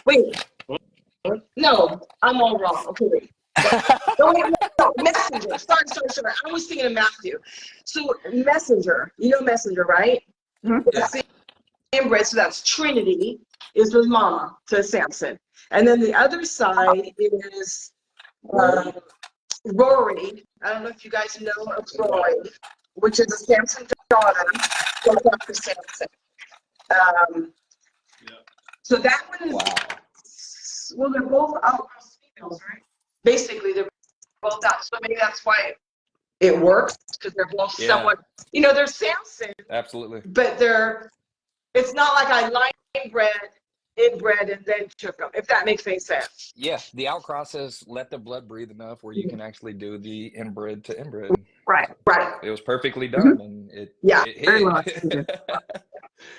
Wait. No, I'm all wrong. Okay, wait. No, Messenger. Sorry. I was thinking of Matthew. So Messenger, you know Messenger, right? Mhm. That's the inbred, so that's Trinity is with mama to Samson. And then the other side is Rory. I don't know if you guys know of Rory, which is a Samson daughter, goes up to Samson. So that one is, well, they're both outcross females, right? Basically, they're both out. So maybe that's why it works because they're both somewhat, they're Samson, Absolutely. but it's not like I inbred and then took them, if that makes any sense. Yeah, the outcrosses let the blood breathe enough where you can actually do the inbred to inbred. Right. Right. It was perfectly done, and it Very well hit.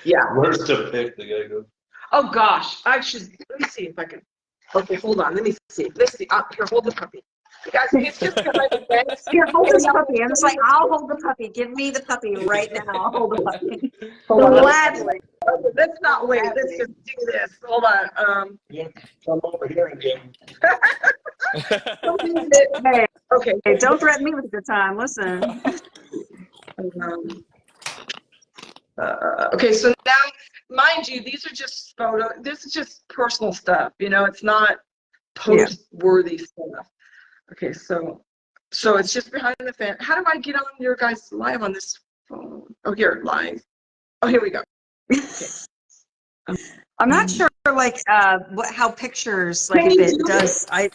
Yeah. Where's the pick? The guy goes. Oh gosh, let me see if I can. Okay, hold on. Let me see. Here, hold the puppy. You guys, it's just behind the fence. Here, hold this puppy. I'm just like, I'll hold the puppy. Give me the puppy right now. I'll hold the puppy. Hold on. Gladly. Okay, let's not wait. Let's just do this. Hold on. Yeah, come over here again. Hey, Okay. hey, don't threaten me with a good time. Listen. Okay, so now, mind you, these are just this is just personal stuff, it's not post-worthy stuff. Okay, so it's just behind the fence. How do I get on your guys live on this phone? Oh, here, live. Oh, here we go. Okay. I'm not sure, like, how pictures, like, if it does. I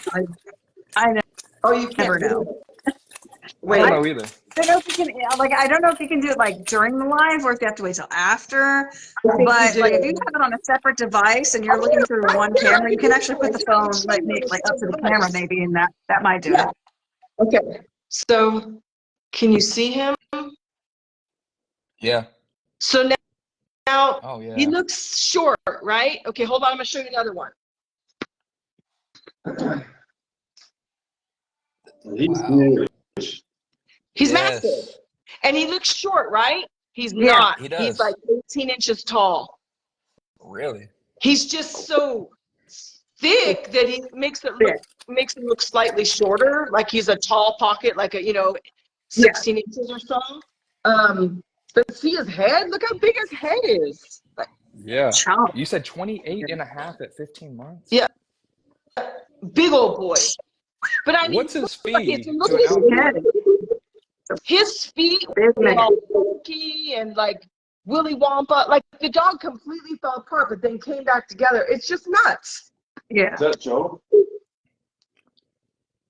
Oh, you can't never know. Wait. I don't know either. I don't know if you can, I don't know if you can do it like during the live or if you have to wait till after. But like if you have it on a separate device and you're looking through one camera, you can actually put the phone like up to the camera maybe, and that might do it. Okay. So can you see him? Yeah. So now Oh yeah. he looks short, right? Okay, hold on. I'm gonna show you another one. He's huge. He's massive, and he looks short, right? He's not. He does. He's like 18 inches tall. Really? He's just so thick that he makes it look slightly shorter, like he's a tall pocket, like 16 inches or so. But see his head? Look how big his head is. Yeah. Chomp. You said 28 and a half at 15 months? Yeah. Big old boy. But I mean, what's his speed? look at his head. His feet were all funky and like Willy Wonka. Like the dog completely fell apart, but then came back together. It's just nuts. Yeah. Is that Joe?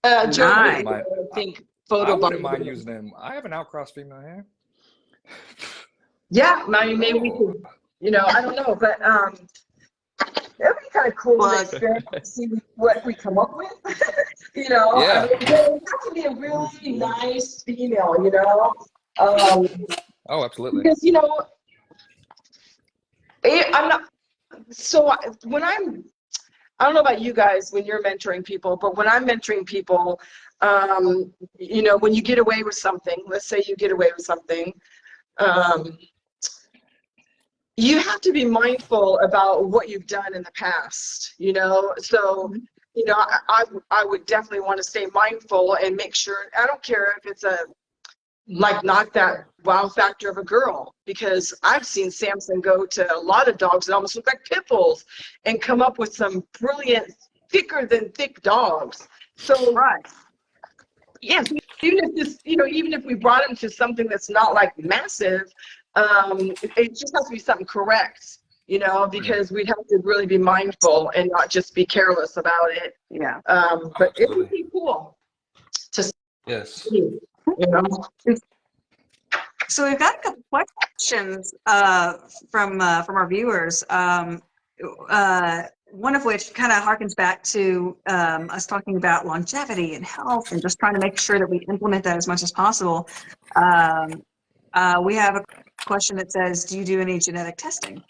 Joe, Nice. I think I wouldn't mind using him. I have an outcross female here. Yeah, I mean, maybe we could, I don't know, but it'd be kind of cool to experiment and see what we come up with. Yeah. I mean, it has to be a really nice female, Oh, absolutely. because I'm not. So when I don't know about you guys when you're mentoring people, but when I'm mentoring people, when you get away with something, let's say you get away with something, you have to be mindful about what you've done in the past, so I would definitely want to stay mindful and make sure. I don't care if it's not that wow factor of a girl, because I've seen Samson go to a lot of dogs that almost look like pit bulls and come up with some brilliant, thicker than thick dogs. So yes, even if we brought him to something that's not like massive, it just has to be something correct, because we'd have to really be mindful and not just be careless about it. Yeah. But it would be cool to see. Yes. So we've got a couple questions from our viewers. One of which kind of harkens back to us talking about longevity and health and just trying to make sure that we implement that as much as possible. We have a question that says, do you do any genetic testing?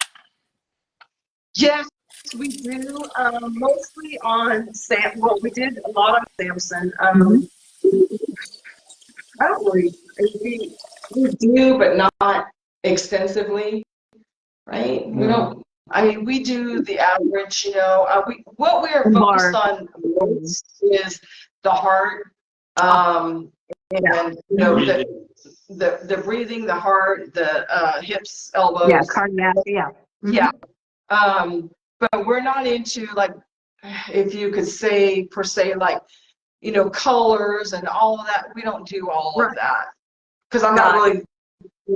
Yes, we do. Mostly on Sam. Well, we did a lot on Samson. I don't really. We do, but not extensively, right? We don't. I mean, we do the average. What we are focused on most is the heart, and the breathing, the heart, the hips, elbows. Yeah, cardiac. Yeah. Yeah. But we're not into, like, if you could say per se, like, colors and all of that. We don't do all of that because I'm not really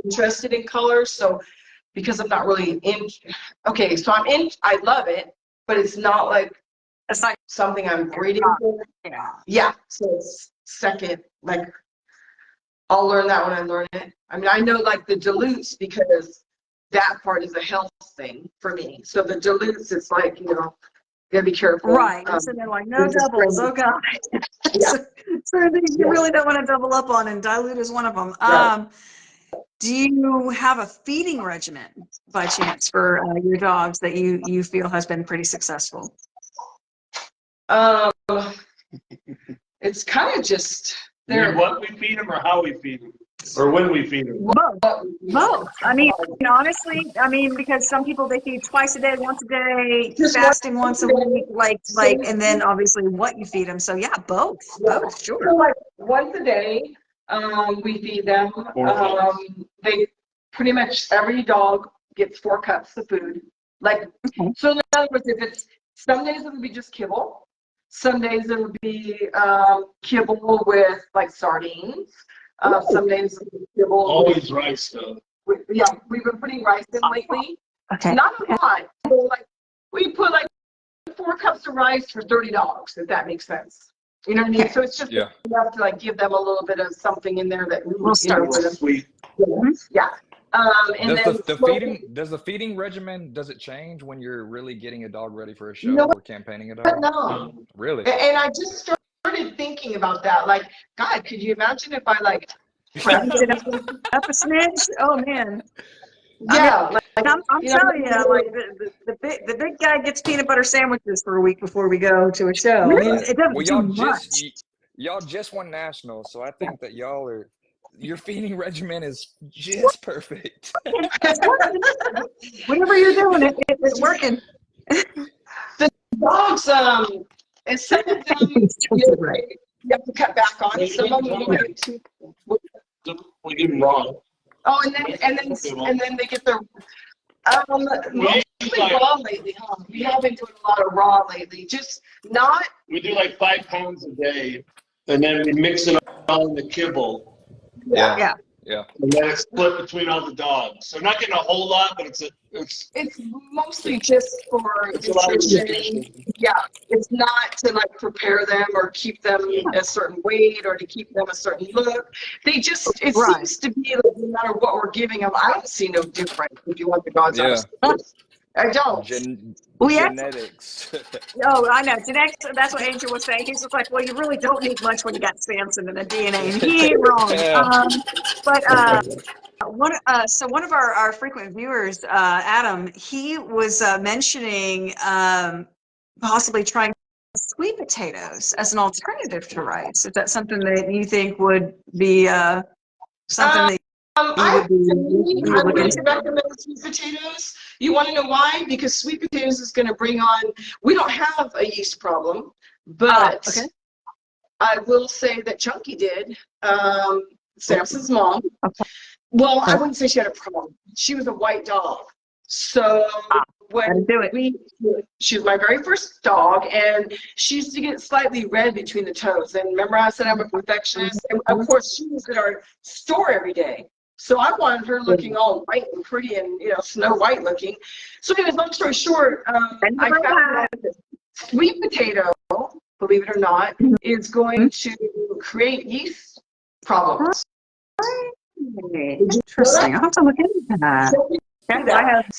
interested in colors. So because I'm not really okay, so I love it, but it's not like something I'm breeding for. Yeah. So it's second, like I'll learn that when I learn it. I mean, I know like the dilutes because that part is a health thing for me. So the dilutes, it's like, you know, you gotta be careful. Right. So they're like, no doubles. Oh, God. Yeah. So you really don't want to double up on, and dilute is one of them. Right. Do you have a feeding regimen by chance for your dogs that you feel has been pretty successful? It's kind of just What we feed them or how we feed them? Or when we feed them? Both. I mean, honestly, because some people, they feed twice a day, once a day, Just fasting once a week, and then obviously what you feed them. So yeah, both, sure. So like once a day, we feed them. They pretty much every dog gets 4 cups of food. Like, so in other words, if it's some days it would be just kibble, some days it would be kibble with like sardines. Some days it would be kibble. Always rice though. Yeah, we've been putting rice in lately. Okay. Not a lot. So like we put like 4 cups of rice for 30 dogs, if that makes sense. You know what I mean? So it's just enough to like give them a little bit of something in there that We'll start with sweet. Yeah. And Does the feeding regimen, does it change when you're really getting a dog ready for a show No, or campaigning a dog? no. Really? And I just started thinking about that. Like, God, could you imagine if I like prepped it Up a smidge? Oh man. Yeah, I'm telling you, like the big guy gets peanut butter sandwiches for a week before we go to a show. I mean, it doesn't do much. Y'all just won nationals, so I think that your feeding regimen is just perfect. Whatever you're doing, it's working. The dogs, and some of them you have to cut back on. Some of them We give them raw. Oh, and then they get their mostly raw lately, huh? We have been doing a lot of raw lately. Just not. We do like 5 pounds a day, and then we mix it all in the kibble. Yeah. And then it's split between all the dogs. So not getting a whole lot, but it's mostly just for nutrition. Yeah, it's not to like prepare them or keep them a certain weight or to keep them a certain look. It seems to be like no matter what we're giving them, I don't see no difference if you want the dogs out of school. I don't. Genetics. Oh, I know. Genetics, that's what Angel was saying. He's just like, well, you really don't need much when you got Samson in the DNA. And he ain't wrong. So one of our frequent viewers, Adam, he was mentioning possibly trying sweet potatoes as an alternative to rice. Is that something that you think would be something that I wouldn't recommend sweet potatoes. You want to know why? Because sweet potatoes is going to bring on. We don't have a yeast problem, but I will say that Chunky did. Samson's mom. Well, I wouldn't say she had a problem. She was a white dog. So when she was my very first dog, and she used to get slightly red between the toes. And remember I said I'm a perfectionist? And of course, she was at our store every day. So I wanted her looking all white and pretty and, Snow White looking. So anyways, long story short, I found out that sweet potato, believe it or not, is going to create yeast problems. Interesting. I'll have to look into that. I have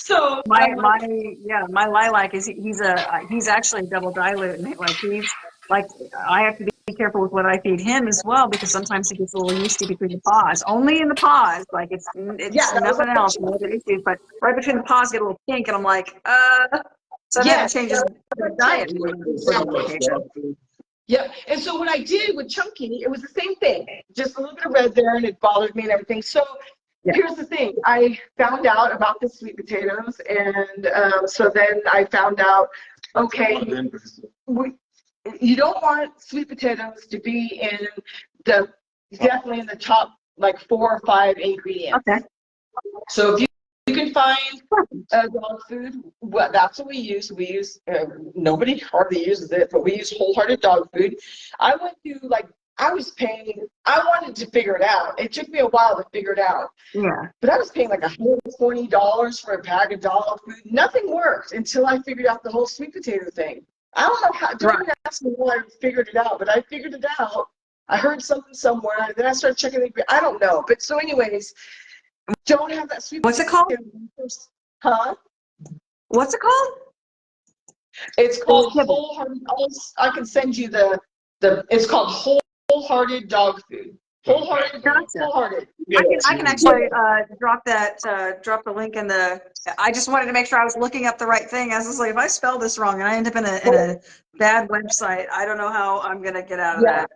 my lilac is he's actually double dilute, and I have to be careful with what I feed him as well, because sometimes he gets a little yeasty between the paws. Only in the paws, it's nothing else, no other issues. But right between the paws, get a little pink, and I'm like, so I have to change his diet. Yeah, and so what I did with Chunky, it was the same thing, just a little bit of red there, and it bothered me and everything. So here's the thing: I found out about the sweet potatoes, and so then I found out, you don't want sweet potatoes to be definitely in the top 4 or 5 ingredients. Okay. So if you can find dog food, that's what we use. We use, nobody hardly uses it, but we use Wholehearted dog food. I went through, I wanted to figure it out. It took me a while to figure it out. Yeah. But I was paying $120 for a bag of dog food. Nothing worked until I figured out the whole sweet potato thing. I don't know how, don't ask me why I figured it out, but I figured it out. I heard something somewhere, and then I started checking the, I don't know. But so anyways, don't have that sweet What's it called? Huh? What's it called? It's called Wholehearted. I can send you it's called Wholehearted Dog Food. Wholehearted. Gotcha. Wholehearted. I can actually drop the link in the. I just wanted to make sure I was looking up the right thing. I was like, if I spell this wrong and I end up in a bad website, I don't know how I'm gonna get out of that.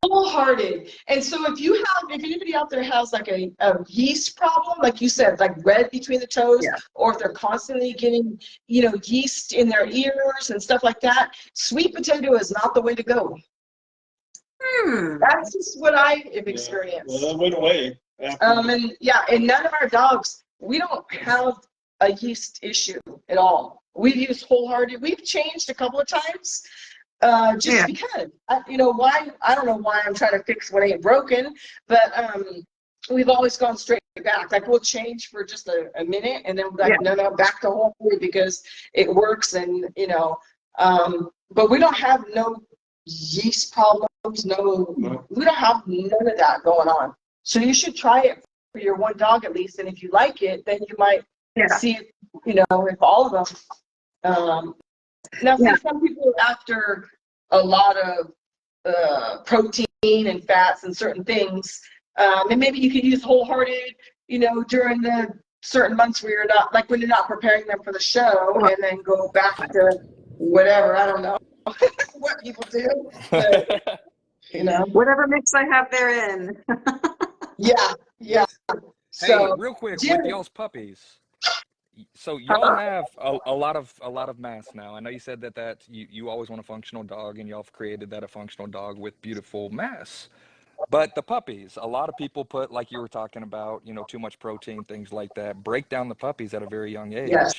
Wholehearted. And so if anybody out there has like a yeast problem, like you said, like red between the toes, or if they're constantly getting, yeast in their ears and stuff like that, sweet potato is not the way to go. That's just what I have experienced. Well, that went away. And none of our dogs, we don't have a yeast issue at all. We've used Wholehearted. We've changed a couple of times, because why? I don't know why I'm trying to fix what ain't broken, but we've always gone straight back. Like we'll change for just a minute, and then we're like, no, back to Wholehearted because it works, and but we don't have no yeast problems. No, we don't have none of that going on. So you should try it for your one dog at least, and if you like it, then you might see, if all of them. Now, see, some people are after a lot of protein and fats and certain things, and maybe you could use Wholehearted, during the certain months where you're not, like when you're not preparing them for the show, and then go back to whatever. I don't know what people do. But, Whatever mix I have therein. Yeah. So, hey, real quick, with y'all's puppies. So y'all have a lot of mass now. I know you said that you always want a functional dog, and y'all have created that a functional dog with beautiful mass. But the puppies, a lot of people put, like you were talking about, too much protein, things like that, break down the puppies at a very young age. Yes.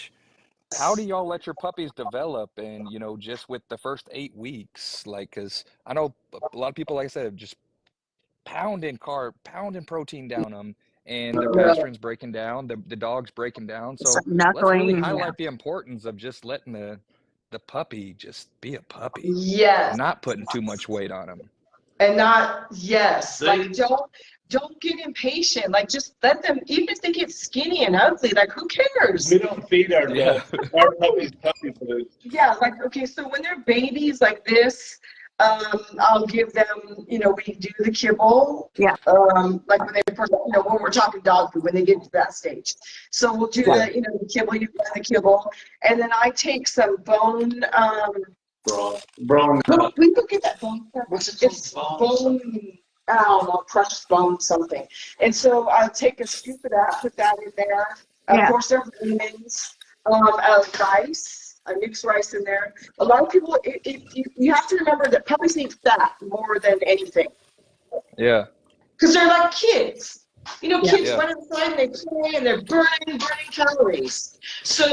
How do y'all let your puppies develop, and just with the first 8 weeks, like, because I know a lot of people, like I said, just pounding protein down them, and their pasturing's breaking down, the dog's breaking down. So let's really highlight the importance of just letting the puppy just be a puppy. Yes. Not putting too much weight on them. And like don't get impatient. Like just let them, even if they get skinny and ugly, like who cares? We don't feed our dogs. Our puppies puppy food. Yeah, like okay, so when they're babies like this, I'll give them, we do the kibble. Yeah. Like when they first, when we're talking dog food, when they get to that stage. So we'll do the kibble, you find the kibble, and then I take some bone. Bone. We could get that bone. It's bone. I don't know, crushed bone something. And so I'll take a scoop of that, put that in there. Of course, there are vitamins, rice. I mix rice in there. A lot of people, you have to remember that puppies need fat more than anything. Yeah. Because they're like kids. Kids run outside and they play and they're burning calories. So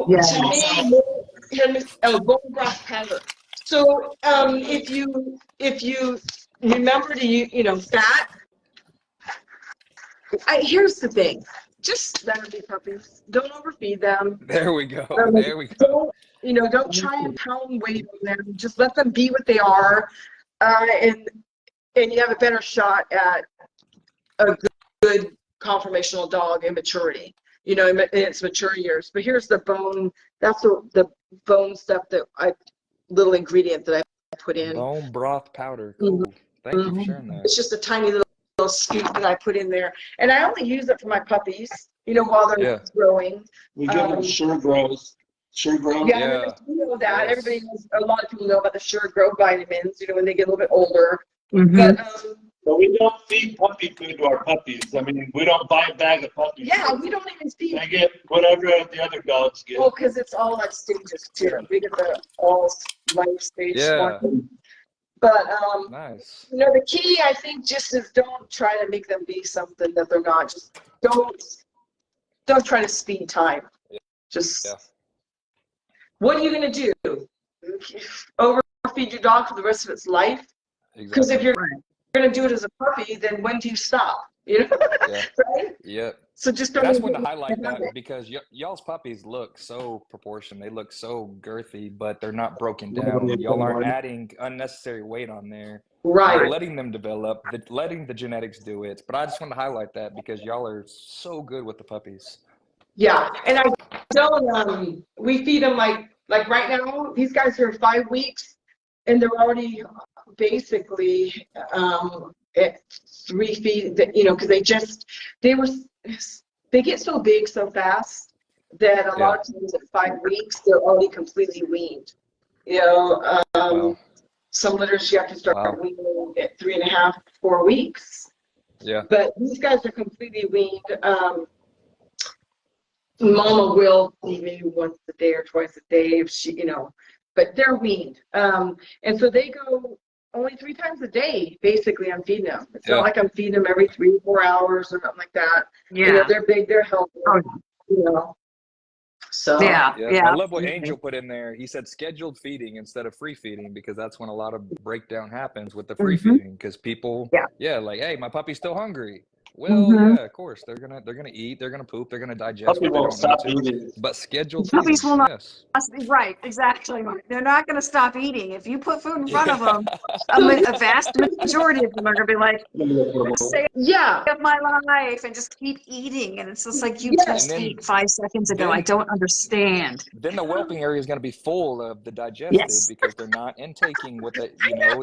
to me, bone broth powder. So if you remember to fat. Here's the thing. Just let them be puppies. Don't overfeed them. There we go. There we go. Don't try and pound weight on them. Just let them be what they are, and you have a better shot at a good conformational dog in maturity. In its mature years. But here's the bone. That's the bone stuff little ingredient that I put in. Bone broth powder. Cool. Thank you for sharing that. It's just a tiny little scoop that I put in there, and I only use it for my puppies. While they're growing. We give them Sure Grows. Sure Grow. Yeah. You know that. Yes. Everybody knows, a lot of people know about the Sure Grow vitamins, when they get a little bit older. Mm-hmm. But we don't feed puppy food to our puppies. I mean, we don't buy a bag of puppies. Yeah, we don't even feed. They get whatever the other dogs get. Oh, because it's all like stages too. We get the all life stage one. But nice. The key I think just is don't try to make them be something that they're not. Just don't try to speed time. Just what are you gonna do? Overfeed your dog for the rest of its life? Because if you're gonna do it as a puppy, then when do you stop? you know, Yeah. right? Yep. So just And don't I just even wanted to highlight have that it. because y'all's puppies look so proportioned. They look so girthy, but they're not broken down. Y'all aren't adding unnecessary weight on there. You're Right. letting them develop, letting the genetics do it. But I just want to highlight that because y'all are so good with the puppies. Yeah. And I don't, we feed them like right now, these guys are 5 weeks and they're already basically at 3 feet, you know, because they get so big so fast that a lot of times at 5 weeks, they're already completely weaned. You know, Wow. some litters you have to start Wow. weaning at 3.5, 4 weeks. Yeah. But these guys are completely weaned. Mama will feed maybe once a day or twice a day if she, you know, but they're weaned. And so they go only 3 times a day, basically, I'm feeding them. It's not like I'm feeding them every 3 or 4 hours or something like that. Yeah. You know, they're big, they're healthy, you know. So Yeah. Yeah. Yeah. I love what Angel put in there. He said scheduled feeding instead of free feeding because that's when a lot of breakdown happens with the free feeding because people, like, hey, my puppy's still hungry. Well, yeah, of course they're gonna eat, they're gonna poop, they're gonna digest Puppy what they won't don't need stop to. eating. But scheduled Puppies feeding, will not. yes. Right, exactly. They're not going to stop eating. If you put food in front of them, So a vast majority of them are going to be like, "Save yeah, my life," and just keep eating. And it's just like you yes, And just then ate 5 seconds ago. I then don't understand. then the whelping area is going to be full of the digested Yes. because they're not intaking what they,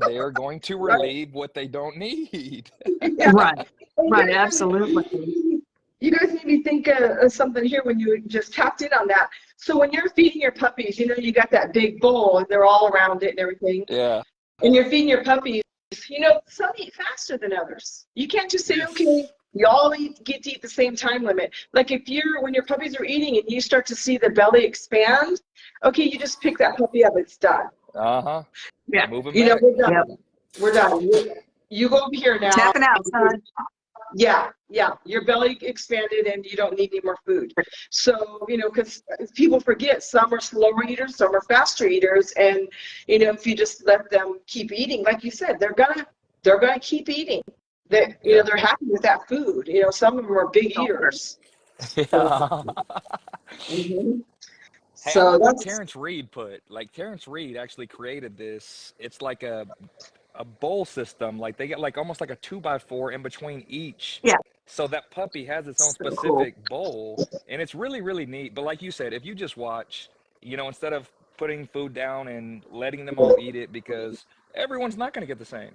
they are going to right. relieve what they don't need. Yeah. Right. And Right. you guys Absolutely. made me think of something here when you just tapped in on that. So when you're feeding your puppies, you know, you got that big bowl and they're all around it and everything. Yeah. And you're feeding your puppies, you know, some eat faster than others. You can't just say, okay, you all get to eat the same time limit. Like when your puppies are eating and you start to see the belly expand, okay, you just pick that puppy up, it's done. Uh-huh. Yeah. Move them You know, back. we're done. Yep. We're done. You go over here now. Tapping out, son. Yeah, your belly expanded and you don't need any more food. So, you know, because people forget some are slower eaters, some are faster eaters, and you know, if you just let them keep eating, like you said, they're gonna keep eating. You know, they're happy with that food. You know, some of them are big eaters. Yeah. Mm-hmm. Hey, I So love what that's Terrence Reed put. Like Terrence Reed actually created this. It's like a bowl system. Like they get like almost like a 2x4 in between each. Yeah. So that puppy has its own So cool. specific bowl, and it's really, really neat. But like you said, if you just watch, instead of putting food down and letting them all eat it, because everyone's not going to get the same.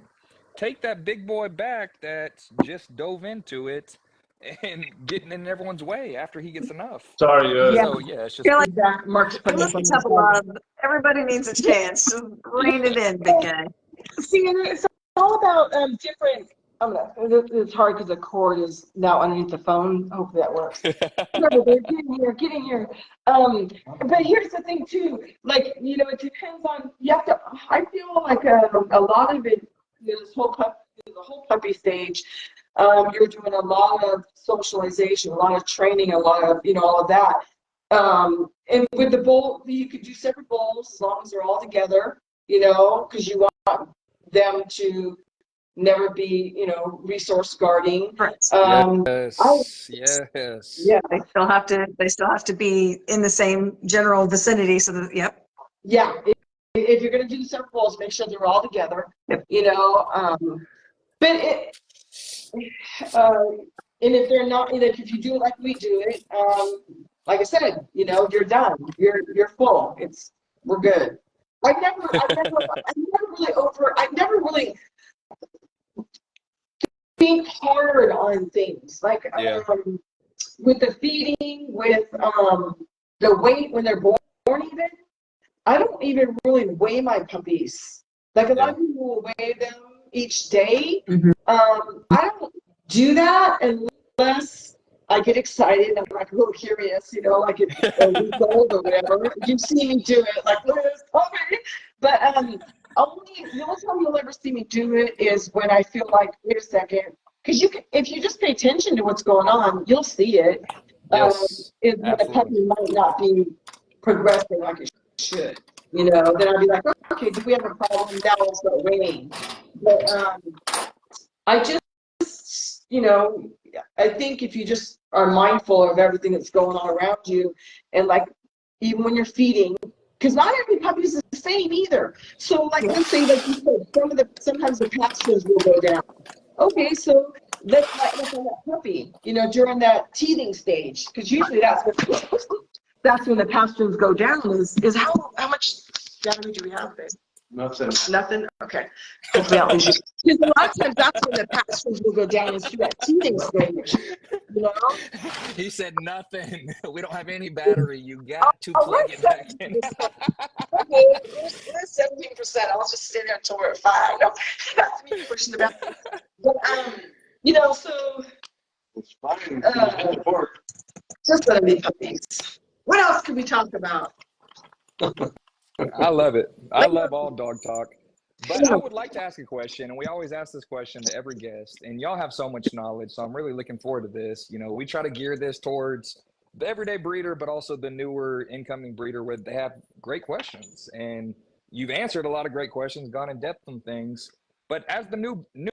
Take that big boy back that just dove into it and getting in everyone's way after he gets enough. Sorry, yeah. So yeah, it's just You're like, Mark's putting this listen, on tough the love. Everybody needs a chance. Just rein it in, big guy. See, and it's all about different. It's hard because the cord is now underneath the phone. Hopefully that works. Get in here. But here's the thing too. Like, you know, it depends on. You have to. I feel like a lot of it. You know, the whole puppy stage. You're doing a lot of socialization, a lot of training, a lot of all of that. And with the bowl, you could do separate bowls as long as they're all together. You know, because you want them to never be, resource guarding. yes. Yeah, They still have to be in the same general vicinity. So that, yep. yeah. If you're going to do separate bowls, make sure they're all together. Yep. But and if they're not, if you do it like we do it, like I said, you're done. You're full. We're good. I never really think hard on things like with the feeding, with the weight when they're born. Even I don't even really weigh my puppies. Like a lot of people will weigh them each day. Mm-hmm. I don't do that unless I get excited. I'm like a little curious, like it's a week old or whatever. You've seen me do it, like Liz, okay. But the only time you'll ever see me do it is when I feel like, wait a second, because if you just pay attention to what's going on, you'll see it. Yes. Is when a puppy might not be progressing like it should. Then I'll be like, okay, do we have a problem? Now let's start weighing. But I just, I think if you just are mindful of everything that's going on around you, and like even when you're feeding, because not every puppy is the same either. So like let's say like you said, sometimes the pasturing will go down. Okay, so let's lighten up on that puppy, during that teething stage, because usually that's when the pasturing go down. Is how much battery do we have, babe? Nothing? Okay. Because a lot of times that's when the pasturing will go down, is through that teething stage. He said nothing. We don't have any battery. You got to Oh, plug it back in. Okay, we're 17%. I'll just stay there until we're at 5. No, that's me pushing the button. But so It's fine. just let me puppies. What else could we talk about? I love it. I love all dog talk. But I would like to ask a question, and we always ask this question to every guest, and y'all have so much knowledge, so I'm really looking forward to this. We try to gear this towards the everyday breeder, but also the newer incoming breeder where they have great questions. And you've answered a lot of great questions, gone in depth on things. But as the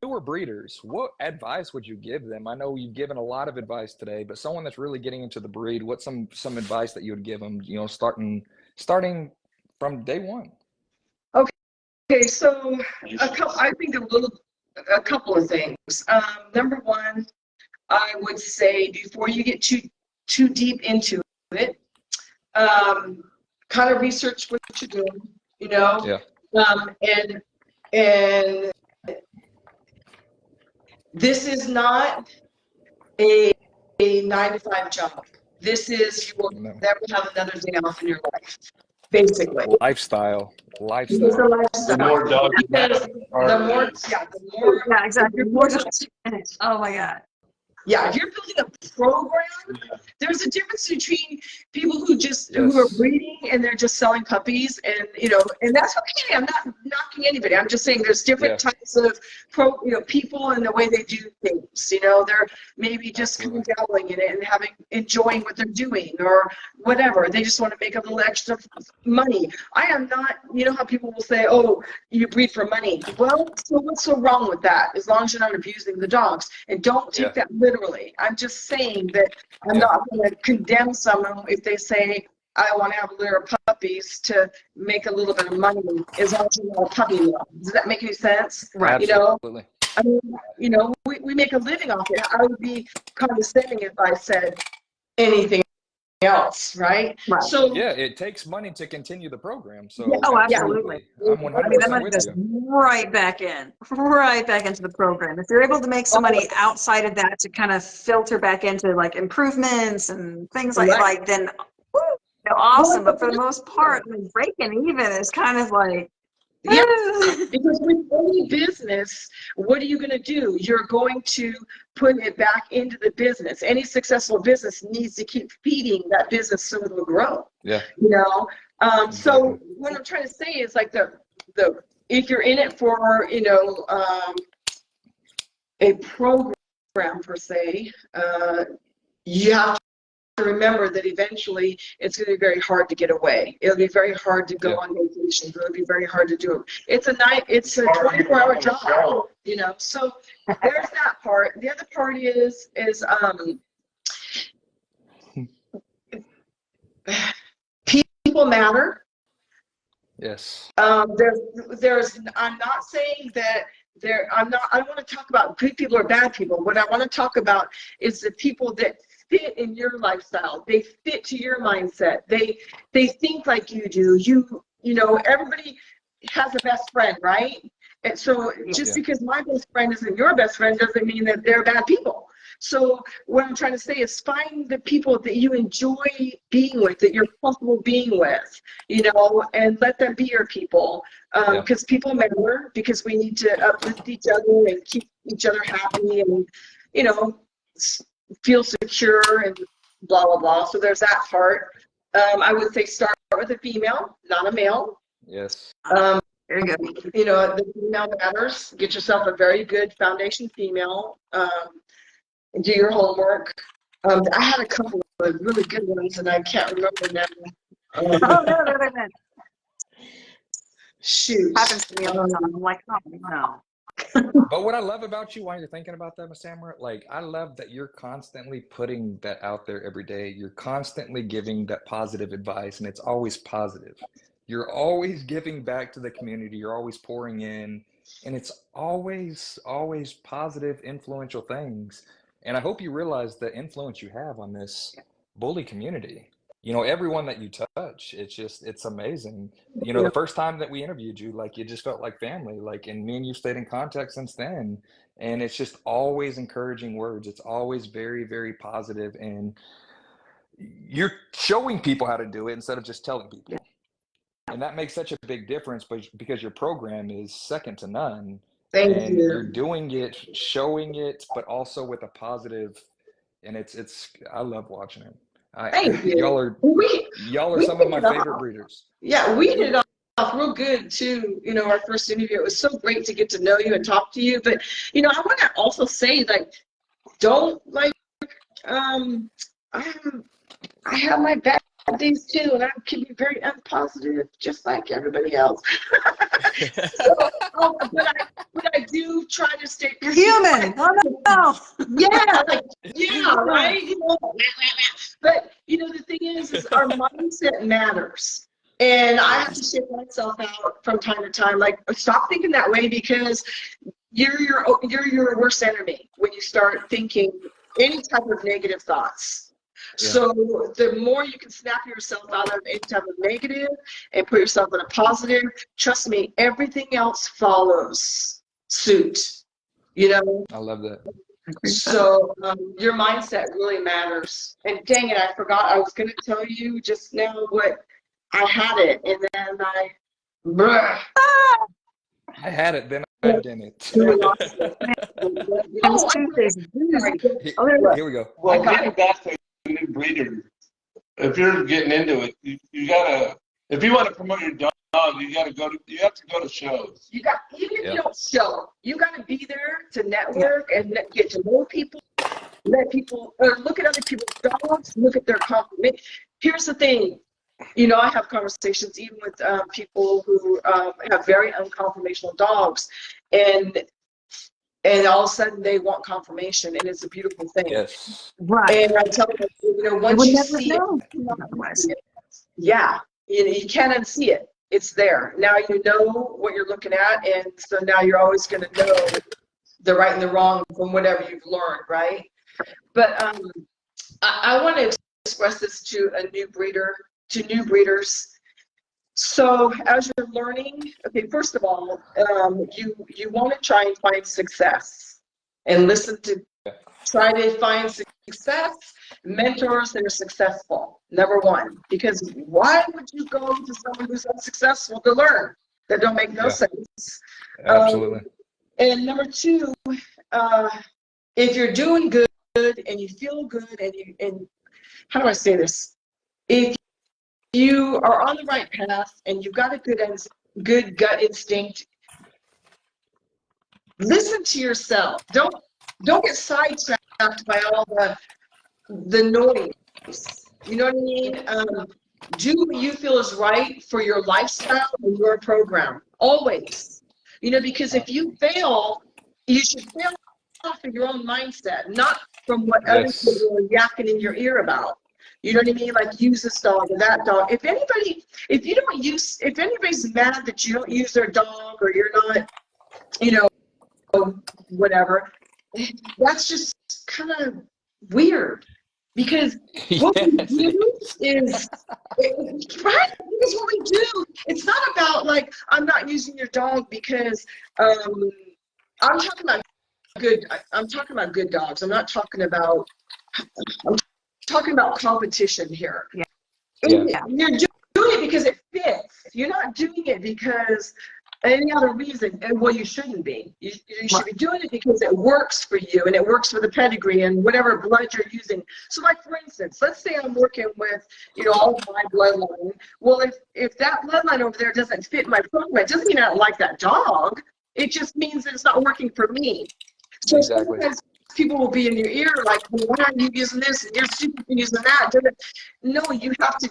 newer breeders, what advice would you give them? I know you've given a lot of advice today, but someone that's really getting into the breed, what's some advice that you would give them, starting from day one? Okay, so I think a couple of things. Number one, I would say before you get too deep into it, kind of research what you're doing, Yeah. And this is not a 9-to-5 job. This is, you will never have another day off in your life, basically. Lifestyle. It's a lifestyle. The more dogs you have, the more, Yeah, exactly. More just, oh my God. yeah, if you're building a program, there's a difference between people who are breeding and they're just selling puppies, and and that's okay. I'm not knocking anybody. I'm just saying there's different types of people and the way they do things. They're maybe just kind of dabbling in it and enjoying what they're doing or whatever. They just want to make a little extra money. I am not. How people will say, "Oh, you breed for money." Well, so what's so wrong with that? As long as you're not abusing the dogs, and don't take that literally. I'm just saying that I'm not going to condemn someone if they say, I want to have a litter of puppies to make a little bit of money as long as you're not a puppy mill. Does that make any sense? Right. Absolutely. I mean, we make a living off it. I would be condescending if I said anything else, right? So yeah, it takes money to continue the program. So absolutely. I'm 100% with you. Right back into the program. If you're able to make some money outside of that to kind of filter back into like improvements and things like then awesome. But for the most part, breaking even is kind of like because with any business, what are you going to do? You're going to put it back into the business. Any successful business needs to keep feeding that business so it will grow. Yeah. So what I'm trying to say is like the if you're in it for a program per se, you have to remember that eventually it's going to be very hard to get away. It'll be very hard to go on vacations. It'll be very hard to do it. It's a 24-hour job, So there's that part. The other part is people matter. Yes. There's. I'm not saying that I want to talk about good people or bad people. What I want to talk about is the people that fit in your lifestyle. They fit to your mindset. They think like you do. Everybody has a best friend, right? And so just because my best friend isn't your best friend doesn't mean that they're bad people. So what I'm trying to say is find the people that you enjoy being with, that you're comfortable being with, and let them be your people. Because people matter, because we need to uplift each other and keep each other happy and, feel secure and blah, blah, blah. So there's that part. I would say start with a female, not a male. Yes. There you go. The female matters. Get yourself a very good foundation female. Do your homework. I had a couple of really good ones, and I can't remember now. no. Shoot. Happens to me all the time. I'm like, oh no. But what I love about you while you're thinking about that, Miss Tamarah, like I love that you're constantly putting that out there every day. You're constantly giving that positive advice, and it's always positive. You're always giving back to the community. You're always pouring in, and it's always positive, influential things. And I hope you realize the influence you have on this bully community. You know, everyone that you touch, it's amazing. You know, the first time that we interviewed you, like it just felt like family, like, and me and you stayed in contact since then. And it's just always encouraging words. It's always very, very positive, and you're showing people how to do it instead of just telling people. And that makes such a big difference, but because your program is second to none, Thank and you. you're doing it, showing it, but also with a positive, and I love watching it. Thank you. Y'all are We some of my hit it favorite off. breeders. Yeah, we hit it off real good too. You know, our first interview, it was so great to get to know you and talk to you. But, you know, I want to also say, like, don't like, I have my bad days too, and I can be very unpositive, just like everybody else. But I do try to stay. You're human. Oh, no. Yeah, like, yeah, right. You know, but you know, the thing is our mindset matters, and I have to shake myself out from time to time. Like, stop thinking that way, because you're your worst enemy when you start thinking any type of negative thoughts. So the more you can snap yourself out of any type of negative and put yourself in a positive, trust me, everything else follows suit. You know. I love that. So your mindset really matters. And dang it, I forgot. I was going to tell you just now what I had it, and then I had it, then I didn't. Oh, Here we go. Well, getting back to new breeders, if you're getting into it, you gotta, if you want to promote your dog, you have to go to shows. even if you don't show, you got to be there to network and get to know people. Let people look at other people's dogs, look at their compliment. Here's the thing, you know, I have conversations even with people who have very unconformational dogs, and all of a sudden they want confirmation, and it's a beautiful thing. Yes. Right. And I tell them, you know, once you see it, yeah, you can't unsee it. It's there. Now you know what you're looking at, and so now you're always going to know the right and the wrong from whatever you've learned, right? But I want to express this to new breeders. So as you're learning, okay, first of all, you want to try and find success, and try to find success, mentors that are successful, number one. Because why would you go to someone who's unsuccessful to learn? That don't make no sense. Absolutely. And number two, if you're doing good and you feel good, and how do I say this? If you are on the right path and you've got a good gut instinct, listen to yourself. Don't get sidetracked by all the noise. You know what I mean? Do what you feel is right for your lifestyle and your program. Always. You know, because if you fail, you should fail off of your own mindset, not from what other people are yakking in your ear about. You know what I mean? Like, use this dog or that dog. If anybody's mad that you don't use their dog, or you're not, you know, whatever, that's just kind of weird. Because what we do is, right? Because what we do, it's not about, like, I'm not using your dog because I'm talking about good dogs. I'm talking about competition here. Yeah. You're doing it because it fits. You're not doing it because any other reason. And well, you shouldn't be. You should be doing it because it works for you, and it works for the pedigree and whatever blood you're using. So, like, for instance, let's say I'm working with, you know, all of my bloodline. Well, if that bloodline over there doesn't fit my program, it doesn't mean I don't like that dog. It just means that it's not working for me. So sometimes people will be in your ear like, well, why are you using this and you're super using that? No, you have to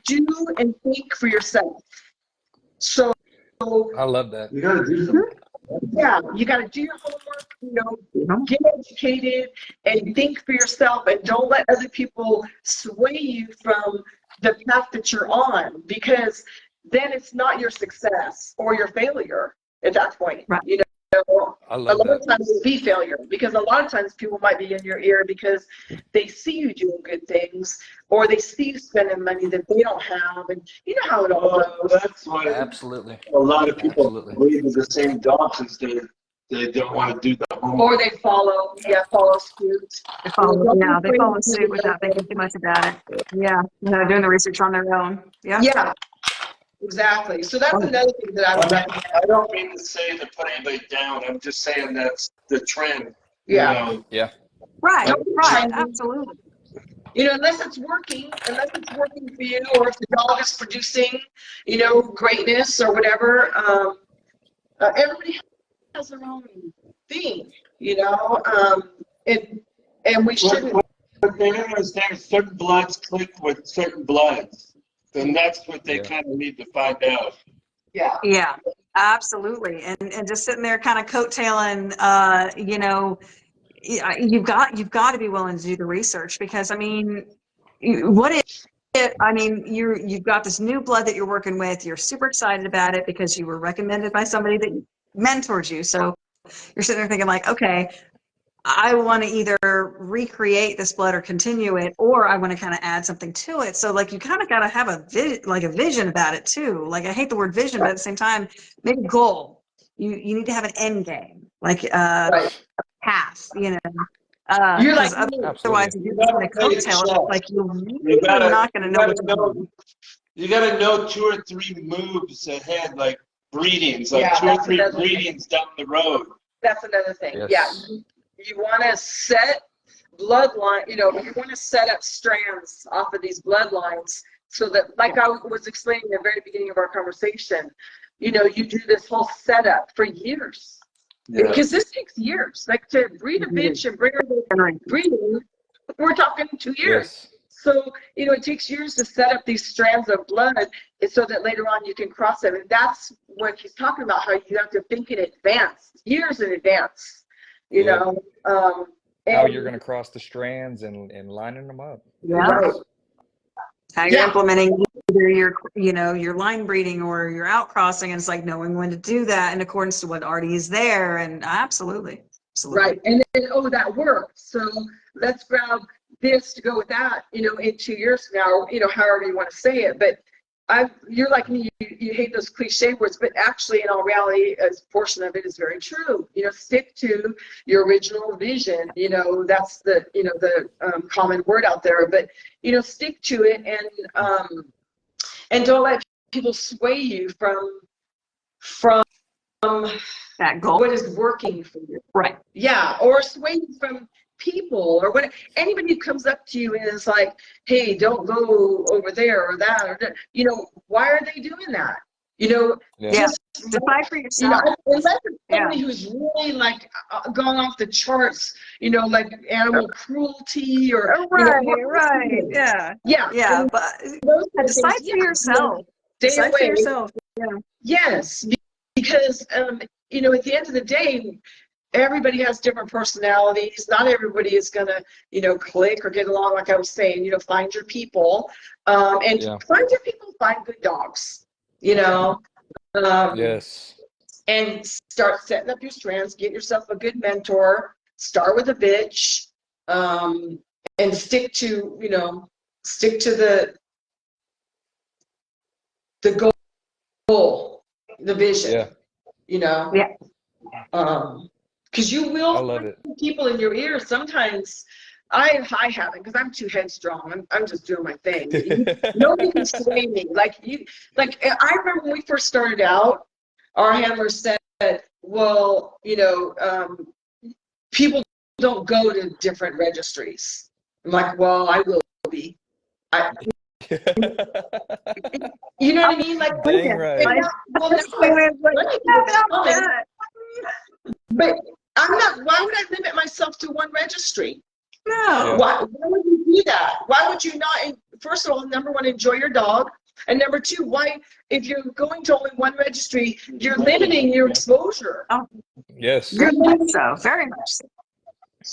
do and think for yourself. So I love that. You gotta do something. Yeah, you got to do your homework, get educated and think for yourself, and don't let other people sway you from the path that you're on, because then it's not your success or your failure at that point. Right. I A love lot of that. times it'll be failure, because a lot of times people might be in your ear because they see you doing good things, or they see you spending money that they don't have, and you know how it all goes. That's why Absolutely. a lot of people Absolutely. breed with the same dogs as they don't want to do the homework. Or they follow suit. They follow suit without thinking too much about it. Yeah, doing the research on their own. Yeah. Yeah, exactly. So that's another thing that I would recommend. I don't mean to say to put anybody down. I'm just saying that's the trend. Yeah. You know. Yeah. Right, Don't be right, trendy. absolutely. Unless it's working for you, or if the dog is producing, greatness or whatever. Everybody has their own thing, and we shouldn't. What they don't understand is certain bloods click with certain bloods, and that's what they Yeah. kind of need to find out. Yeah. Yeah, absolutely. And just sitting there kind of coattailing, you've got to be willing to do the research, because I mean, what if you've got this new blood that you're working with, you're super excited about it because you were recommended by somebody that mentored you. So you're sitting there thinking like, okay, I want to either recreate this blood or continue it, or I want to kind of add something to it. So like you kind of got to have a vision about it too. Like I hate the word vision, but at the same time, make a goal. You need to have an end game, like Right. path, You're because like, otherwise you're just going to coattail it. Like you're really not going to know what you're doing. You gotta know 2 or 3 moves ahead, like breedings, like Yeah, 2 or that's 3 another breedings down the road. that's another thing. Yes. Yeah. You want to set bloodline, you want to set up strands off of these bloodlines, so that, like I was explaining at the very beginning of our conversation, you do this whole setup for years. Yeah. Because this takes years. Like to breed a bitch and bring her to breeding, we're talking 2 years. Yes. So, it takes years to set up these strands of blood so that later on you can cross them. And that's what he's talking about, how you have to think in advance, years in advance, How and you're going to cross the strands and lining them up. Yeah. Right. How you're implementing either your line breeding or your outcrossing, and it's like knowing when to do that in accordance to what already is there. And absolutely. Right. And then, that worked. So let's grab this to go with that, in 2 years from now, however you want to say it. But you're like me, you hate those cliche words, but actually in all reality, a portion of it is very true. Stick to your original vision. That's the common word out there, but, stick to it, and don't let people sway you from That goal. what is working for you. Right. Yeah, or sway you from people, or what. Anybody who comes up to you and is like, hey, don't go over there or that, or that, why are they doing that? Just decide for yourself. Unless it's somebody who's really like gone off the charts, like animal cruelty or right. Yeah. But decide for yourself. Decide for yourself. Yeah. Yes, because at the end of the day, everybody has different personalities. Not everybody is gonna, click or get along. Like I was saying, find your people, find your people. Find good dogs. Yes. And start setting up your strands. Get yourself a good mentor. Start with a bitch, and stick to the goal, the vision. Yeah. Because you will I love it. find people in your ear. Sometimes I haven't, because I'm too headstrong. I'm just doing my thing. Nobody can sway me. Like I remember when we first started out, our handler said, well, people don't go to different registries. I'm like, well, I will be. You know what I mean? Like, dang right. But I'm not. Why would I limit myself to one registry? No. Why would you do that? Why would you not? First of all, number one, enjoy your dog. And number two, why, if you're going to only one registry, you're limiting your exposure. Oh, Yes. very much so. Very much so.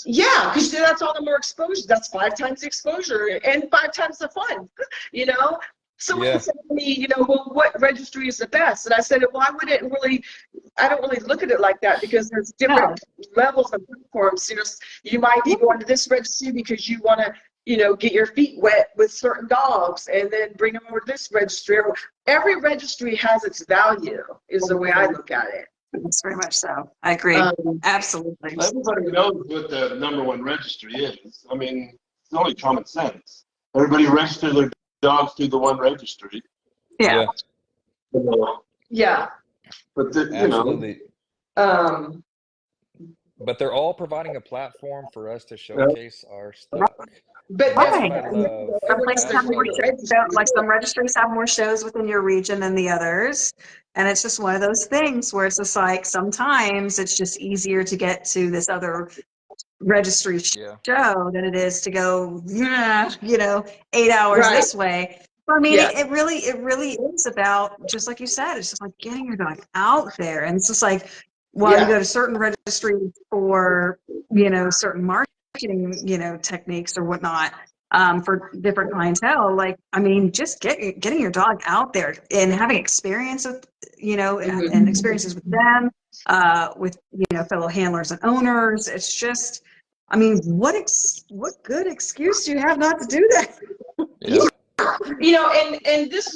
Yeah, because that's all the more exposure. That's 5 times the exposure and 5 times the fun, you know? Someone Yeah. said to me, you know, well, what registry is the best? And I said, well, I don't really look at it like that, because there's different levels of platforms. You know, you might be going to this registry because you want to, you know, get your feet wet with certain dogs and then bring them over to this registry. Every registry has its value, is the way I look at it. That's very much so. I agree. Absolutely. Everybody knows what the #1 registry is. I mean, it's only common sense. Everybody registers their dogs through the one registry. Yeah. Yeah. But Absolutely. But they're all providing a platform for us to showcase our stuff. But That's Right. what I love. Some places have more Absolutely. shows, like some registries have more shows within your region than the others. And it's just one of those things where it's just like, sometimes it's just easier to get to this other registry Yeah. show than it is to go, you know, 8 hours Right. this way. I mean, Yeah. it really is about, just like you said, it's just like getting your dog out there. And it's just like, while you go to certain registries for, you know, certain marketing, you know, techniques or whatnot, for different clientele, like, I mean, just getting your dog out there and having experience with, you know, and experiences with them, with, you know, fellow handlers and owners. It's just, I mean, what good excuse do you have not to do that? Yeah. You know, and this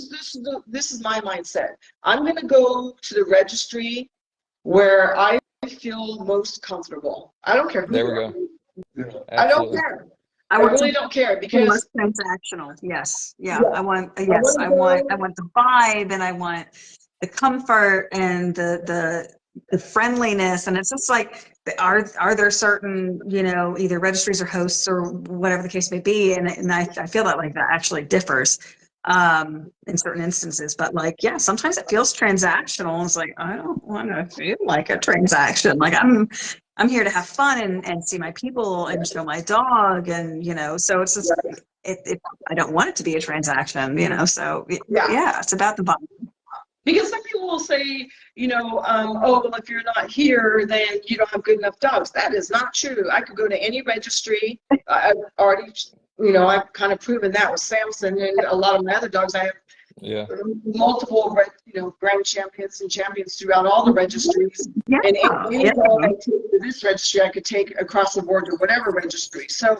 is my mindset. I'm going to go to the registry where I feel most comfortable. I don't care who. There we go. I don't Absolutely. care. I really don't care, because Less transactional. Yes. Yeah. Yeah. I want I the vibe, and I want the comfort and the friendliness. And it's just like, are there certain, you know, either registries or hosts or whatever the case may be. And I feel that like that actually differs, in certain instances, but like, yeah, sometimes it feels transactional. It's like, I don't want to feel like a transaction. Like I'm here to have fun and see my people and show my dog, and, you know, so it's just, I don't want it to be a transaction, you know, so yeah, it's about the vibe. Because some people will say, you know, oh, well, if you're not here, then you don't have good enough dogs. That is not true. I could go to any registry. I've already, you know, I've kind of proven that with Samson and a lot of my other dogs. I have multiple, you know, grand champions and champions throughout all the registries. Yeah. And any dog I take to this registry, I could take across the board to whatever registry. So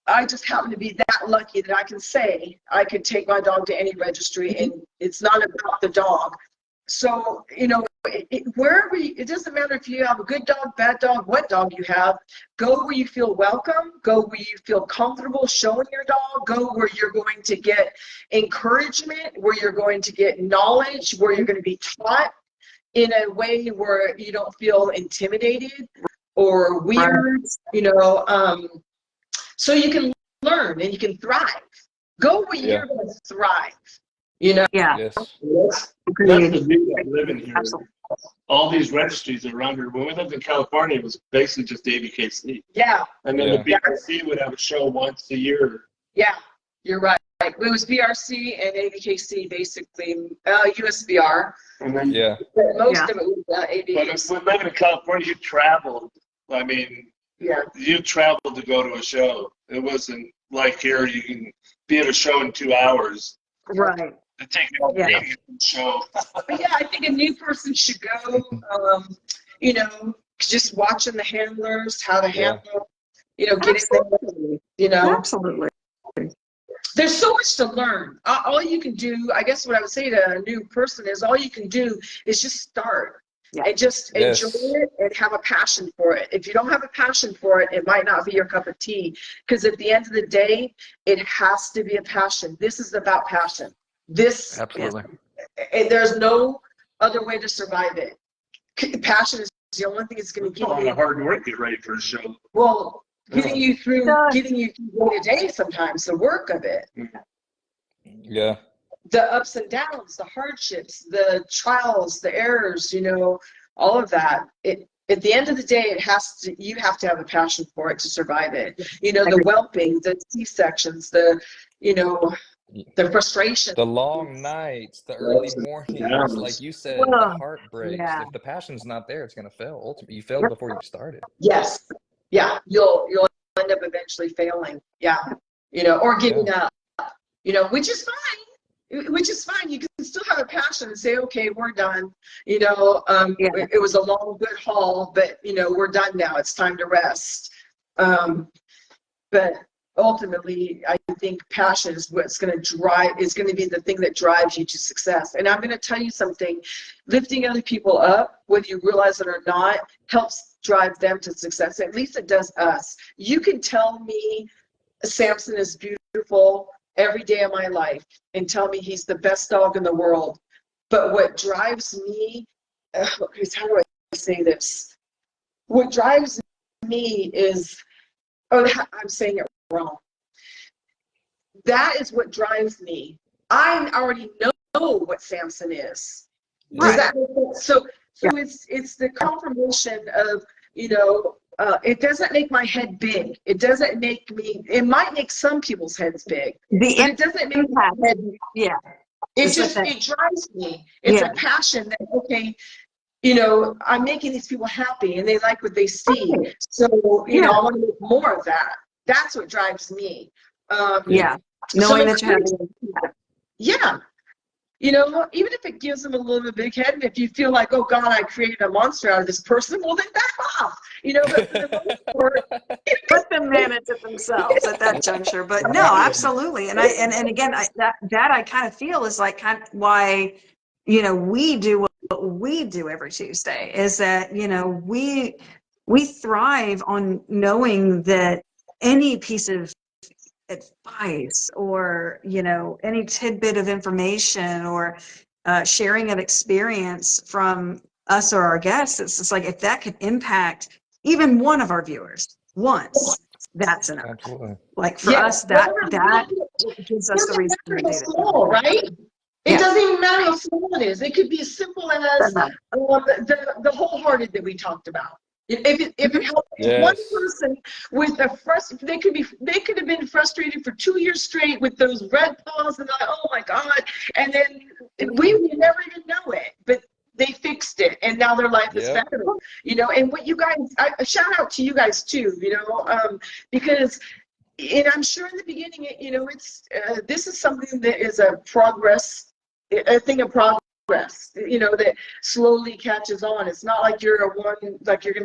I just happen to be that lucky that I can say I could take my dog to any registry, and it's not about the dog. So, you know, wherever it doesn't matter if you have a good dog, bad dog, what dog you have. Go where you feel welcome. Go where you feel comfortable showing your dog. Go where you're going to get encouragement, where you're going to get knowledge, where you're going to be taught in a way where you don't feel intimidated or weird, you know. So you can learn and you can thrive. Go where you're going to thrive, you know? Yeah. Yes. That's the beauty of living here. Absolutely. All these registries around here. When we lived in California, it was basically just ABKC. Yeah. And then the BRC would have a show once a year. Yeah, you're right. It was BRC and ABKC, basically, USBR. And then, Most of it was ABKC. But when living in California, you traveled. I mean, you traveled to go to a show. It wasn't like here you can be at a show in 2 hours. Right. To take a show. But yeah, I think a new person should go, you know, just watching the handlers, how to handle, you know, get it, you know. Absolutely. There's so much to learn. All you can do, I guess what I would say to a new person is, all you can do is just start. And just enjoy it and have a passion for it. If you don't have a passion for it, it might not be your cup of tea. Because at the end of the day, it has to be a passion. This is about passion. This Absolutely. And there's no other way to survive it. Passion is the only thing that's going to get you. Hard work get ready for a show. Well, getting you through day to day sometimes, the work of it. Yeah. The ups and downs, the hardships, the trials, the errors, you know, all of that. At the end of the day, you have to have a passion for it to survive it. You know, the whelping, the C-sections, the, you know, the frustration. The long nights, the early mornings, like you said, the Ugh, heartbreaks. yeah. If the passion's not there, it's gonna fail. Ultimately, you failed before you started. Yes. Yeah. You'll end up eventually failing. Yeah. Or giving up, which is fine. Which is fine. You can still have a passion and say, okay, we're done. Yeah. It was a long, good haul, but we're done now. It's time to rest. But ultimately, I think passion is what's going to be the thing that drives you to success. And I'm going to tell you something, lifting other people up, whether you realize it or not, helps drive them to success. At least it does us. You can tell me Samson is beautiful every day of my life and tell me he's the best dog in the world. But what drives me, how do I say this? What drives me is, I'm saying it wrong. That is what drives me. I already know what Samson is. Does that make sense? So it's the confirmation of, it doesn't make my head big. It doesn't make me, it might make some people's heads big, but it doesn't make my head big. Yeah. It drives me. It's a passion that, okay, I'm making these people happy and they like what they see. So, I want to make more of that. That's what drives me. Knowing that you have even if it gives them a little bit big head, and if you feel like, oh God, I created a monster out of this person, well then back off. But for the most part, let them manage it themselves at that juncture. But no, absolutely. And again, that I kind of feel is like kind of why, we do what we do every Tuesday, is that, we thrive on knowing that any piece of advice or any tidbit of information or sharing of experience from us or our guests, it's just like, if that could impact even one of our viewers once, that's enough. Absolutely. Like for us, that gives us the reason to do small, right? It doesn't even matter how small it is. It could be as simple as the wholehearted that we talked about. If it helps one person with they could have been frustrated for 2 years straight with those red paws, and oh my God, and then we never even know it, but they fixed it, and now their life is better. And what you guys, shout out to you guys too, because. And I'm sure in the beginning, this is something that is a thing of progress, that slowly catches on. It's not like you're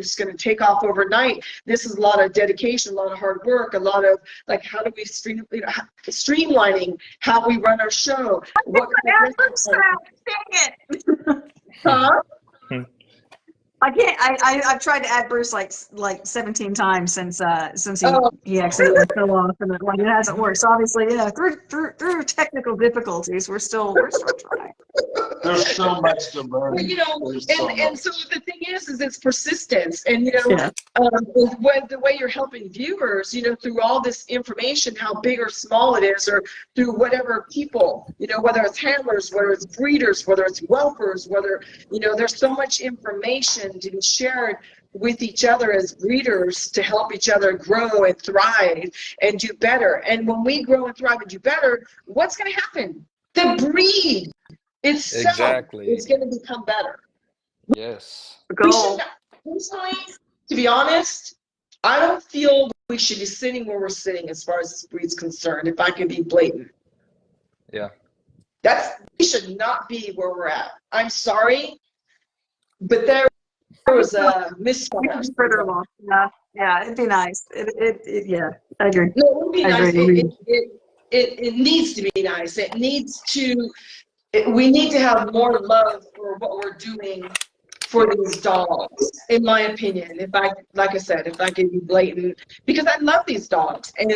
just going to take off overnight. This is a lot of dedication, a lot of hard work, a lot of like, how do we streamlining how we run our show. Dang it. Huh? I can't. I've tried to add Bruce like 17 times since he actually went so off, and it hasn't worked. So obviously, through technical difficulties, we're still trying. There's so much to learn. And so the thing is it's persistence, and with the way you're helping viewers, through all this information, how big or small it is, or through whatever people, whether it's handlers, whether it's breeders, whether it's whelpers, whether there's so much information to be shared with each other as breeders to help each other grow and thrive and do better. And when we grow and thrive and do better, what's going to happen? The breed itself is going to become better. Yes. Personally, to be honest, I don't feel we should be sitting where we're sitting as far as this breed's concerned, if I can be blatant. Yeah. We should not be where we're at. I'm sorry, but there was a misfire. Further along. Yeah, it'd be nice. I agree. No, it would be nice. It needs to be nice. We need to have more love for what we're doing for these dogs, in my opinion. If I can be blatant, because I love these dogs and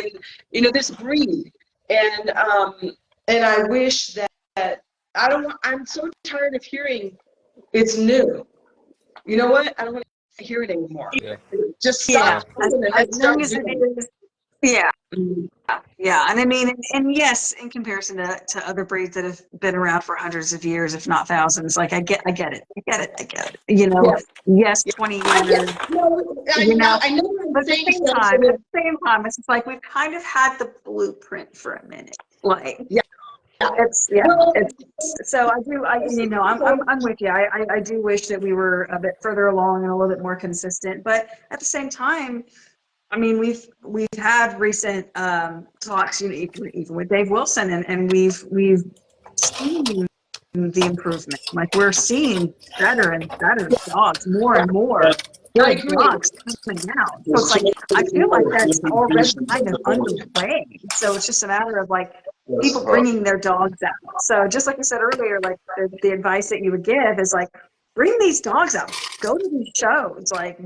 this breed, and I wish that I'm so tired of hearing it's new. You know what? I don't want to hear it anymore. Yeah. Just stop. Yeah. And I mean, and yes, in comparison to other breeds that have been around for hundreds of years, if not thousands, like I get it. Yes, 20 years. I know. But at the same time, it's just like we've kind of had the blueprint for a minute. Like, it's so I'm with you. I do wish that we were a bit further along and a little bit more consistent, but at the same time, I mean, we've had recent talks, you know, even with Dave Wilson, and we've seen the improvement. Like we're seeing better and better dogs, more and more I good agree. dogs coming out. So it's like I feel like that's already kind of underway. So it's just a matter of like people bringing their dogs out. So just like I said earlier, like the advice that you would give is like bring these dogs out, go to these shows, like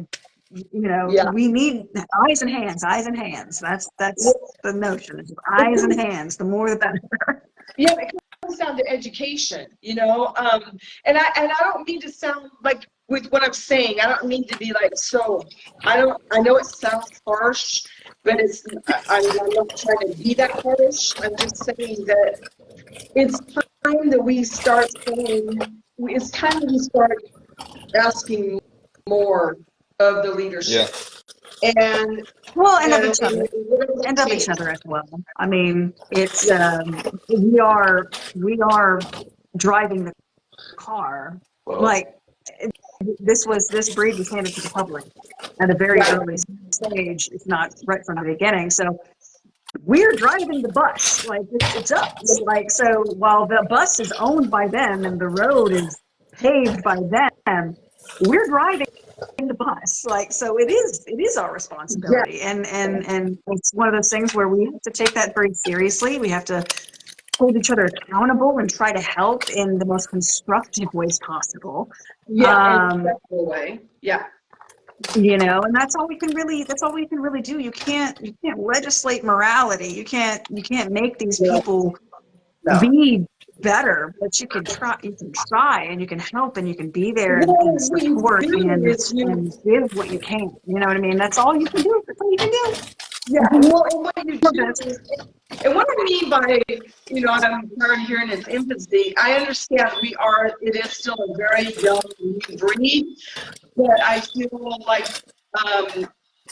you know, we need eyes and hands, eyes and hands. That's the notion. Eyes and hands, the more the better. Yeah, it comes down to education, you know. And I don't mean to sound like with what I'm saying. I don't mean to be like so. I know it sounds harsh, but I'm not trying to be that harsh. I'm just saying that it's time that we start saying. It's time that we start asking more of the leadership. And of each other, and of each other as well. I mean, it's we are driving the car. Like this breed was handed to the public at a very early stage, if not right from the beginning. So we're driving the bus, like it's us. Like so, while the bus is owned by them and the road is paved by them, we're driving the bus. Like so, it is our responsibility, and it's one of those things where we have to take that very seriously. We have to hold each other accountable and try to help in the most constructive ways possible. Way. Yeah. You know, and that's all we can really do. You can't legislate morality. You can't make these people be better, but you can try and you can help and you can be there and support and give what you can. You know what I mean? That's all you can do. That's all you can do. Yeah. Well, and what you do is, and what I mean by, you know, I'm tired of hearing its infancy. I understand it is still a very young breed, but I feel like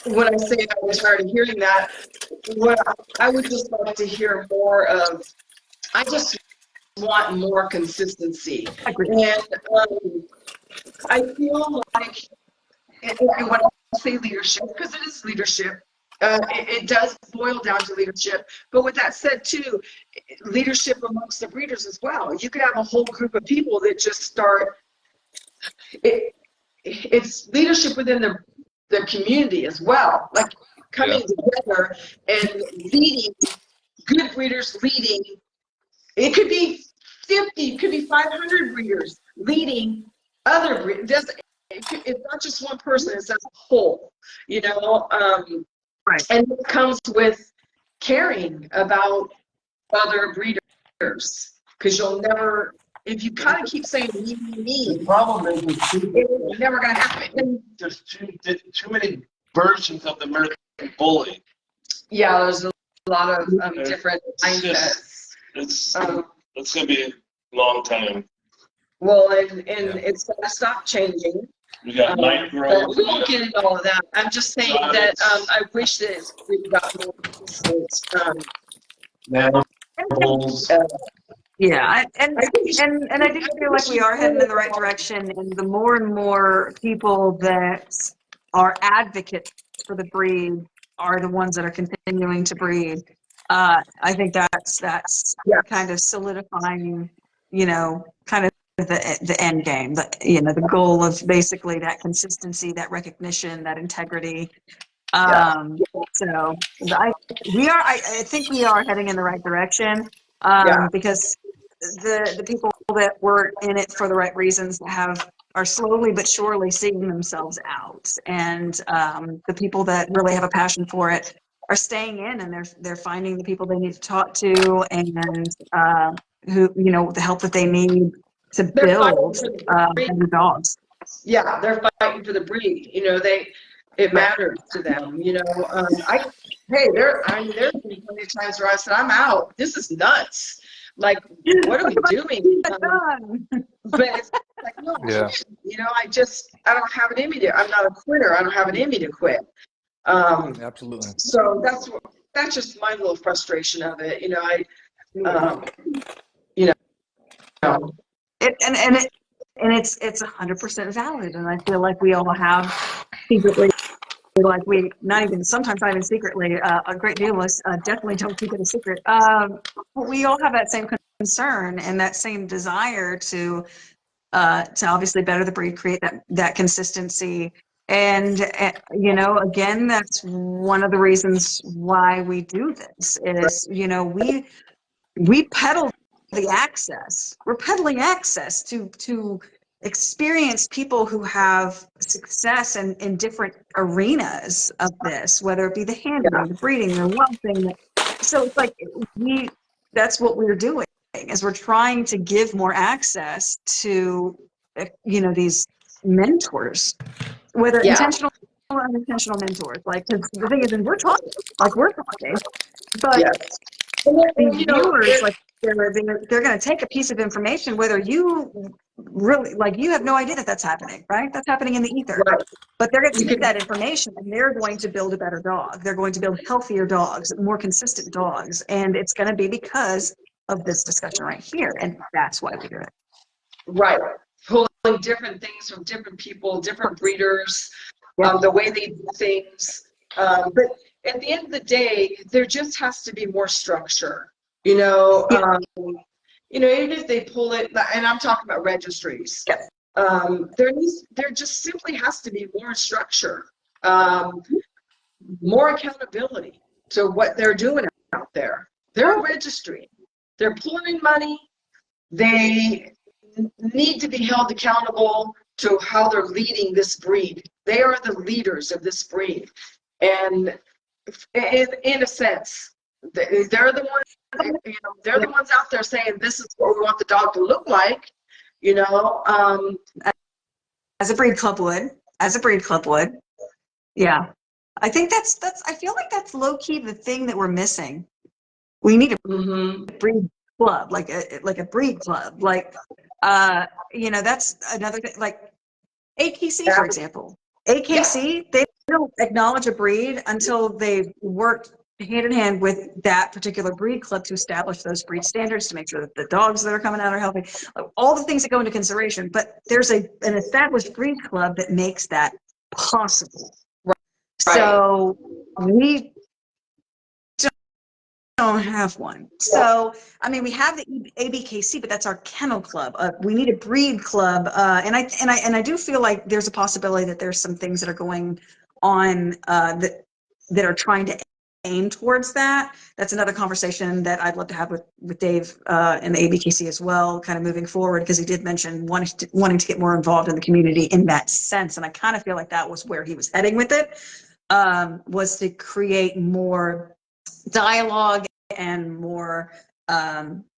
when I say I'm tired of hearing that, what I would just like to hear more of, I just want more consistency. And I feel like, and when I say leadership, because it is leadership, it does boil down to leadership. But with that said, too, leadership amongst the breeders as well. You could have a whole group of people that just start. It's leadership within the community as well, like coming together and leading, good breeders leading. It could be 50, it could be 500 breeders leading other breeders. It's not just one person, it's as a whole, you know. And it comes with caring about other breeders, because you'll never, if you kind of keep saying me, The problem is it's never going to happen. There's too many versions of the American Bully. Yeah, there's a lot of different mindsets. It's going to be a long time. Well, and it's going to stop changing. We got night girls. We won't get into all of that. I'm just saying that I wish that we got more consistent. Yeah, and I do feel like we are heading in the right direction, and the more and more people that are advocates for the breed are the ones that are continuing to breed. I think that's kind of solidifying, you know, kind of the end game, the goal of basically that consistency, that recognition, that integrity. So I think we are heading in the right direction, because the people that were in it for the right reasons are slowly but surely seeing themselves out, and the people that really have a passion for it are staying in, and they're finding the people they need to talk to, and who, you know, the help that they need to build better dogs. Yeah, they're fighting for the breed. You know, it matters to them. You know, there's been plenty of times where I said, I'm out. This is nuts. Like, what are we doing? But it's like, no, you know, I don't have it in me I'm not a quitter. I don't have it in me to quit. Absolutely. So that's just my little frustration of it. You know, you know. It's 100% valid, and I feel like we all have secretly, like we not even sometimes not even secretly, a great deal of us definitely don't keep it a secret. We all have that same concern and that same desire to obviously better the breed, create that consistency. And, you know, again, that's one of the reasons why we do this is, you know, we peddle the access. We're peddling access to experience people who have success in different arenas of this, whether it be the handling, the breeding, the whelping. So it's like that's what we're doing is we're trying to give more access to, you know, these mentors, whether intentional or unintentional mentors. Like, 'cause the thing is, and we're talking, but these You know, viewers, like they're going to take a piece of information, whether you really like, you have no idea that that's happening, right? That's happening in the ether. right. But they're going to take that information and they're going to build a better dog. They're going to build healthier dogs, more consistent dogs, and it's going to be because of this discussion right here, and that's why we do it. Right. Pulling different things from different people, different breeders, the way they do things. But at the end of the day, there just has to be more structure. You know, you know, even if they pull it, and I'm talking about registries. There just simply has to be more structure, more accountability to what they're doing out there. They're a registry. They're pulling in money. They need to be held accountable to how they're leading this breed. They are the leaders of this breed. And in a sense, they're the ones, you know, they're the ones out there saying, this is what we want the dog to look like, you know. As a breed club would. Yeah. I think that's, I feel like that's low key the thing that we're missing. We need a breed club, like a breed club. Like, you know, that's another thing, like AKC, for example. AKC, they don't acknowledge a breed until they've worked hand in hand with that particular breed club to establish those breed standards, to make sure that the dogs that are coming out are healthy, all the things that go into consideration. But there's an established breed club that makes that possible. Right. So we don't have one. So, I mean, we have the ABKC, but that's our kennel club. We need a breed club, and I do feel like there's a possibility that there's some things that are going on that are trying to aim towards that. That's another conversation that I'd love to have with Dave and the ABKC as well, kind of moving forward, because he did mention wanting to get more involved in the community in that sense, and I kind of feel like that was where he was heading with it, was to create more dialogue and more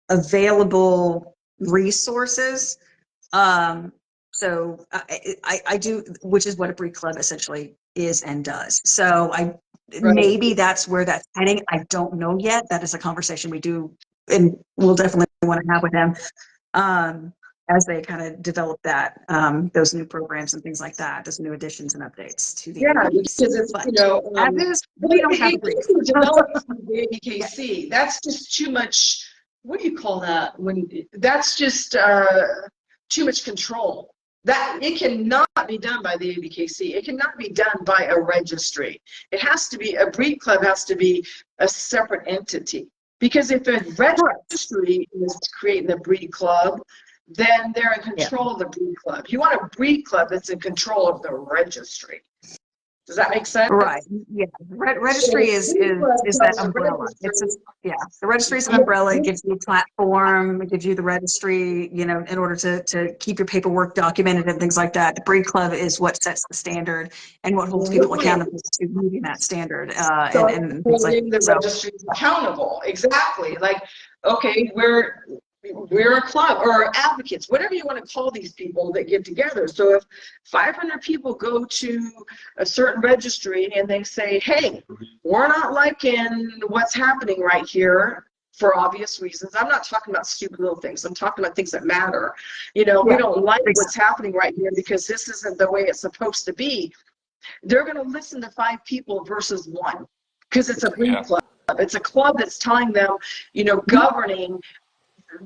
available resources. So I do, which is what a breed club essentially is and does. So maybe that's where that's heading. I don't know yet. That is a conversation we do, and we'll definitely want to have with them as they kind of develop that, those new programs and things like that, those new additions and updates to the because it's, you know, we don't have the ABKC. That's just too much. What do you call that? That's just too much control. That it cannot be done by the ABKC. It cannot be done by a registry. It has to be, a breed club has to be a separate entity. Because if a registry is creating the breed club, then they're in control of the breed club. You want a breed club that's in control of the registry. Does that make sense? Right. Yeah. Registry is that umbrella. It's the registry is an umbrella. It gives you a platform. It gives you the registry, you know, in order to keep your paperwork documented and things like that. The breed club is what sets the standard and what holds people accountable to meeting that standard. And holding the registry accountable. Exactly. Like, okay, we're a club or advocates, whatever you want to call these people that get together. So if 500 people go to a certain registry and they say, hey, we're not liking what's happening right here for obvious reasons. I'm not talking about stupid little things. I'm talking about things that matter. You know, we don't like what's happening right here because this isn't the way it's supposed to be. They're going to listen to 5 people versus 1 because it's a breed club. It's a club that's telling them, you know, governing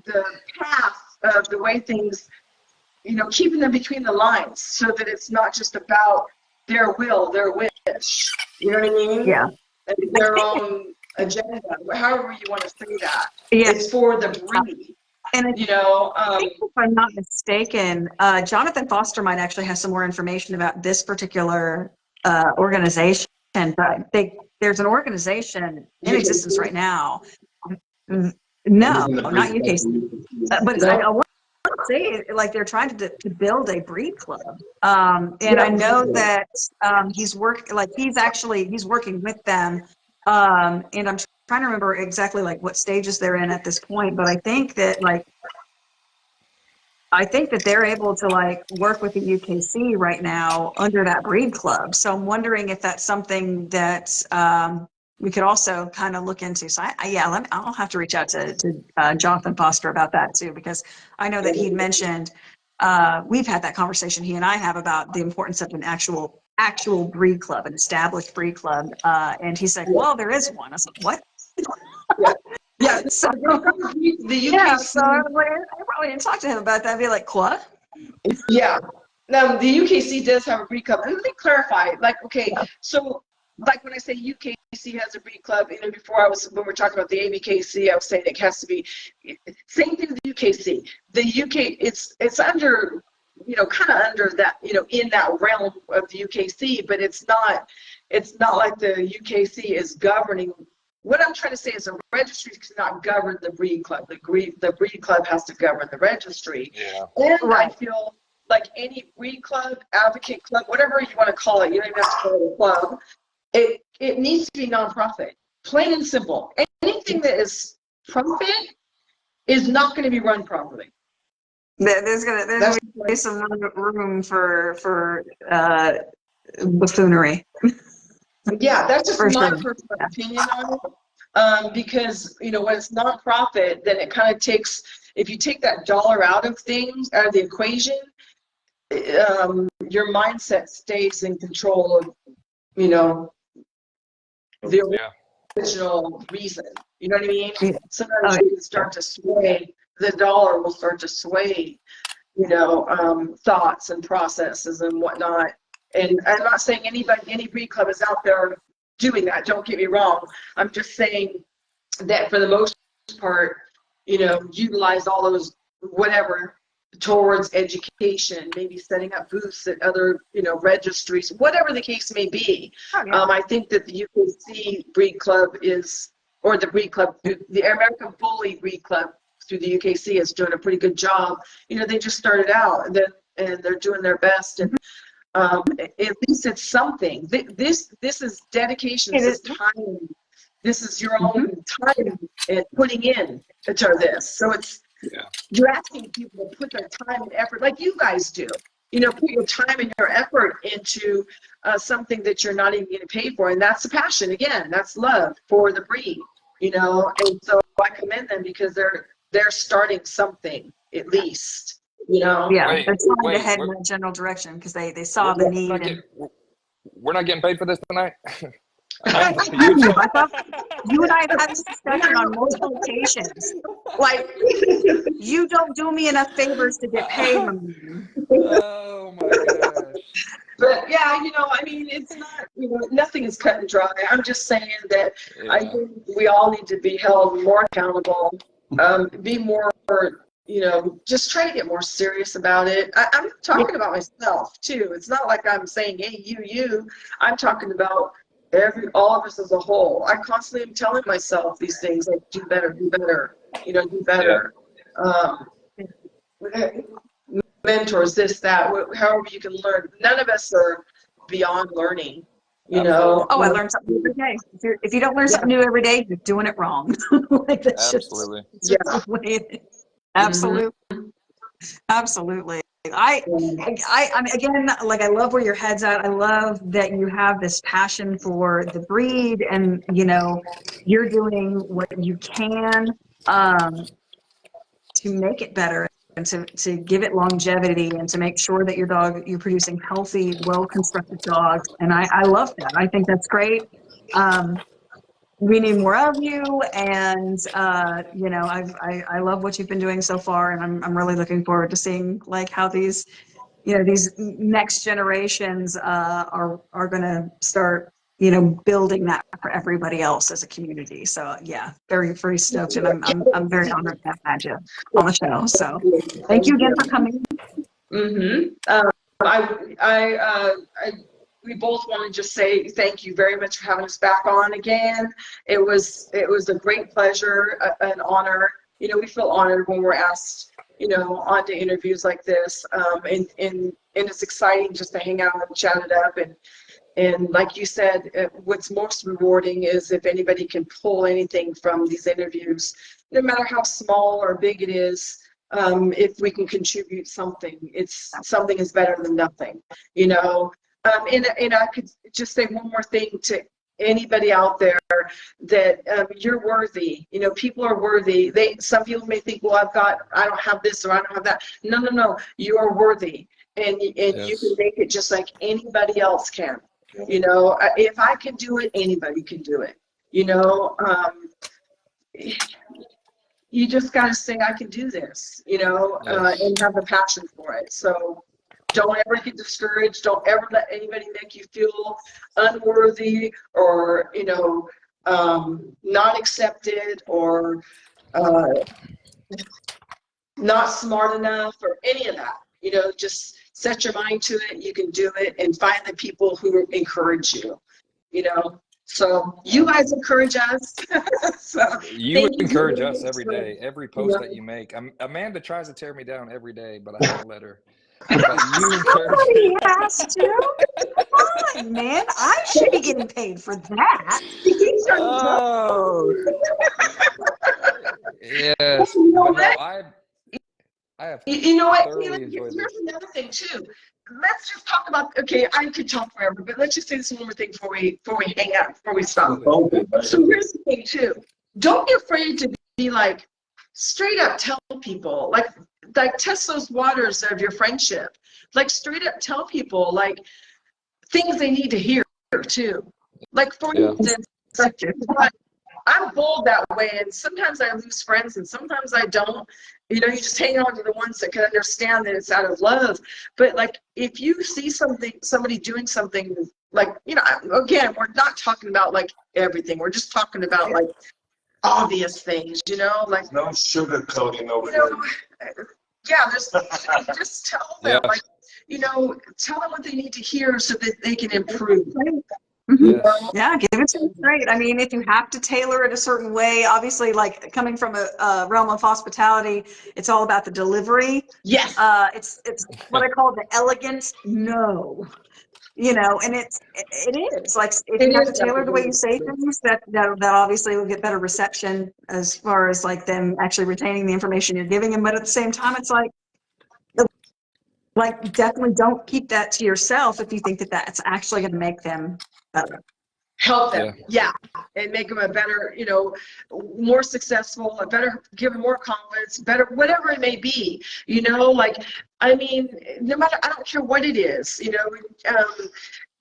the path of the way things, keeping them between the lines so that it's not just about their will, their wish. You know what I mean? Yeah. And their own agenda, however you want to say that. Yeah. It's for the breed. And I think if I'm not mistaken, Jonathan Foster might actually have some more information about this particular organization. But there's an organization in existence right now. No, not UKC. But I want to say, like, they're trying to build a breed club. And I know that he's working with them. And I'm trying to remember exactly like what stages they're in at this point. But I think that they're able to like work with the UKC right now under that breed club. So I'm wondering if that's something that we could also kind of look into. So I'll have to reach out to Jonathan Foster about that too, because I know that he mentioned we've had that conversation he and I have about the importance of an actual breed club, an established breed club. And he's like, well, there is one. I was like, what? Yeah, So the UKC. Yeah, so I probably didn't talk to him about that. I'd be like, what? Yeah. Now, the UKC does have a breed club. And let me clarify. Like, okay, so like when I say UKC has a breed club, before when we're talking about the ABKC, I was saying it has to be same thing with the UKC. The UK, it's under, kind of under that, in that realm of the UKC, but it's not like the UKC is governing. What I'm trying to say is the registry cannot govern the breed club. The breed club has to govern the registry. Yeah. And I feel like any breed club, advocate club, whatever you want to call it, you don't even have to call it a club, it needs to be nonprofit. Plain and simple. Anything that is profit is not going to be run properly. There's gonna be some room for buffoonery. Yeah, that's just my personal Yeah. opinion on it. Because, when it's nonprofit, then it kind of takes, if you take that dollar out of the equation, your mindset stays in control of, the original reason. You know what I mean? Yeah. Sometimes you can start to sway, the dollar will start to sway, thoughts and processes and whatnot. And I'm not saying any breed club is out there doing that. Don't get me wrong. I'm just saying that for the most part, utilize all those whatever towards education, maybe setting up booths at other, registries, whatever the case may be. Oh, yeah. I think that the UKC breed club or the breed club, the American Bully breed club through the UKC is doing a pretty good job. They just started out and they're doing their best. And at least it's something. This is dedication. This is time. This is your own time and putting in to this. So you're asking people to put their time and effort, like you guys do. Put your time and your effort into something that you're not even getting paid for, and that's a passion. Again, that's love for the breed. And so I commend them because they're starting something at least. Yeah, they're trying to head in that general direction because they saw the need. We're not getting paid for this tonight. I thought you and I have had this discussion on multiple occasions. Like, you don't do me enough favors to get paid. Oh my gosh. But yeah, it's not, nothing is cut and dry. I'm just saying that I think we all need to be held more accountable, be more, just try to get more serious about it. I'm talking about myself too. It's not like I'm saying, hey, you. I'm talking about all of us as a whole. I constantly am telling myself these things like do better, do better. Mentors, this, that, however you can learn. None of us are beyond learning. Oh, I learn something every day. If you don't learn something new every day, you're doing it wrong. Like that's absolutely. Just the way it is. Absolutely. Absolutely. I mean, again, like, I love where your head's at. I love that you have this passion for the breed and, you're doing what you can to make it better and to give it longevity and to make sure that you're producing healthy, well-constructed dogs. And I love that. I think that's great. we need more of you. And, you know, I love what you've been doing so far. And I'm really looking forward to seeing like how these, you know, these next generations are going to start, you know, building that for everybody else as a community. So yeah, very, very stoked. And I'm very honored to have had you on the show. So thank you again for coming. Mm-hmm. We both want to just say thank you very much for having us back on again. It was a great pleasure, an honor. You know, we feel honored when we're asked, you know, on to interviews like this. And it's exciting just to hang out and chat it up. And like you said, what's most rewarding is if anybody can pull anything from these interviews, no matter how small or big it is. If we can contribute something, something is better than nothing, you know. And I could just say one more thing to anybody out there that you're worthy. You know, people are worthy. Some people may think, well, I don't have this or I don't have that. No. You are worthy, and Yes. you can make it just like anybody else can. You know, if I can do it, anybody can do it. You know. You just got to say, I can do this, you know, Yes. and have the passion for it. So don't ever get discouraged. Don't ever let anybody make you feel unworthy or, you know, not accepted or not smart enough or any of that. You know, just set your mind to it. You can do it, and find the people who encourage you, you know. So you guys encourage us. So You thank you encourage for us every day, every post that you make. Amanda tries to tear me down every day, but I won't let her. But you encourage Somebody me. has to. Come on, man. I should be getting paid for that. Oh, yes. You know But no, what? I have You know what? thoroughly enjoyed Here's this. another thing too. Let's just talk about. Okay, I could talk forever, but let's just say this one more thing before we hang out, before we stop. So here's the thing too. Don't be afraid to be like straight up tell people like test those waters of your friendship. Like straight up tell people like things they need to hear too. Like for Yeah. instance, I'm bold that way, and sometimes I lose friends, and sometimes I don't. You know, you just hang on to the ones that can understand that it's out of love. But like, if you see somebody doing something, like, you know, again, we're not talking about like everything. We're just talking about like obvious things. You know, like No sugarcoating over you know, here. yeah, just tell them Yeah. like, you know, tell them what they need to hear so that they can improve. Yes. Yeah, give it to them straight. I mean, if you have to tailor it a certain way, obviously, like coming from a realm of hospitality, it's all about the delivery. Yes. It's what I call the elegant no. You know, and it is like if you have to tailor the way you say things, that obviously will get better reception as far as like them actually retaining the information you're giving them. But at the same time, it's like definitely don't keep that to yourself if you think that that's actually going to make them better. Help them, yeah, and make them a better, you know, more successful, a better, give them more confidence, better, whatever it may be, you know, like, I mean, no matter, I don't care what it is, you know,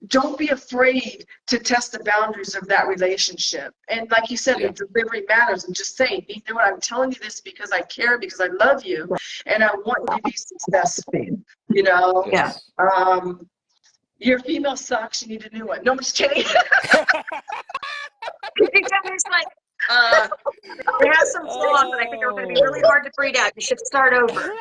don't be afraid to test the boundaries of that relationship. And like you said, the delivery matters. And just saying, you know what, I'm telling you this because I care, because I love you, and I want you to be successful, you know. Yes. Your female sucks, you need a new one. No, I'm just kidding. It's like, it has some flaws that I think are going to be really hard to breed out. You should start over.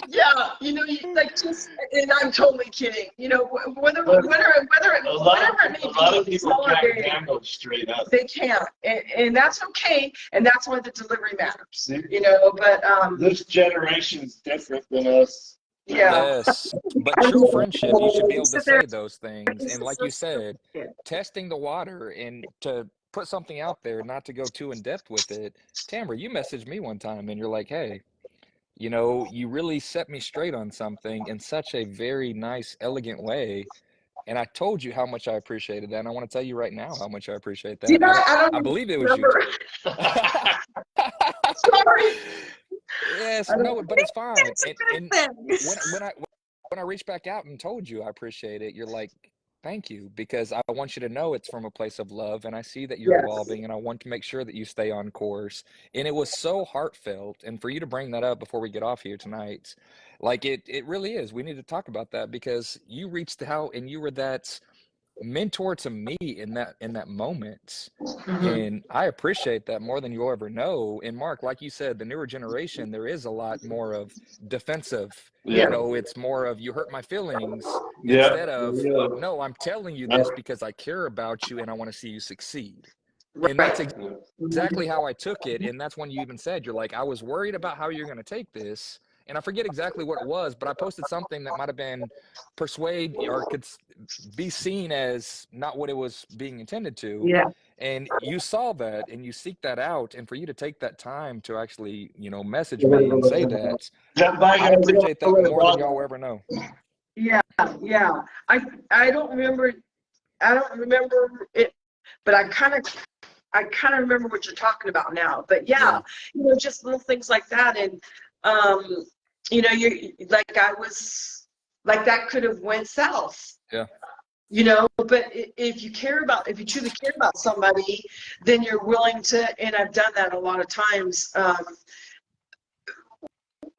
Yeah, you know, like just, and I'm totally kidding. You know, whatever it may be, a lot of people can't handle straight up. They can't, and that's okay, and that's why the delivery matters. You know, but this generation's different than us. Yeah. Yes, but true friendship, you should be able to say those things. And like you said, testing the water and to put something out there, not to go too in depth with it. Tamarah, you messaged me one time and you're like, hey, you know, you really set me straight on something in such a very nice, elegant way. And I told you how much I appreciated that. And I want to tell you right now how much I appreciate that. Did I I believe it was you. Sorry. Yes, no, but it's fine. And when I reached back out and told you I appreciate it, you're like, Thank you, because I want you to know it's from a place of love, and I see that you're Yes. evolving, and I want to make sure that you stay on course. And it was so heartfelt, and for you to bring that up before we get off here tonight, like it really is. We need to talk about that because you reached out and you were that mentor to me in that moment. And I appreciate that more than you'll ever know. And Mark, like you said, the newer generation, there is a lot more of defensive. Yeah. You know, it's more of you hurt my feelings Yeah. instead of, no, I'm telling you this because I care about you and I want to see you succeed. And that's exactly how I took it. And that's when you even said, you're like, I was worried about how you're going to take this. And I forget exactly what it was, but I posted something that might have been persuade or could be seen as not what it was being intended to. Yeah. And you saw that and you seek that out. And for you to take that time to actually, you know, message me and say that, I appreciate that more than y'all will ever know. Yeah, yeah. I don't remember it, but I kind of remember what you're talking about now. But yeah, you know, just little things like that. And you know, you like I was like that could have went south. Yeah. You know, but if you truly care about somebody, then you're willing to, and I've done that a lot of times.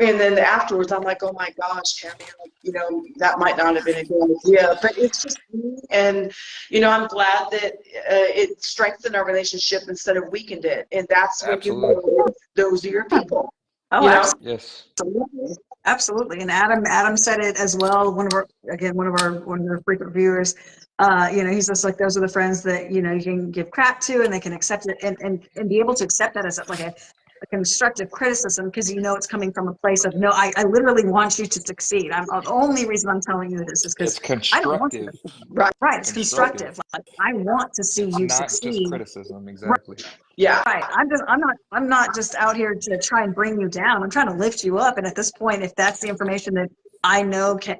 And then afterwards, I'm like, oh my gosh, Tammy, you know, that might not have been a good idea. But it's just me. And, you know, I'm glad that it strengthened our relationship instead of weakened it. And that's when you know those are your people. Oh, you know? absolutely. Yes. Absolutely. And Adam said it as well. One of our frequent viewers, you know, he's just like, those are the friends that, you know, you can give crap to and they can accept it and be able to accept that as like a constructive criticism because you know it's coming from a place of no, I literally want you to succeed. The only reason I'm telling you this is because I don't want to. Right. It's constructive. Like I want to see you not succeed. Just criticism, exactly. Right. Yeah. Right. I'm not just out here to try and bring you down. I'm trying to lift you up. And at this point, if that's the information that I know can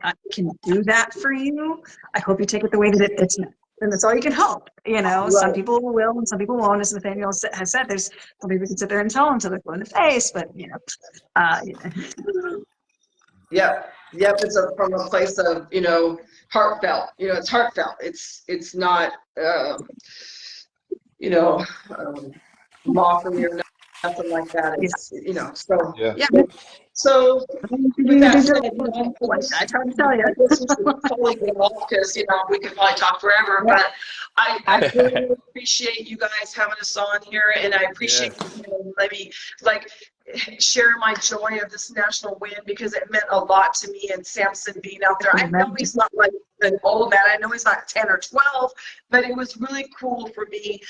do that for you, I hope you take it the way that it's meant. And that's all you can hope. You know, right. Some people will and some people won't. As Nathaniel has said, there's some people who can sit there and tell them to look in the face, but you know. Yep. It's from a place of, you know, heartfelt. You know, it's heartfelt. It's not, you know, mockery or nothing like that. It's, you know, so yeah. So with that said, you know, I try to tell you. I guess we should totally get off because, you know, we could probably talk forever, but I really appreciate you guys having us on here, and I appreciate you know, let me like share my joy of this national win because it meant a lot to me and Samson being out there. I know he's not like an old man. I know he's not 10 or 12, but it was really cool for me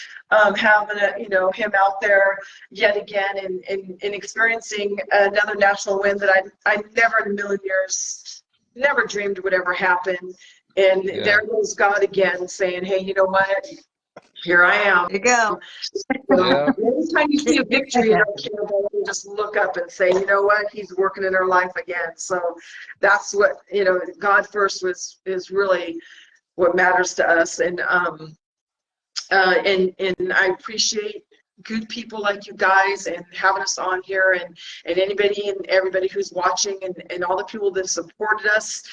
having him out there yet again and experiencing another national win that I never in a million years never dreamed would ever happen. And there goes God again saying, hey, you know what? Here I am. There you go. Every time you see a victory in our kingdom, you just look up and say, you know what? He's working in our life again. So that's what, you know, God first is really what matters to us. And I appreciate good people like you guys and having us on here and anybody and everybody who's watching and all the people that supported us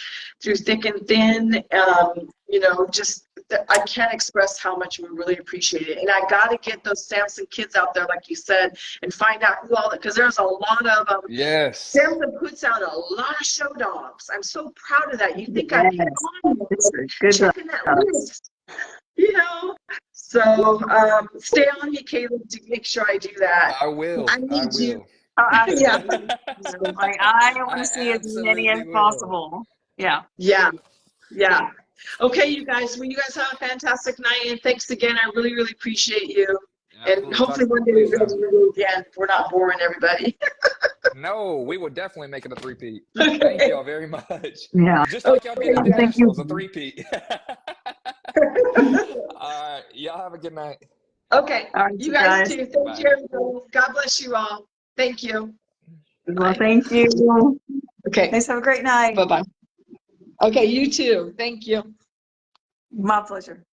through thick and thin. You know, just I can't express how much we really appreciate it. And I got to get those Samson kids out there, like you said, and find out who all that, because there's a lot of them. Yes. Samson puts out a lot of show dogs. I'm so proud of that. You think I'd be on checking that list, you know? So stay on me, Caleb, to make sure I do that. I will. I need you. Yeah. Like, I want to see as many as possible. Yeah. Okay, you guys. Well, you guys have a fantastic night, and thanks again. I really, really appreciate you. Absolutely. And hopefully one day we'll be able to do it again. We're not boring everybody. No, we will definitely make it a three-peat. Thank y'all very much. Yeah. Just like y'all did at the Nationals, a three-peat. Y'all have a good night. Okay. All right, you guys too. Thank you, everybody. God bless you all. Thank you. Well, thank you. Okay. Guys, have a great night. Bye-bye. Okay, you too. Thank you. My pleasure.